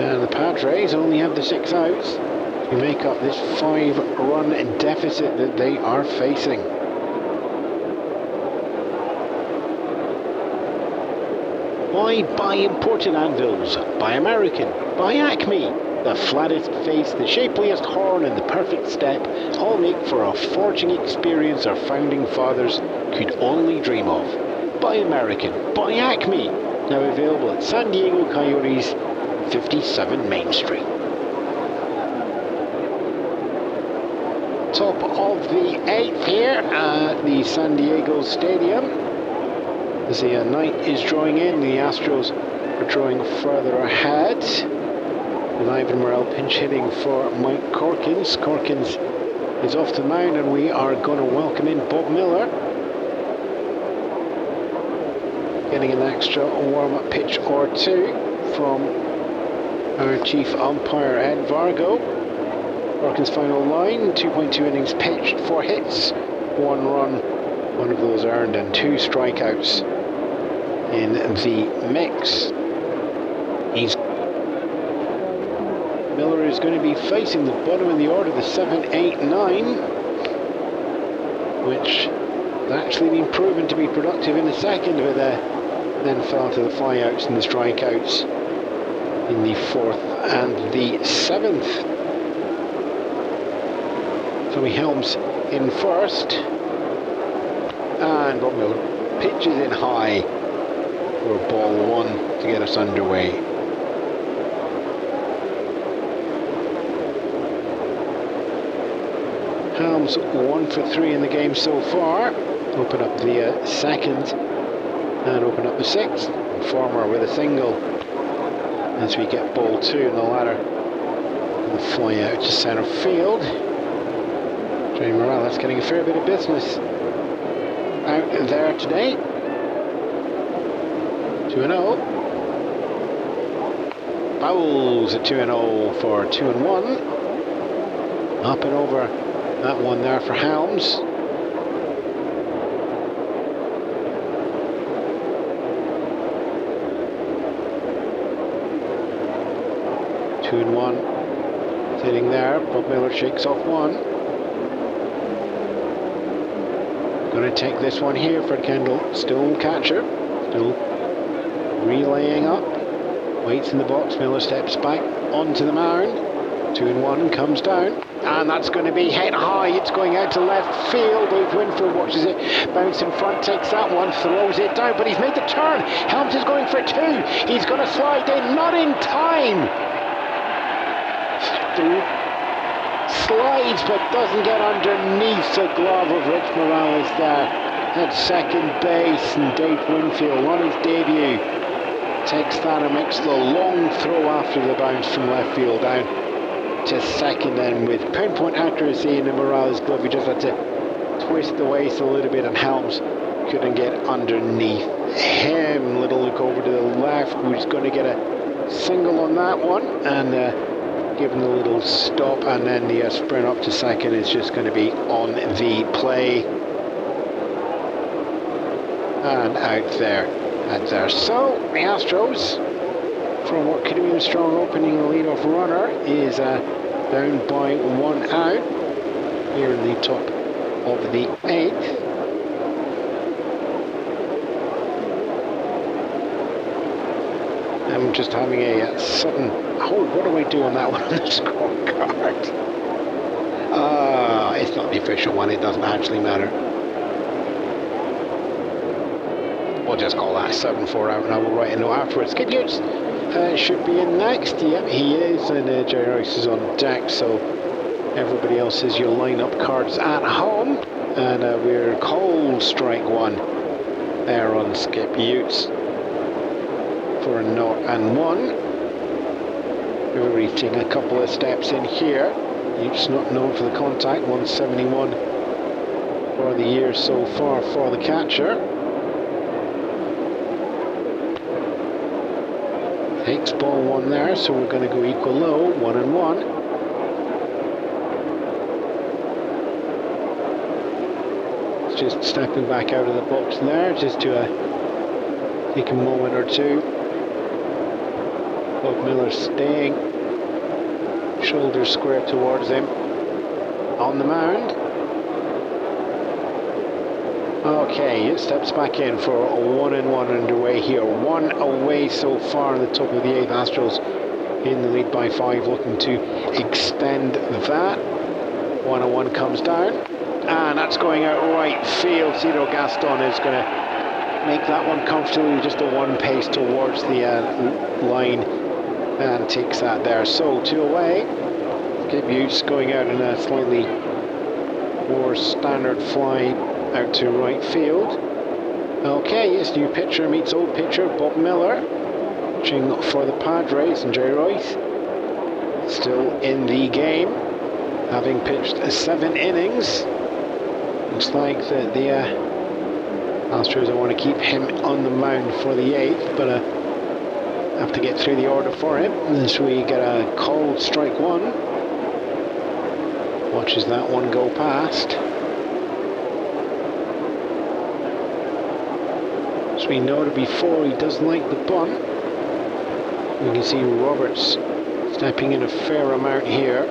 And the Padres only have the 6 outs to make up this 5-run deficit that they are facing. Why buy imported anvils? Buy American. Buy Acme. The flattest face, the shapeliest horn, and the perfect step all make for a forging experience our founding fathers could only dream of. Buy American. Buy Acme. Now available at San Diego Coyotes, 57 Main Street. Top of the 8th here at the San Diego Stadium. As the night is drawing in, the Astros are drawing further ahead. With Ivan Morel pinch hitting for Mike Corkins. Corkins is off the mound, and we are going to welcome in Bob Miller. Getting an extra warm-up pitch or 2 from our chief umpire, Ed Vargo. Corkins' final line, 2.2 innings pitched, 4 hits, 1 run, 1 of those earned, and 2 strikeouts in the mix. Miller is going to be facing the bottom of the order, the 7, 8, 9, which actually been proven to be productive in the second, but then fell to the flyouts and the strikeouts in the fourth and the seventh. So he Helms in first, and Bob Miller pitches in high for ball one to get us underway. Helms 1 for 3 in the game so far. Open up the second and open up the sixth. Farmer with a single as we get ball two in the ladder. And fly out to centre field. Jay Morales getting a fair bit of business out there today. 2-0. Bowles at 2-0 for 2-1. Up and over that one there for Helms. Two and one. Sitting there. Bob Miller shakes off one. Going to take this one here for Kendall. Still catcher. Still relaying up. Waits in the box. Miller steps back onto the mound. 2-1 comes down. And that's going to be hit high. It's going out to left field. Dave Winfield watches it. Bounce in front. Takes that one. Throws it down. But he's made the turn. Helms is going for two. He's going to slide in. Not in time. Slides but doesn't get underneath the glove of Rich Morales there at second base, and Dave Winfield on his debut takes that and makes the long throw after the bounce from left field down to second, and with pinpoint accuracy in the Morales glove he just had to twist the waist a little bit and Helms couldn't get underneath him. Little look over to the left, who's going to get a single on that one, and given a little stop, and then the sprint up to second is just going to be on the play and out there. So the Astros, from what could have been a strong opening, the leadoff runner is down by 1 out here in the top of the 8th. I'm just having a sudden, what do I do on that one on the scorecard? It's not the official one, it doesn't actually matter. We'll just call that 7-4 out, and I will write a note afterwards. Kid Utes should be in next. Yep, he is, and Jerry Rice is on deck, so everybody else is your lineup cards at home, and we're cold strike one there on Skip Utes for a 0-1. Everybody's taking a couple of steps in here. Utes not known for the contact. 171 for the year so far for the catcher. Takes ball one there, so we're going to go equal low, 1-1. Just stepping back out of the box there, just to take a moment or two. Bob Miller staying, shoulders square towards him, on the mound. Okay, it steps back in for a 1-1 underway here. One away so far in the top of the 8th. Astros in the lead by 5, looking to extend that. 1-1 comes down, and that's going out right field. Ciro Gaston is going to make that one comfortably, just a one pace towards the line, and takes that there. So 2 away. Skip Utes going out in a slightly more standard fly out to right field. Okay, yes, new pitcher meets old pitcher, Bob Miller, pitching for the Padres, and Jerry Rice still in the game, having pitched 7 innings. Looks like the Astros, I want to keep him on the mound for the 8th, but have to get through the order for him. As we get a called strike one. Watches that one go past. As we noted before, he does like the bunt. We can see Roberts stepping in a fair amount here.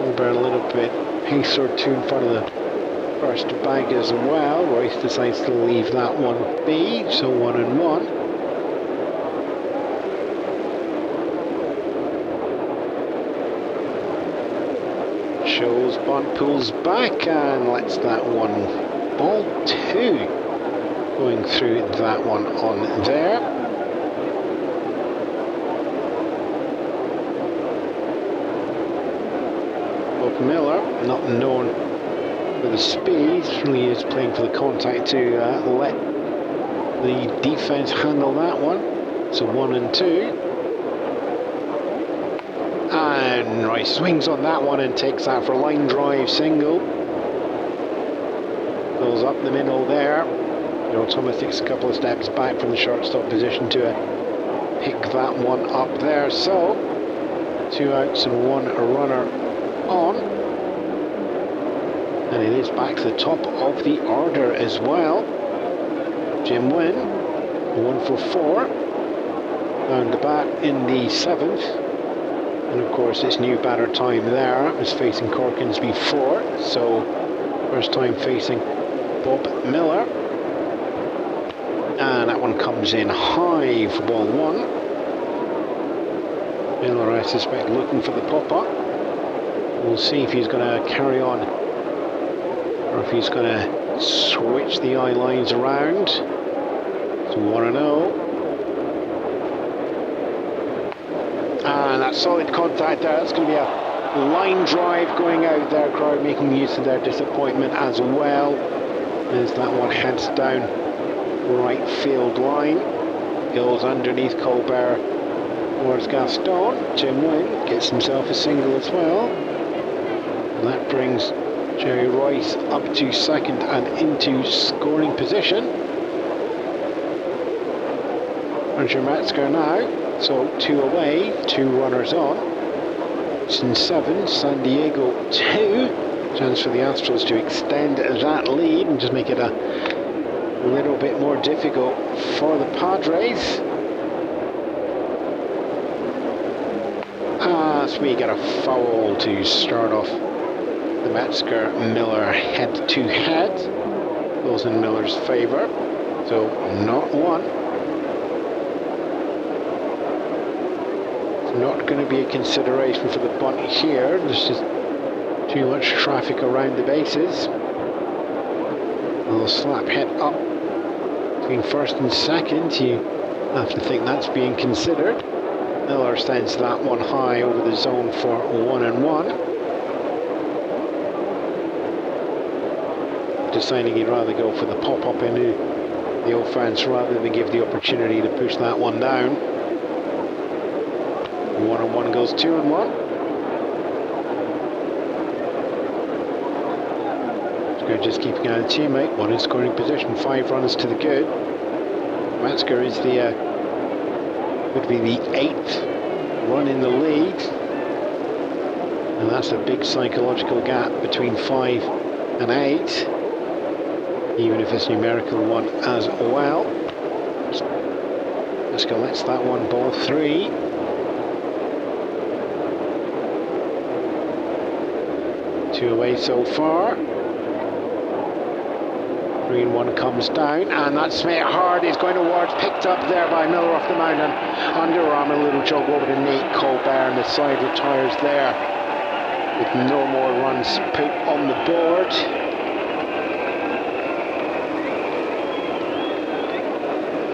Over a little bit, pace or two in front of the first bag as well. Royce decides to leave that one be, so 1-1. Shows bunt, pulls back and lets that one ball 2 going through that one on there. Bob Miller, not known for the speed, really is playing for the contact to let the defense handle that one. So 1-2. And Rice swings on that one and takes that for a line drive single. Goes up the middle there. Joe Thomas takes a couple of steps back from the shortstop position to pick that one up there. So 2 outs and 1 runner on. And it is back to the top of the order as well. Jim Wynn, 1 for 4. Down the bat in the 7th. And of course it's new batter time there. It was facing Corkins before, so first time facing Bob Miller. And that one comes in high for ball 1. Miller, I suspect, looking for the pop-up. We'll see if he's going to carry on or if he's going to switch the eye lines around. So 1-0. And that solid contact there, that's going to be a line drive going out there, crowd making use of their disappointment as well, as that one heads down right field line, goes underneath Colbert towards Gaston. Jim Wynn gets himself a single as well, and that brings Jerry Royce up to second and into scoring position. Roger Metzger now. So 2 away, 2 runners on. It's in 7, San Diego 2. Chance for the Astros to extend that lead and just make it a little bit more difficult for the Padres. As we get a foul to start off the Metzger-Miller head-to-head. Goes in Miller's favour, so not 1. Not going to be a consideration for the bunt here. There's just too much traffic around the bases. A little slap hit up between first and second. You have to think that's being considered. Miller sends that one high over the zone for 1-1. Deciding he'd rather go for the pop-up into the offense rather than give the opportunity to push that one down. 1-1 goes 2-1. Metzger just keeping out of the teammate. 1 in scoring position, 5 runs to the good. Metzger is the would be the 8th run in the lead, and that's a big psychological gap between 5 and 8, even if it's numerical one as well. Metzger lets that one ball 3. 2 away so far. 3-1 comes down, and that's hit hard. He's going towards, picked up there by Miller off the mountain. Underarm, a little jog over to Nate Colbert, and the side retires there with no more runs put on the board.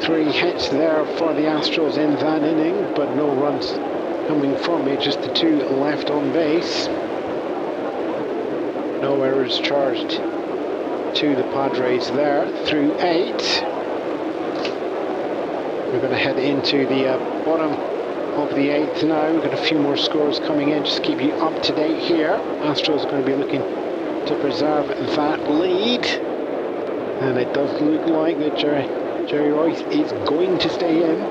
Three hits there for the Astros in that inning, but no runs coming from it, just the 2 left on base. No errors charged to the Padres there through 8. We're going to head into the bottom of the 8th now. We've got a few more scores coming in just to keep you up to date here. Astros are going to be looking to preserve that lead, and it does look like that Jerry Royce is going to stay in.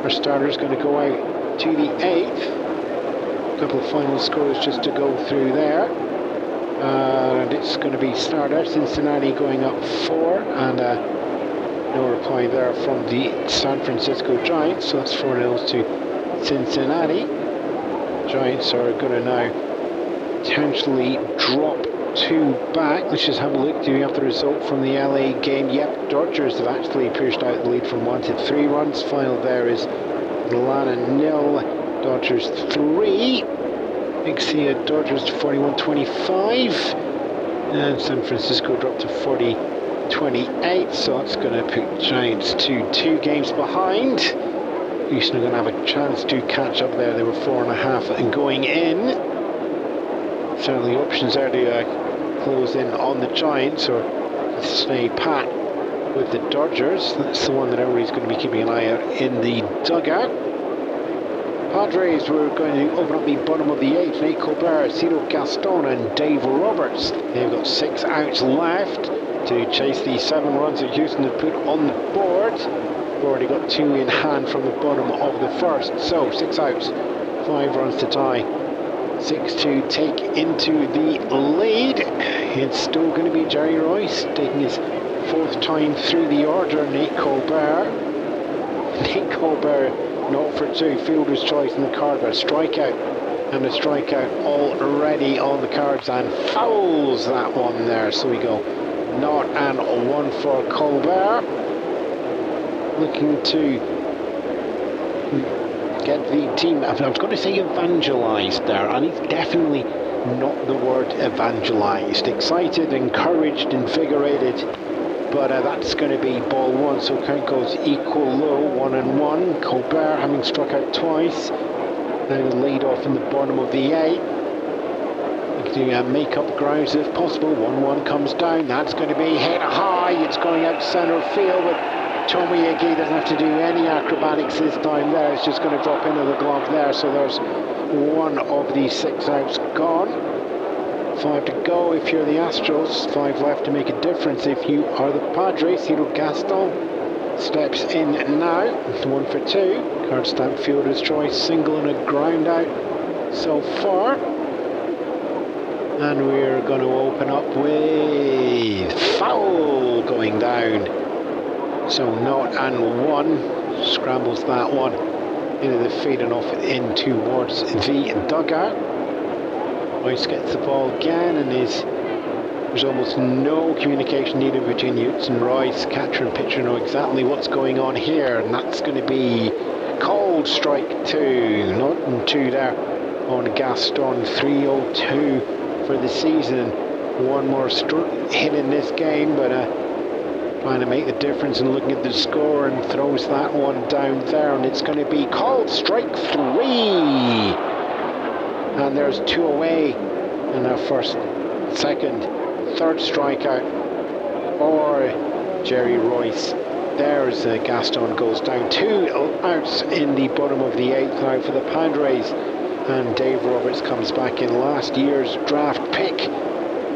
Our starter's going to go out to the 8th. A couple of final scores just to go through there. And it's going to be starter Cincinnati going up 4, and no reply there from the San Francisco Giants, so that's 4-0 to Cincinnati. Giants are going to now potentially drop 2 back. Let's just have a look. Do we have the result from the LA game? Yep, Dodgers have actually pushed out the lead from 1 to 3 runs. Final there is Atlanta 0, Dodgers 3. Big C at Dodgers to 41-25. And San Francisco dropped to 40-28. So that's going to put Giants to 2 games behind. Houston are going to have a chance to catch up there. They were 4.5 and going in. Certainly options there to close in on the Giants or stay pat with the Dodgers. That's the one that everybody's going to be keeping an eye out in the dugout. Padres were going to open up the bottom of the 8th. Nate Colbert, Ciro Gaston and Dave Roberts. They've got 6 outs left to chase the 7 runs that Houston had put on the board. We've already got 2 in hand from the bottom of the 1st. So 6 outs, 5 runs to tie. 6 to take into the lead. It's still going to be Jerry Royce taking his 4th time through the order. Nate Colbert, 0 for 2, fielder's choice in the card, but a strikeout and a strikeout already on the cards, and fouls that one there. So we go 0 and 1 for Colbert, looking to get the team, I was going to say evangelised there, and it's definitely not the word evangelised. Excited, encouraged, invigorated, but that's going to be ball 1, so count goes equal low, 1 and 1. Colbert, having struck out twice, now the lead off in the bottom of the 8th. Looking to make up grounds if possible. 1-1 comes down, that's going to be hit high, it's going out centre field, but Tomoyagi doesn't have to do any acrobatics this time there. It's just going to drop into the glove there. So there's 1 of the 6 outs gone. 5 to go if you're the Astros. 5 left to make a difference if you are the Padres. Ciro Gaston steps in now. 1 for 2. Card stamp fielder's choice. Single and a ground out so far. And we're going to open up with foul going down. So 0 and 1, scrambles that one into the feed and off in towards the dugout. Royce gets the ball again, and there's almost no communication needed between Utes and Royce. Catcher and pitcher know exactly what's going on here, and that's going to be called strike 2. 0 and 2 there on Gaston. 3-0-2 for the season. 1 more hit in this game, but trying to make the difference and looking at the score, and throws that one down there, and it's going to be called strike 3. And there's 2 away, and our 1st, 2nd, 3rd strikeout for Jerry Royce. There's Gaston goes down. 2 outs in the bottom of the 8th now for the Padres, and Dave Roberts comes back in, last year's draft pick.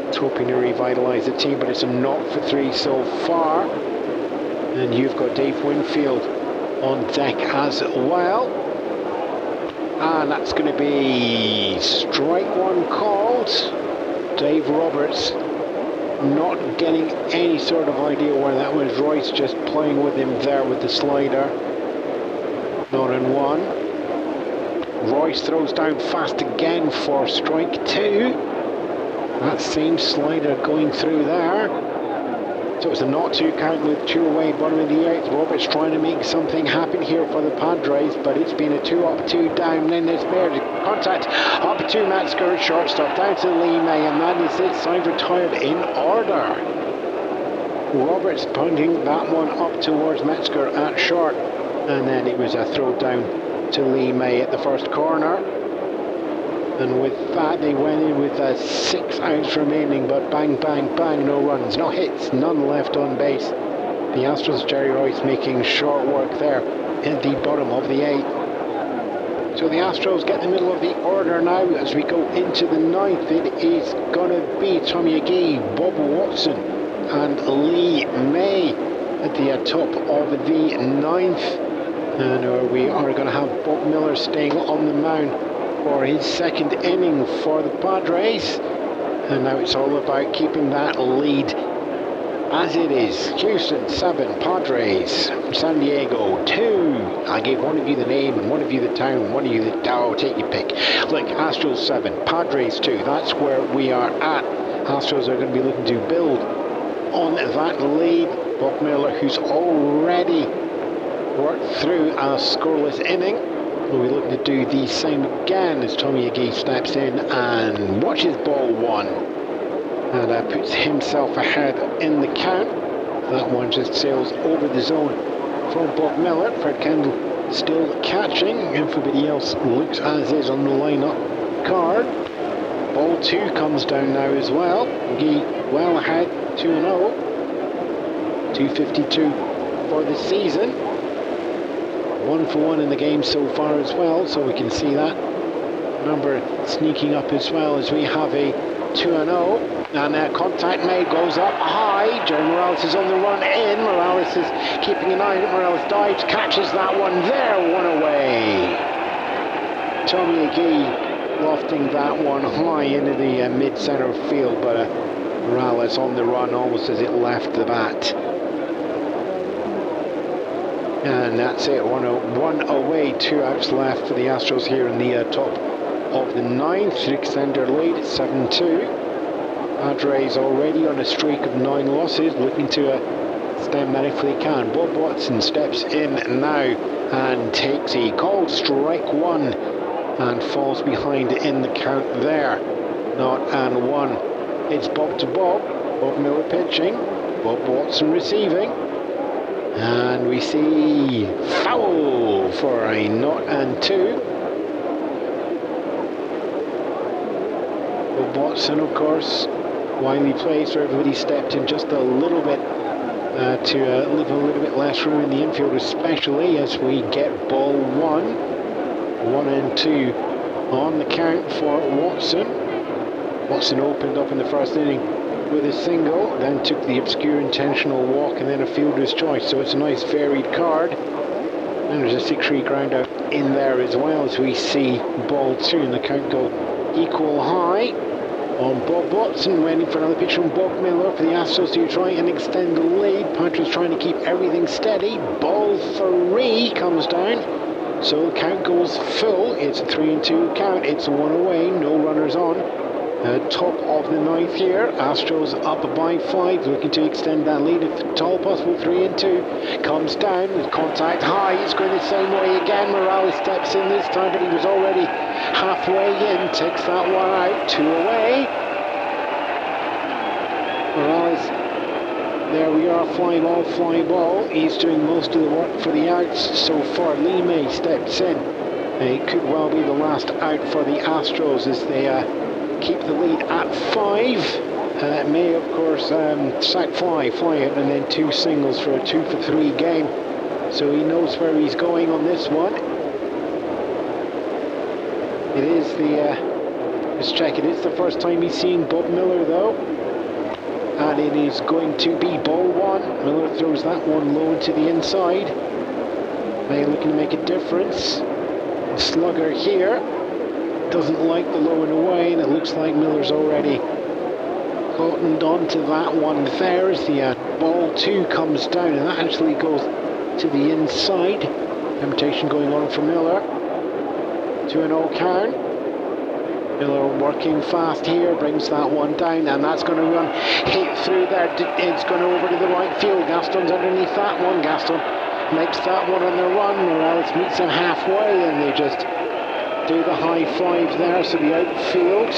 It's hoping to revitalise the team, but it's a 0 for 3 so far. And you've got Dave Winfield on deck as well. And that's going to be strike 1 called. Dave Roberts not getting any sort of idea where that was. Royce just playing with him there with the slider. 0 and 1. Royce throws down fast again for strike 2. That same slider going through there. So it's a 0-2 count with 2 away, bottom of the 8th. Roberts trying to make something happen here for the Padres, but it's been a 2 up, 2 down. Then there's contact up to Metzger, shortstop, down to Lee May, and that is it. Side retired in order. Roberts pointing that one up towards Metzger at short, and then it was a throw down to Lee May at the 1st corner. And with that, they went in with 6 outs remaining, but bang, bang, bang, no runs, no hits, none left on base. The Astros, Jerry Royce making short work there in the bottom of the 8th. So the Astros get the middle of the order now as we go into the 9th. It is going to be Tomoyagi, Bob Watson, and Lee May at the top of the 9th. And we are going to have Bob Miller staying on the mound for his 2nd inning for the Padres, and now it's all about keeping that lead as it is. Houston 7, Padres, San Diego 2. I gave one of you the name and one of you the town, one of you the take your pick. Look, Astros 7, Padres 2. That's where we are at Astros are going to be looking to build on that lead. Bob Miller, who's already worked through a scoreless inning, will be looking to do the same again as Tommy Agee steps in and watches ball one. And puts himself ahead in the count. That one just sails over the zone from Bob Miller. Fred Kendall still catching. Everybody else looks as is on the lineup card. Ball two comes down now as well. Agee well ahead, 2-0. 252 for the season. 1 for 1 in the game so far as well, so we can see that number sneaking up as well as we have a 2-0. And contact made, goes up high. Jerry Morales is on the run in. Morales is keeping an eye on it. Morales dives, catches that one there, one away. Tommy Agee lofting that one high into the mid-center field, but Morales on the run almost as it left the bat. And that's it, one away, 2 outs left for the Astros here in the top of the ninth to extend their lead at 7-2. Padres already on a streak of 9 losses, looking to stem that if they can. Bob Watson steps in now and takes a called strike one and falls behind in the count there. Not and one. It's Bob to Bob. Bob Miller pitching. Bob Watson receiving. And we see foul for a not and 2. Bob Watson, of course, widely played, so everybody stepped in just a little bit to leave a little bit less room in the infield, especially as we get ball 1. 1 and 2 on the count for Watson. Watson opened up in the first inning with a single, then took the obscure intentional walk and then a fielder's choice, so it's a nice varied card. And there's a 6-3 ground out in there as well as we see ball 2 and the count go equal high on Bob Watson, waiting for another pitch from Bob Miller for the Astros to try and extend the lead. Padres trying to keep everything steady. Ball 3 comes down, so the count goes full. It's a 3-2 count, it's 1 away, no runners on. Top of the ninth here, Astros up by 5, looking to extend that lead if at all possible. 3-2 comes down with contact high. It's going the same way again. Morales steps in this time, but he was already halfway in. Takes that one out. 2 away. Morales, there we are. Fly ball, fly ball. He's doing most of the work for the outs so far. Lee May steps in. It could well be the last out for the Astros as they keep the lead at 5. May, of course, sack fly out, and then 2 singles for a 2 for 3 game. So he knows where he's going on this one. It is let's check, it is the first time he's seeing Bob Miller though. And it is going to be ball 1. Miller throws that one low into the inside. May looking to make a difference. Slugger here. Doesn't like the low and away, and it looks like Miller's already cottoned onto that one there as the ball 2 comes down, and that actually goes to the inside. Temptation going on for Miller. 2-0 count. Miller working fast here, brings that one down, and that's going to run hit through there. It's going over to the right field. Gaston's underneath that one. Gaston makes that one on the run. Morales meets him halfway, and they just do the high 5 there, so the outfield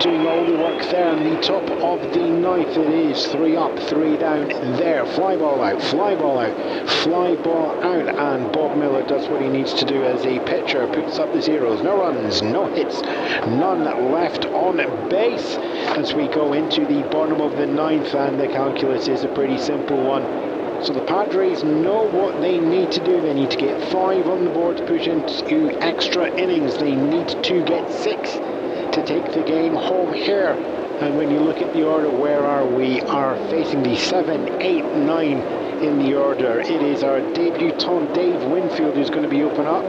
doing all the work there. In the top of the ninth, it is 3 up, 3 down there. Fly ball out, fly ball out, fly ball out, and Bob Miller does what he needs to do as a pitcher, puts up the zeros. No runs, no hits, none left on base as we go into the bottom of the ninth, and the calculus is a pretty simple one. So the Padres know what they need to do. They need to get 5 on the board to push into extra innings. They need to get 6 to take the game home here. And when you look at the order, where are we? Are facing the 7, 8, 9 in the order. It is our debutant Dave Winfield who's going to be open up.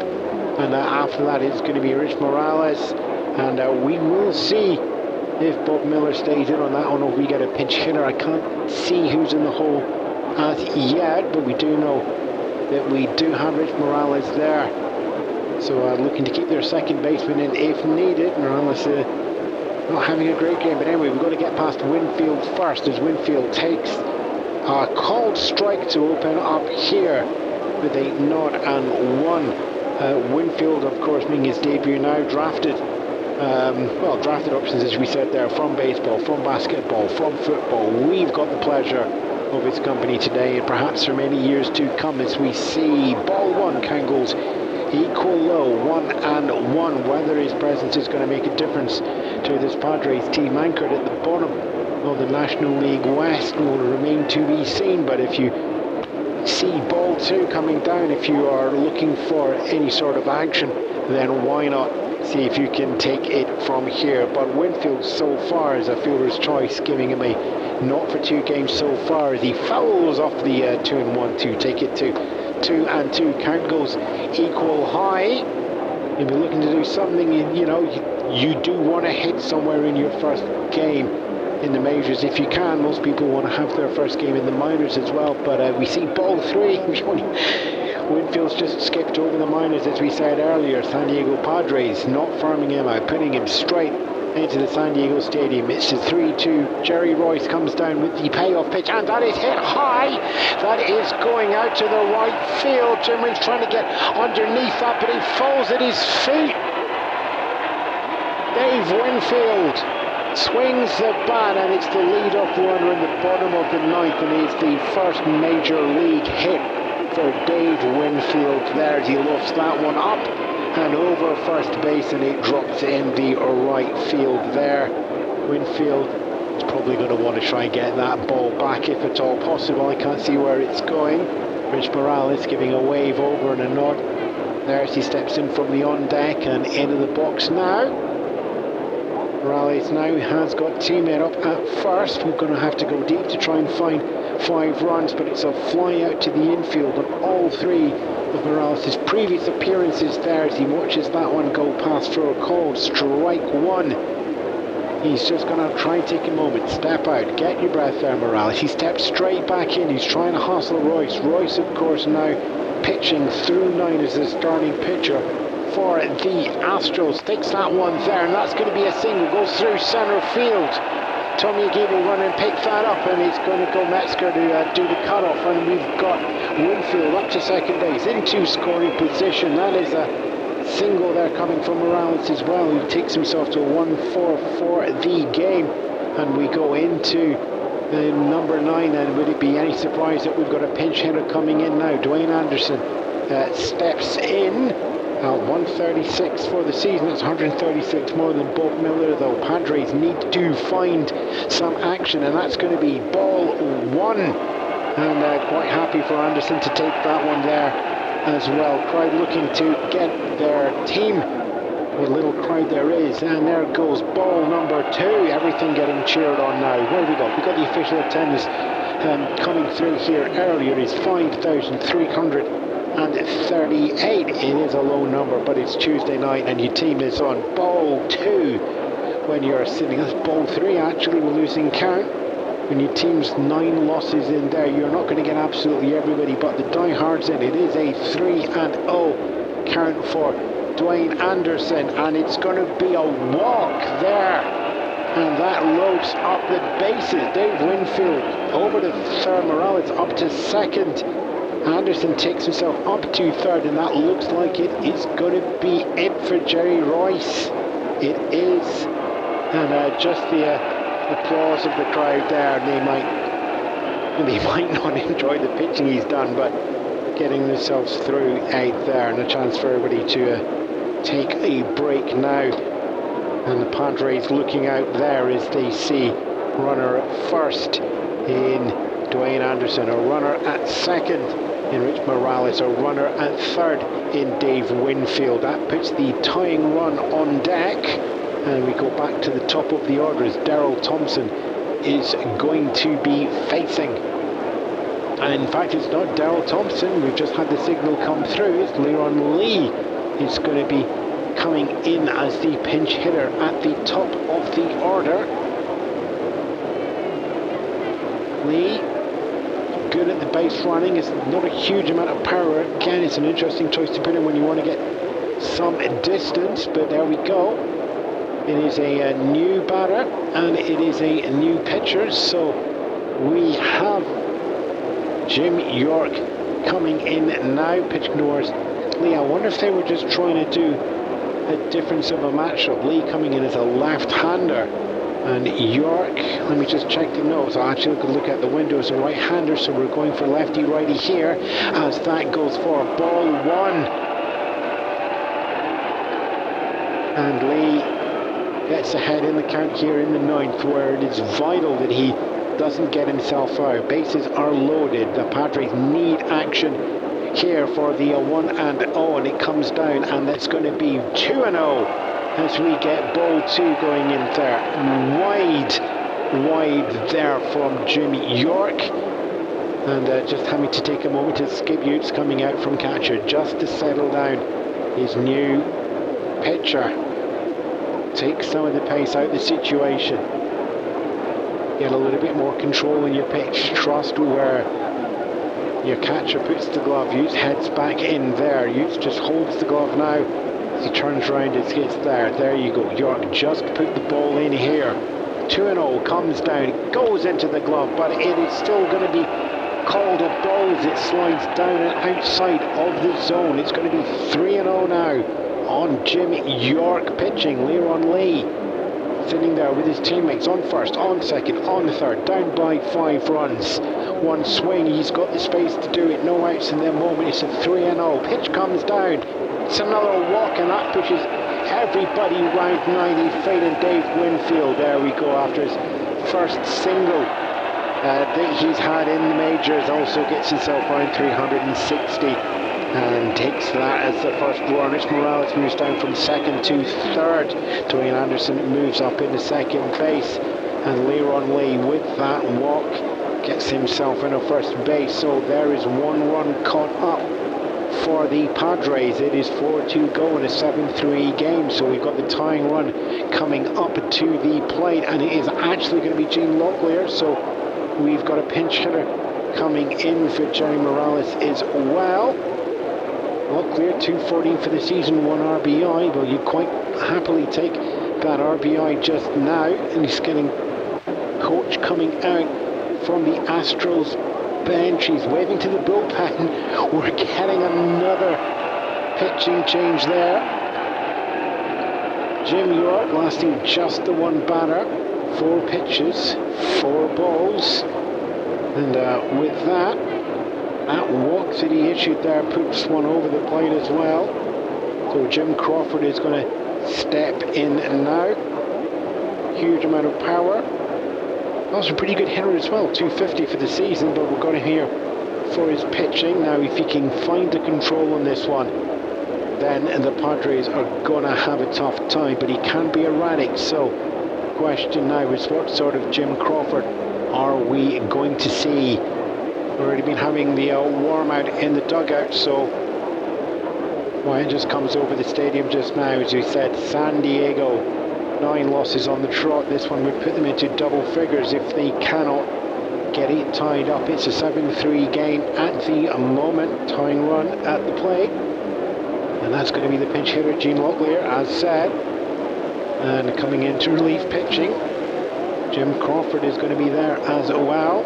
And after that it's going to be Rich Morales. And we will see if Bob Miller stays in on that one or if we get a pinch hitter. I can't see who's in the hole as yet, but we do know that we do have Rich Morales there, so looking to keep their second baseman in if needed. Morales not having a great game. But anyway, we've got to get past Winfield first, as Winfield takes a called strike to open up here with a 0-1. Winfield, of course, making his debut now, drafted options, as we said there, from baseball, from basketball, from football. We've got the pleasure of his company today, and perhaps for many years to come, as we see ball one, count goes equal low, 1-1. Whether his presence is going to make a difference to this Padres team anchored at the bottom of the National League West will remain to be seen. But if you see ball two coming down, if you are looking for any sort of action, then why not see if you can take it from here. But Winfield so far is a fielder's choice, giving him a not for two games so far as he fouls off the 2-1 to take it to 2-2. Count goes equal high. You'll be looking to do something, you do want to hit somewhere in your first game in the majors if you can. Most people want to have their first game in the minors as well, but we see ball three. Winfield's just skipped over the minors, as we said earlier. San Diego Padres not farming him out, putting him straight into the San Diego Stadium. It's a 3-2. Jerry Royce comes down with the payoff pitch, and that is hit high. That is going out to the right field. Jim Wyn's trying to get underneath that, but he falls at his feet. Dave Winfield swings the bat, and it's the lead-off runner in the bottom of the ninth, and it's the first major league hit for Dave Winfield there, as he lofts that one up and over first base, and it drops in the right field there. Winfield is probably going to want to try and get that ball back if at all possible. I can't see where it's going. Rich Morales giving a wave over and a nod there as he steps in from the on deck and into the box now. Morales now has got teammate up at first. We're going to have to go deep to try and find 5 runs, but it's a fly out to the infield on all 3 of Morales' previous appearances there, as he watches that one go past for a called strike 1. He's just going to try and take a moment, step out, get your breath there, Morales. He steps straight back in, he's trying to hustle Royce. Royce, of course, now pitching through 9 as the starting pitcher for the Astros. Takes that one there, and that's going to be a single, goes through center field. Tommy Agee will run and pick that up, and it's going to go Metzger to do the cutoff, and we've got Winfield up to second base into scoring position. That is a single there coming from Morales as well, who takes himself to 1-4 for the game, and we go into the number 9. And would it be any surprise that we've got a pinch hitter coming in now? Dwayne Anderson steps in. 136 for the season. It's 136 more than Bob Miller, though. Padres need to find some action, and that's going to be ball 1. And quite happy for Anderson to take that one there as well. Crowd looking to get their team. What little crowd there is, and there goes ball number 2. Everything getting cheered on now. Where have we got? We've got the official attendance coming through here earlier. It's 5,338. It is a low number, but it's Tuesday night and your team is on ball 2 when you're sitting. That's ball 3 actually, we're losing count. When your team's 9 losses in there, you're not going to get absolutely everybody, but the diehards in. It is a 3-0 count for Dwayne Anderson, and it's going to be a walk there, and that loads up the bases. Dave Winfield over to third, Morales up to second. Anderson takes himself up to third, and that looks like it is going to be it for Jerry Royce. It is, and just the applause of the crowd there. They might not enjoy the pitching he's done, but getting themselves through 8 there, and a chance for everybody to take a break now. And the Padres looking out there as they see runner at first in Dwayne Anderson, a runner at second in Rich Morales, a runner at third in Dave Winfield. That puts the tying run on deck, and we go back to the top of the order as Darrell Thompson is going to be facing. And in fact, it's not Darrell Thompson. We've just had the signal come through. It's Leon Lee. He's going to be coming in as the pinch hitter at the top of the order. Lee, good at the base running. It's not a huge amount of power. Again, it's an interesting choice to put in when you want to get some distance, but there we go. It is a new batter and it is a new pitcher, so we have Jim York coming in now, pitching towards Lee. I wonder if they were just trying to do a difference of a matchup. Lee coming in as a left-hander, and York, let me just check the notes. I'll actually look at the window as a right-hander, so we're going for lefty-righty here, as that goes for ball one. And Lee gets ahead in the count here in the ninth, where it is vital that he doesn't get himself out. Bases are loaded. The Padres need action here for the 1-0, and it comes down, and that's going to be 2-0 as we get ball two going in there. Wide there from Jim York. And just having to take a moment to skip Utes coming out from catcher just to settle down his new pitcher. Take some of the pace out of the situation. Get a little bit more control in your pitch. Trust where your catcher puts the glove. Utes heads back in there. Utes just holds the glove now. As he turns around, it gets there. There you go. York just put the ball in here. 2-0 comes down, goes into the glove, but it is still going to be called a ball as it slides down and outside of the zone. It's going to be 3-0 now on Jim York pitching. Leron Lee sitting there with his teammates on first, on second, on the third, down by 5 runs. One swing, he's got the space to do it. No outs in the moment. It's a 3-0. Pitch comes down. It's another walk, and that pushes everybody round 90 feet. And Dave Winfield, there we go, after his first single that he's had in the majors, also gets himself around 360 and takes that as the first run. Rich Morales moves down from second to third. Dwayne Anderson moves up into second base, and Leron Lee with that walk gets himself in a first base. So there is 1 run caught up for the Padres. It is 4 to go in a 7-3 game, so we've got the tying run coming up to the plate, and it is actually going to be Gene Locklear. So we've got a pinch hitter coming in for Jerry Morales as well. Locklear 214 for the season, 1 RBI. Well, you quite happily take that RBI just now, and he's getting coach coming out from the Astros bench. He's waving to the bullpen. We're getting another pitching change there. Jim York lasting just the 1 batter, 4 pitches, 4 balls, and with that walk that he issued there puts one over the plate as well. So Jim Crawford is going to step in now. Huge amount of power. Also a pretty good hitter as well, 250 for the season, but we've got him here for his pitching. Now if he can find the control on this one, then the Padres are going to have a tough time, but he can be erratic. So the question now is, what sort of Jim Crawford are we going to see? We've already been having the warm out in the dugout, so Wyatt just comes over the stadium just now. As we said, San Diego, 9 losses on the trot. This one would put them into double figures if they cannot get it tied up. It's a 7-3 game at the moment. Tying run at the plate, and that's going to be the pinch hitter Gene Locklear, as said. And coming into relief pitching, Jim Crawford is going to be there as well.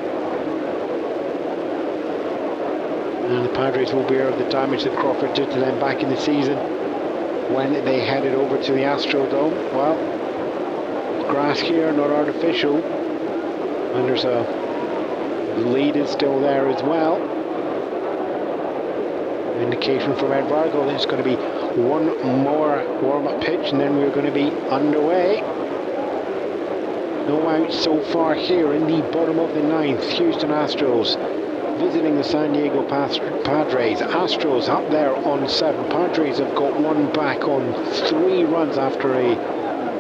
And the Padres will be aware of the damage that Crawford did to them back in the season when they headed over to the Astrodome. Well, grass here, not artificial, and there's a lead is still there as well. Indication from Ed Vargo that it's going to be one more warm-up pitch, and then we're going to be underway. No outs so far here in the bottom of the 9th. Houston Astros visiting the San Diego Padres. Astros up there on 7. Padres have got 1 back on 3 runs after a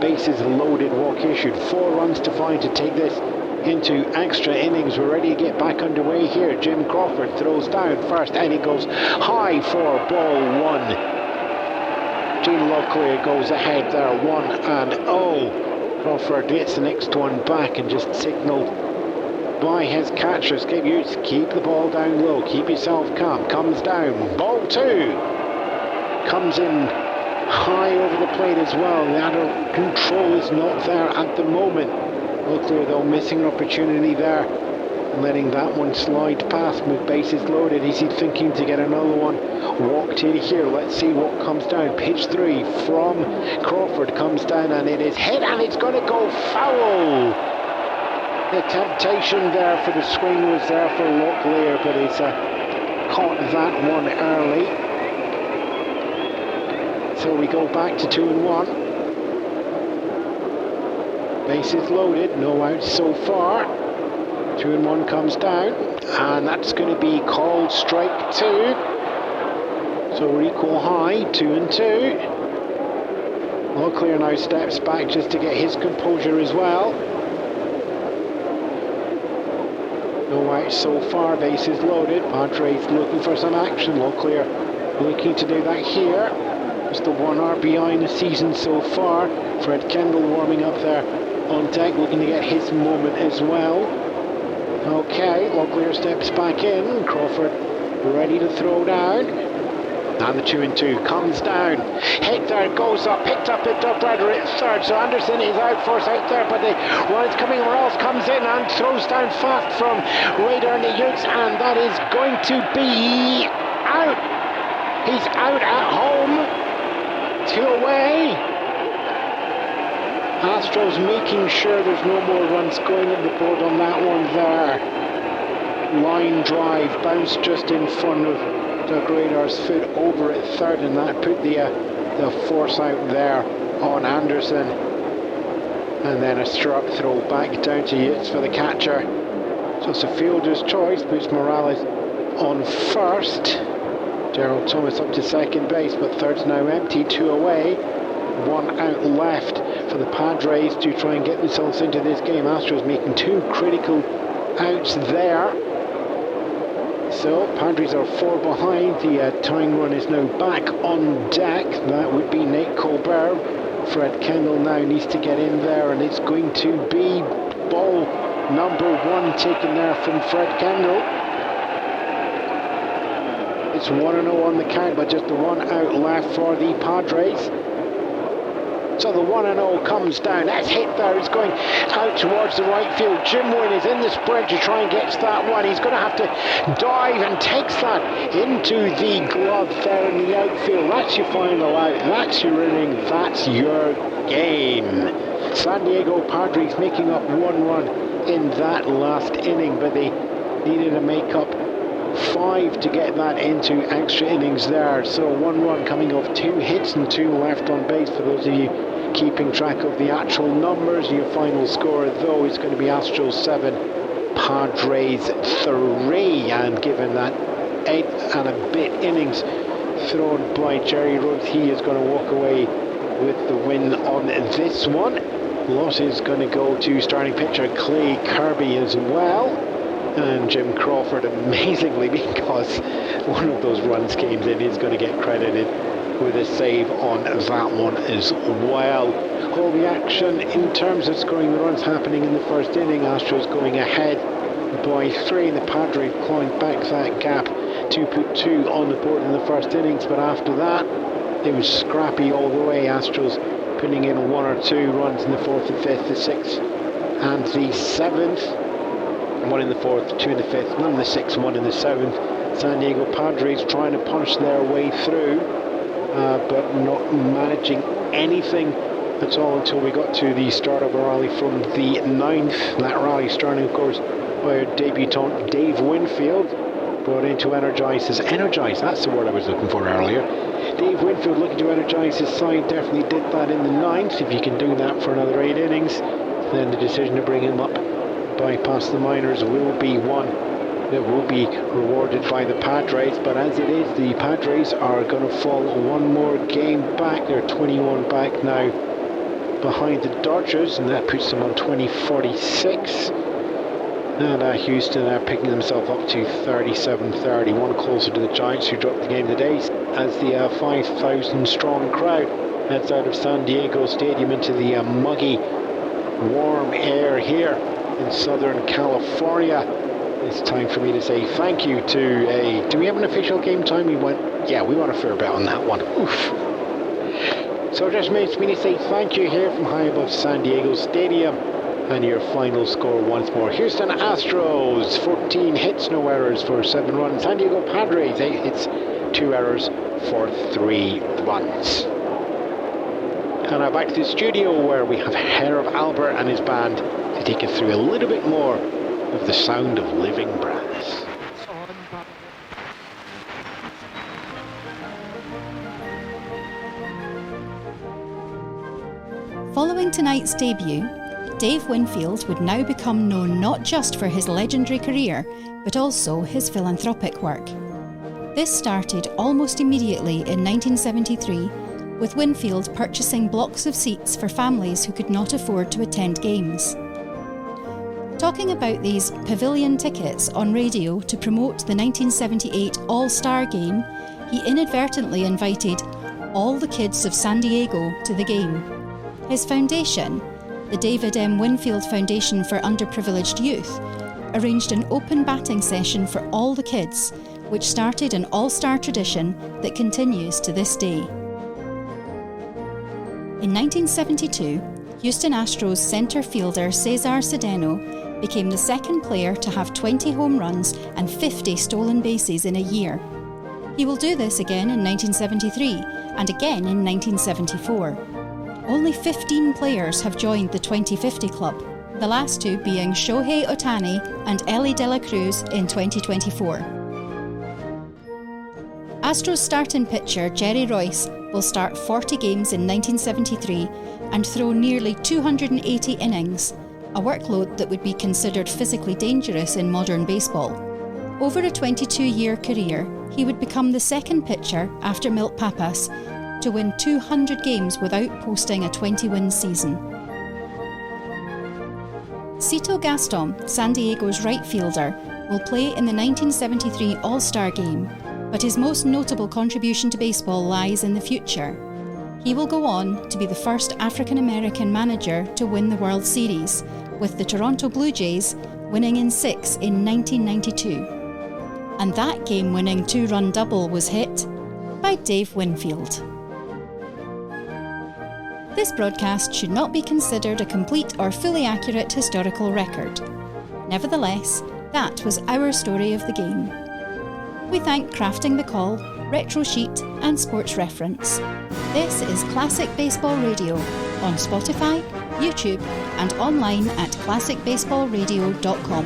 bases loaded walk issued. 4 runs to find to take this into extra innings. We're ready to get back underway here. Jim Crawford throws down first, and he goes high for ball 1. Gene Locklear goes ahead there, 1-0. Crawford gets the next one back and just signaled by his catchers. Keep the ball down low, keep yourself calm. Comes down, ball 2 comes in high over the plate as well. Lateral control is not there at the moment. Luckily though, missing an opportunity there, letting that one slide past with bases loaded. Is he thinking to get another one walked in here? Let's see what comes down. Pitch 3 from Crawford comes down and it is hit and it's going to go foul. The temptation there for the swing was there for Locklear, but he's caught that one early. So we go back to 2-1. Bases loaded, no outs so far. 2-1 comes down, and that's going to be called strike 2. So we're equal high, 2-2. Locklear now steps back just to get his composure as well. No outs so far, bases loaded. Padres looking for some action. Locklear looking to do that here. It's the 1 RBI in the season so far. Fred Kendall warming up there on deck, looking to get his moment as well. Okay, Locklear steps back in. Crawford ready to throw down. And the 2-2 comes down. Hit there, goes up, picked up Ryder at third. So Anderson is out, force out there, but the run is coming. Morales comes in and throws down fast from Raider and the Utes, and that is going to be out. He's out at home. 2 away. Astros making sure there's no more runs going on the board on that one there. Line drive, bounced just in front of Doug Radar's foot over at third, and that put the force out there on Anderson. And then a strut throw back down to Yates for the catcher. So it's a fielder's choice, puts Morales on first. Gerald Thomas up to second base, but third's now empty, 2 away. 1 out left for the Padres to try and get themselves into this game. Astros making 2 critical outs there. So Padres are 4 behind. The tying run is now back on deck. That would be Nate Colbert. Fred Kendall now needs to get in there, and it's going to be ball number 1 taken there from Fred Kendall. It's 1-0 on the count, but just the 1 out left for the Padres. So the 1-0 comes down. That's hit there. It's going out towards the right field. Jim Wynn is in the sprint to try and get that one. He's going to have to dive and takes that into the glove there in the outfield. That's your final out. That's your inning. That's your game. San Diego Padres making up 1 run in that last inning, but they needed to make up 5 to get that into extra innings there. So 1 run coming off 2 hits and 2 left on base. For those of you keeping track of the actual numbers, your final score though is going to be Astros 7, Padres 3. And given that 8 and a bit innings thrown by Jerry Rhodes, he is going to walk away with the win on this one. Loss is going to go to starting pitcher Clay Kirby as well. And Jim Crawford, amazingly, because one of those runs came in, is going to get credited with a save on that one as well. All the action in terms of scoring the runs happening in the first inning. Astros going ahead by 3, and the Padres clawing back that gap to put 2 on the board in the first innings. But after that, it was scrappy all the way. Astros putting in 1 or 2 runs in the 4th and 5th, the 6th and the 7th. 1 in the 4th, 2 in the 5th, none in the 6th, 1 in the 7th. San Diego Padres trying to punch their way through, but not managing anything at all until we got to the start of a rally from the 9th. That rally starting, of course, by our debutant Dave Winfield, brought in to energise, that's the word I was looking for earlier. Dave Winfield looking to energise his side, definitely did that in the 9th. If you can do that for another 8 innings, then the decision to bring him up bypass the minors will be one that will be rewarded by the Padres. But as it is, the Padres are going to fall 1 more game back. They're 21 back now behind the Dodgers, and that puts them on 20-46. And Houston are picking themselves up to 37-30, 1 closer to the Giants, who dropped the game today, as the 5,000 strong crowd heads out of San Diego Stadium into the muggy warm air here in Southern California. It's time for me to say thank you to do we have an official game time? Yeah, we want a fair bet on that one. Oof. So it just makes me to say thank you here from high above San Diego Stadium. And your final score once more. Houston Astros, 14 hits, no errors for 7 runs. San Diego Padres, 8 hits, 2 errors for 3 runs. And now back to the studio where we have Herb Albert and his band to take us through a little bit more of the sound of living brass. Following tonight's debut, Dave Winfield would now become known not just for his legendary career, but also his philanthropic work. This started almost immediately in 1973, with Winfield purchasing blocks of seats for families who could not afford to attend games. Talking about these pavilion tickets on radio to promote the 1978 All-Star Game, he inadvertently invited all the kids of San Diego to the game. His foundation, the David M. Winfield Foundation for Underprivileged Youth, arranged an open batting session for all the kids, which started an all-star tradition that continues to this day. In 1972, Houston Astros centre fielder Cesar Cedeno became the second player to have 20 home runs and 50 stolen bases in a year. He will do this again in 1973 and again in 1974. Only 15 players have joined the 2050 club, the last two being Shohei Ohtani and Ellie De La Cruz in 2024. Astros starting pitcher Jerry Royce will start 40 games in 1973 and throw nearly 280 innings, a workload that would be considered physically dangerous in modern baseball. Over a 22-year career, he would become the second pitcher after Milt Pappas to win 200 games without posting a 20-win season. Cito Gaston, San Diego's right fielder, will play in the 1973 All-Star Game, but his most notable contribution to baseball lies in the future. He will go on to be the first African-American manager to win the World Series, with the Toronto Blue Jays winning in 6 in 1992. And that game-winning 2-run double was hit by Dave Winfield. This broadcast should not be considered a complete or fully accurate historical record. Nevertheless, that was our story of the game. We thank Crafting the Call, Retro Sheet and Sports Reference. This is Classic Baseball Radio on Spotify, YouTube and online at classicbaseballradio.com.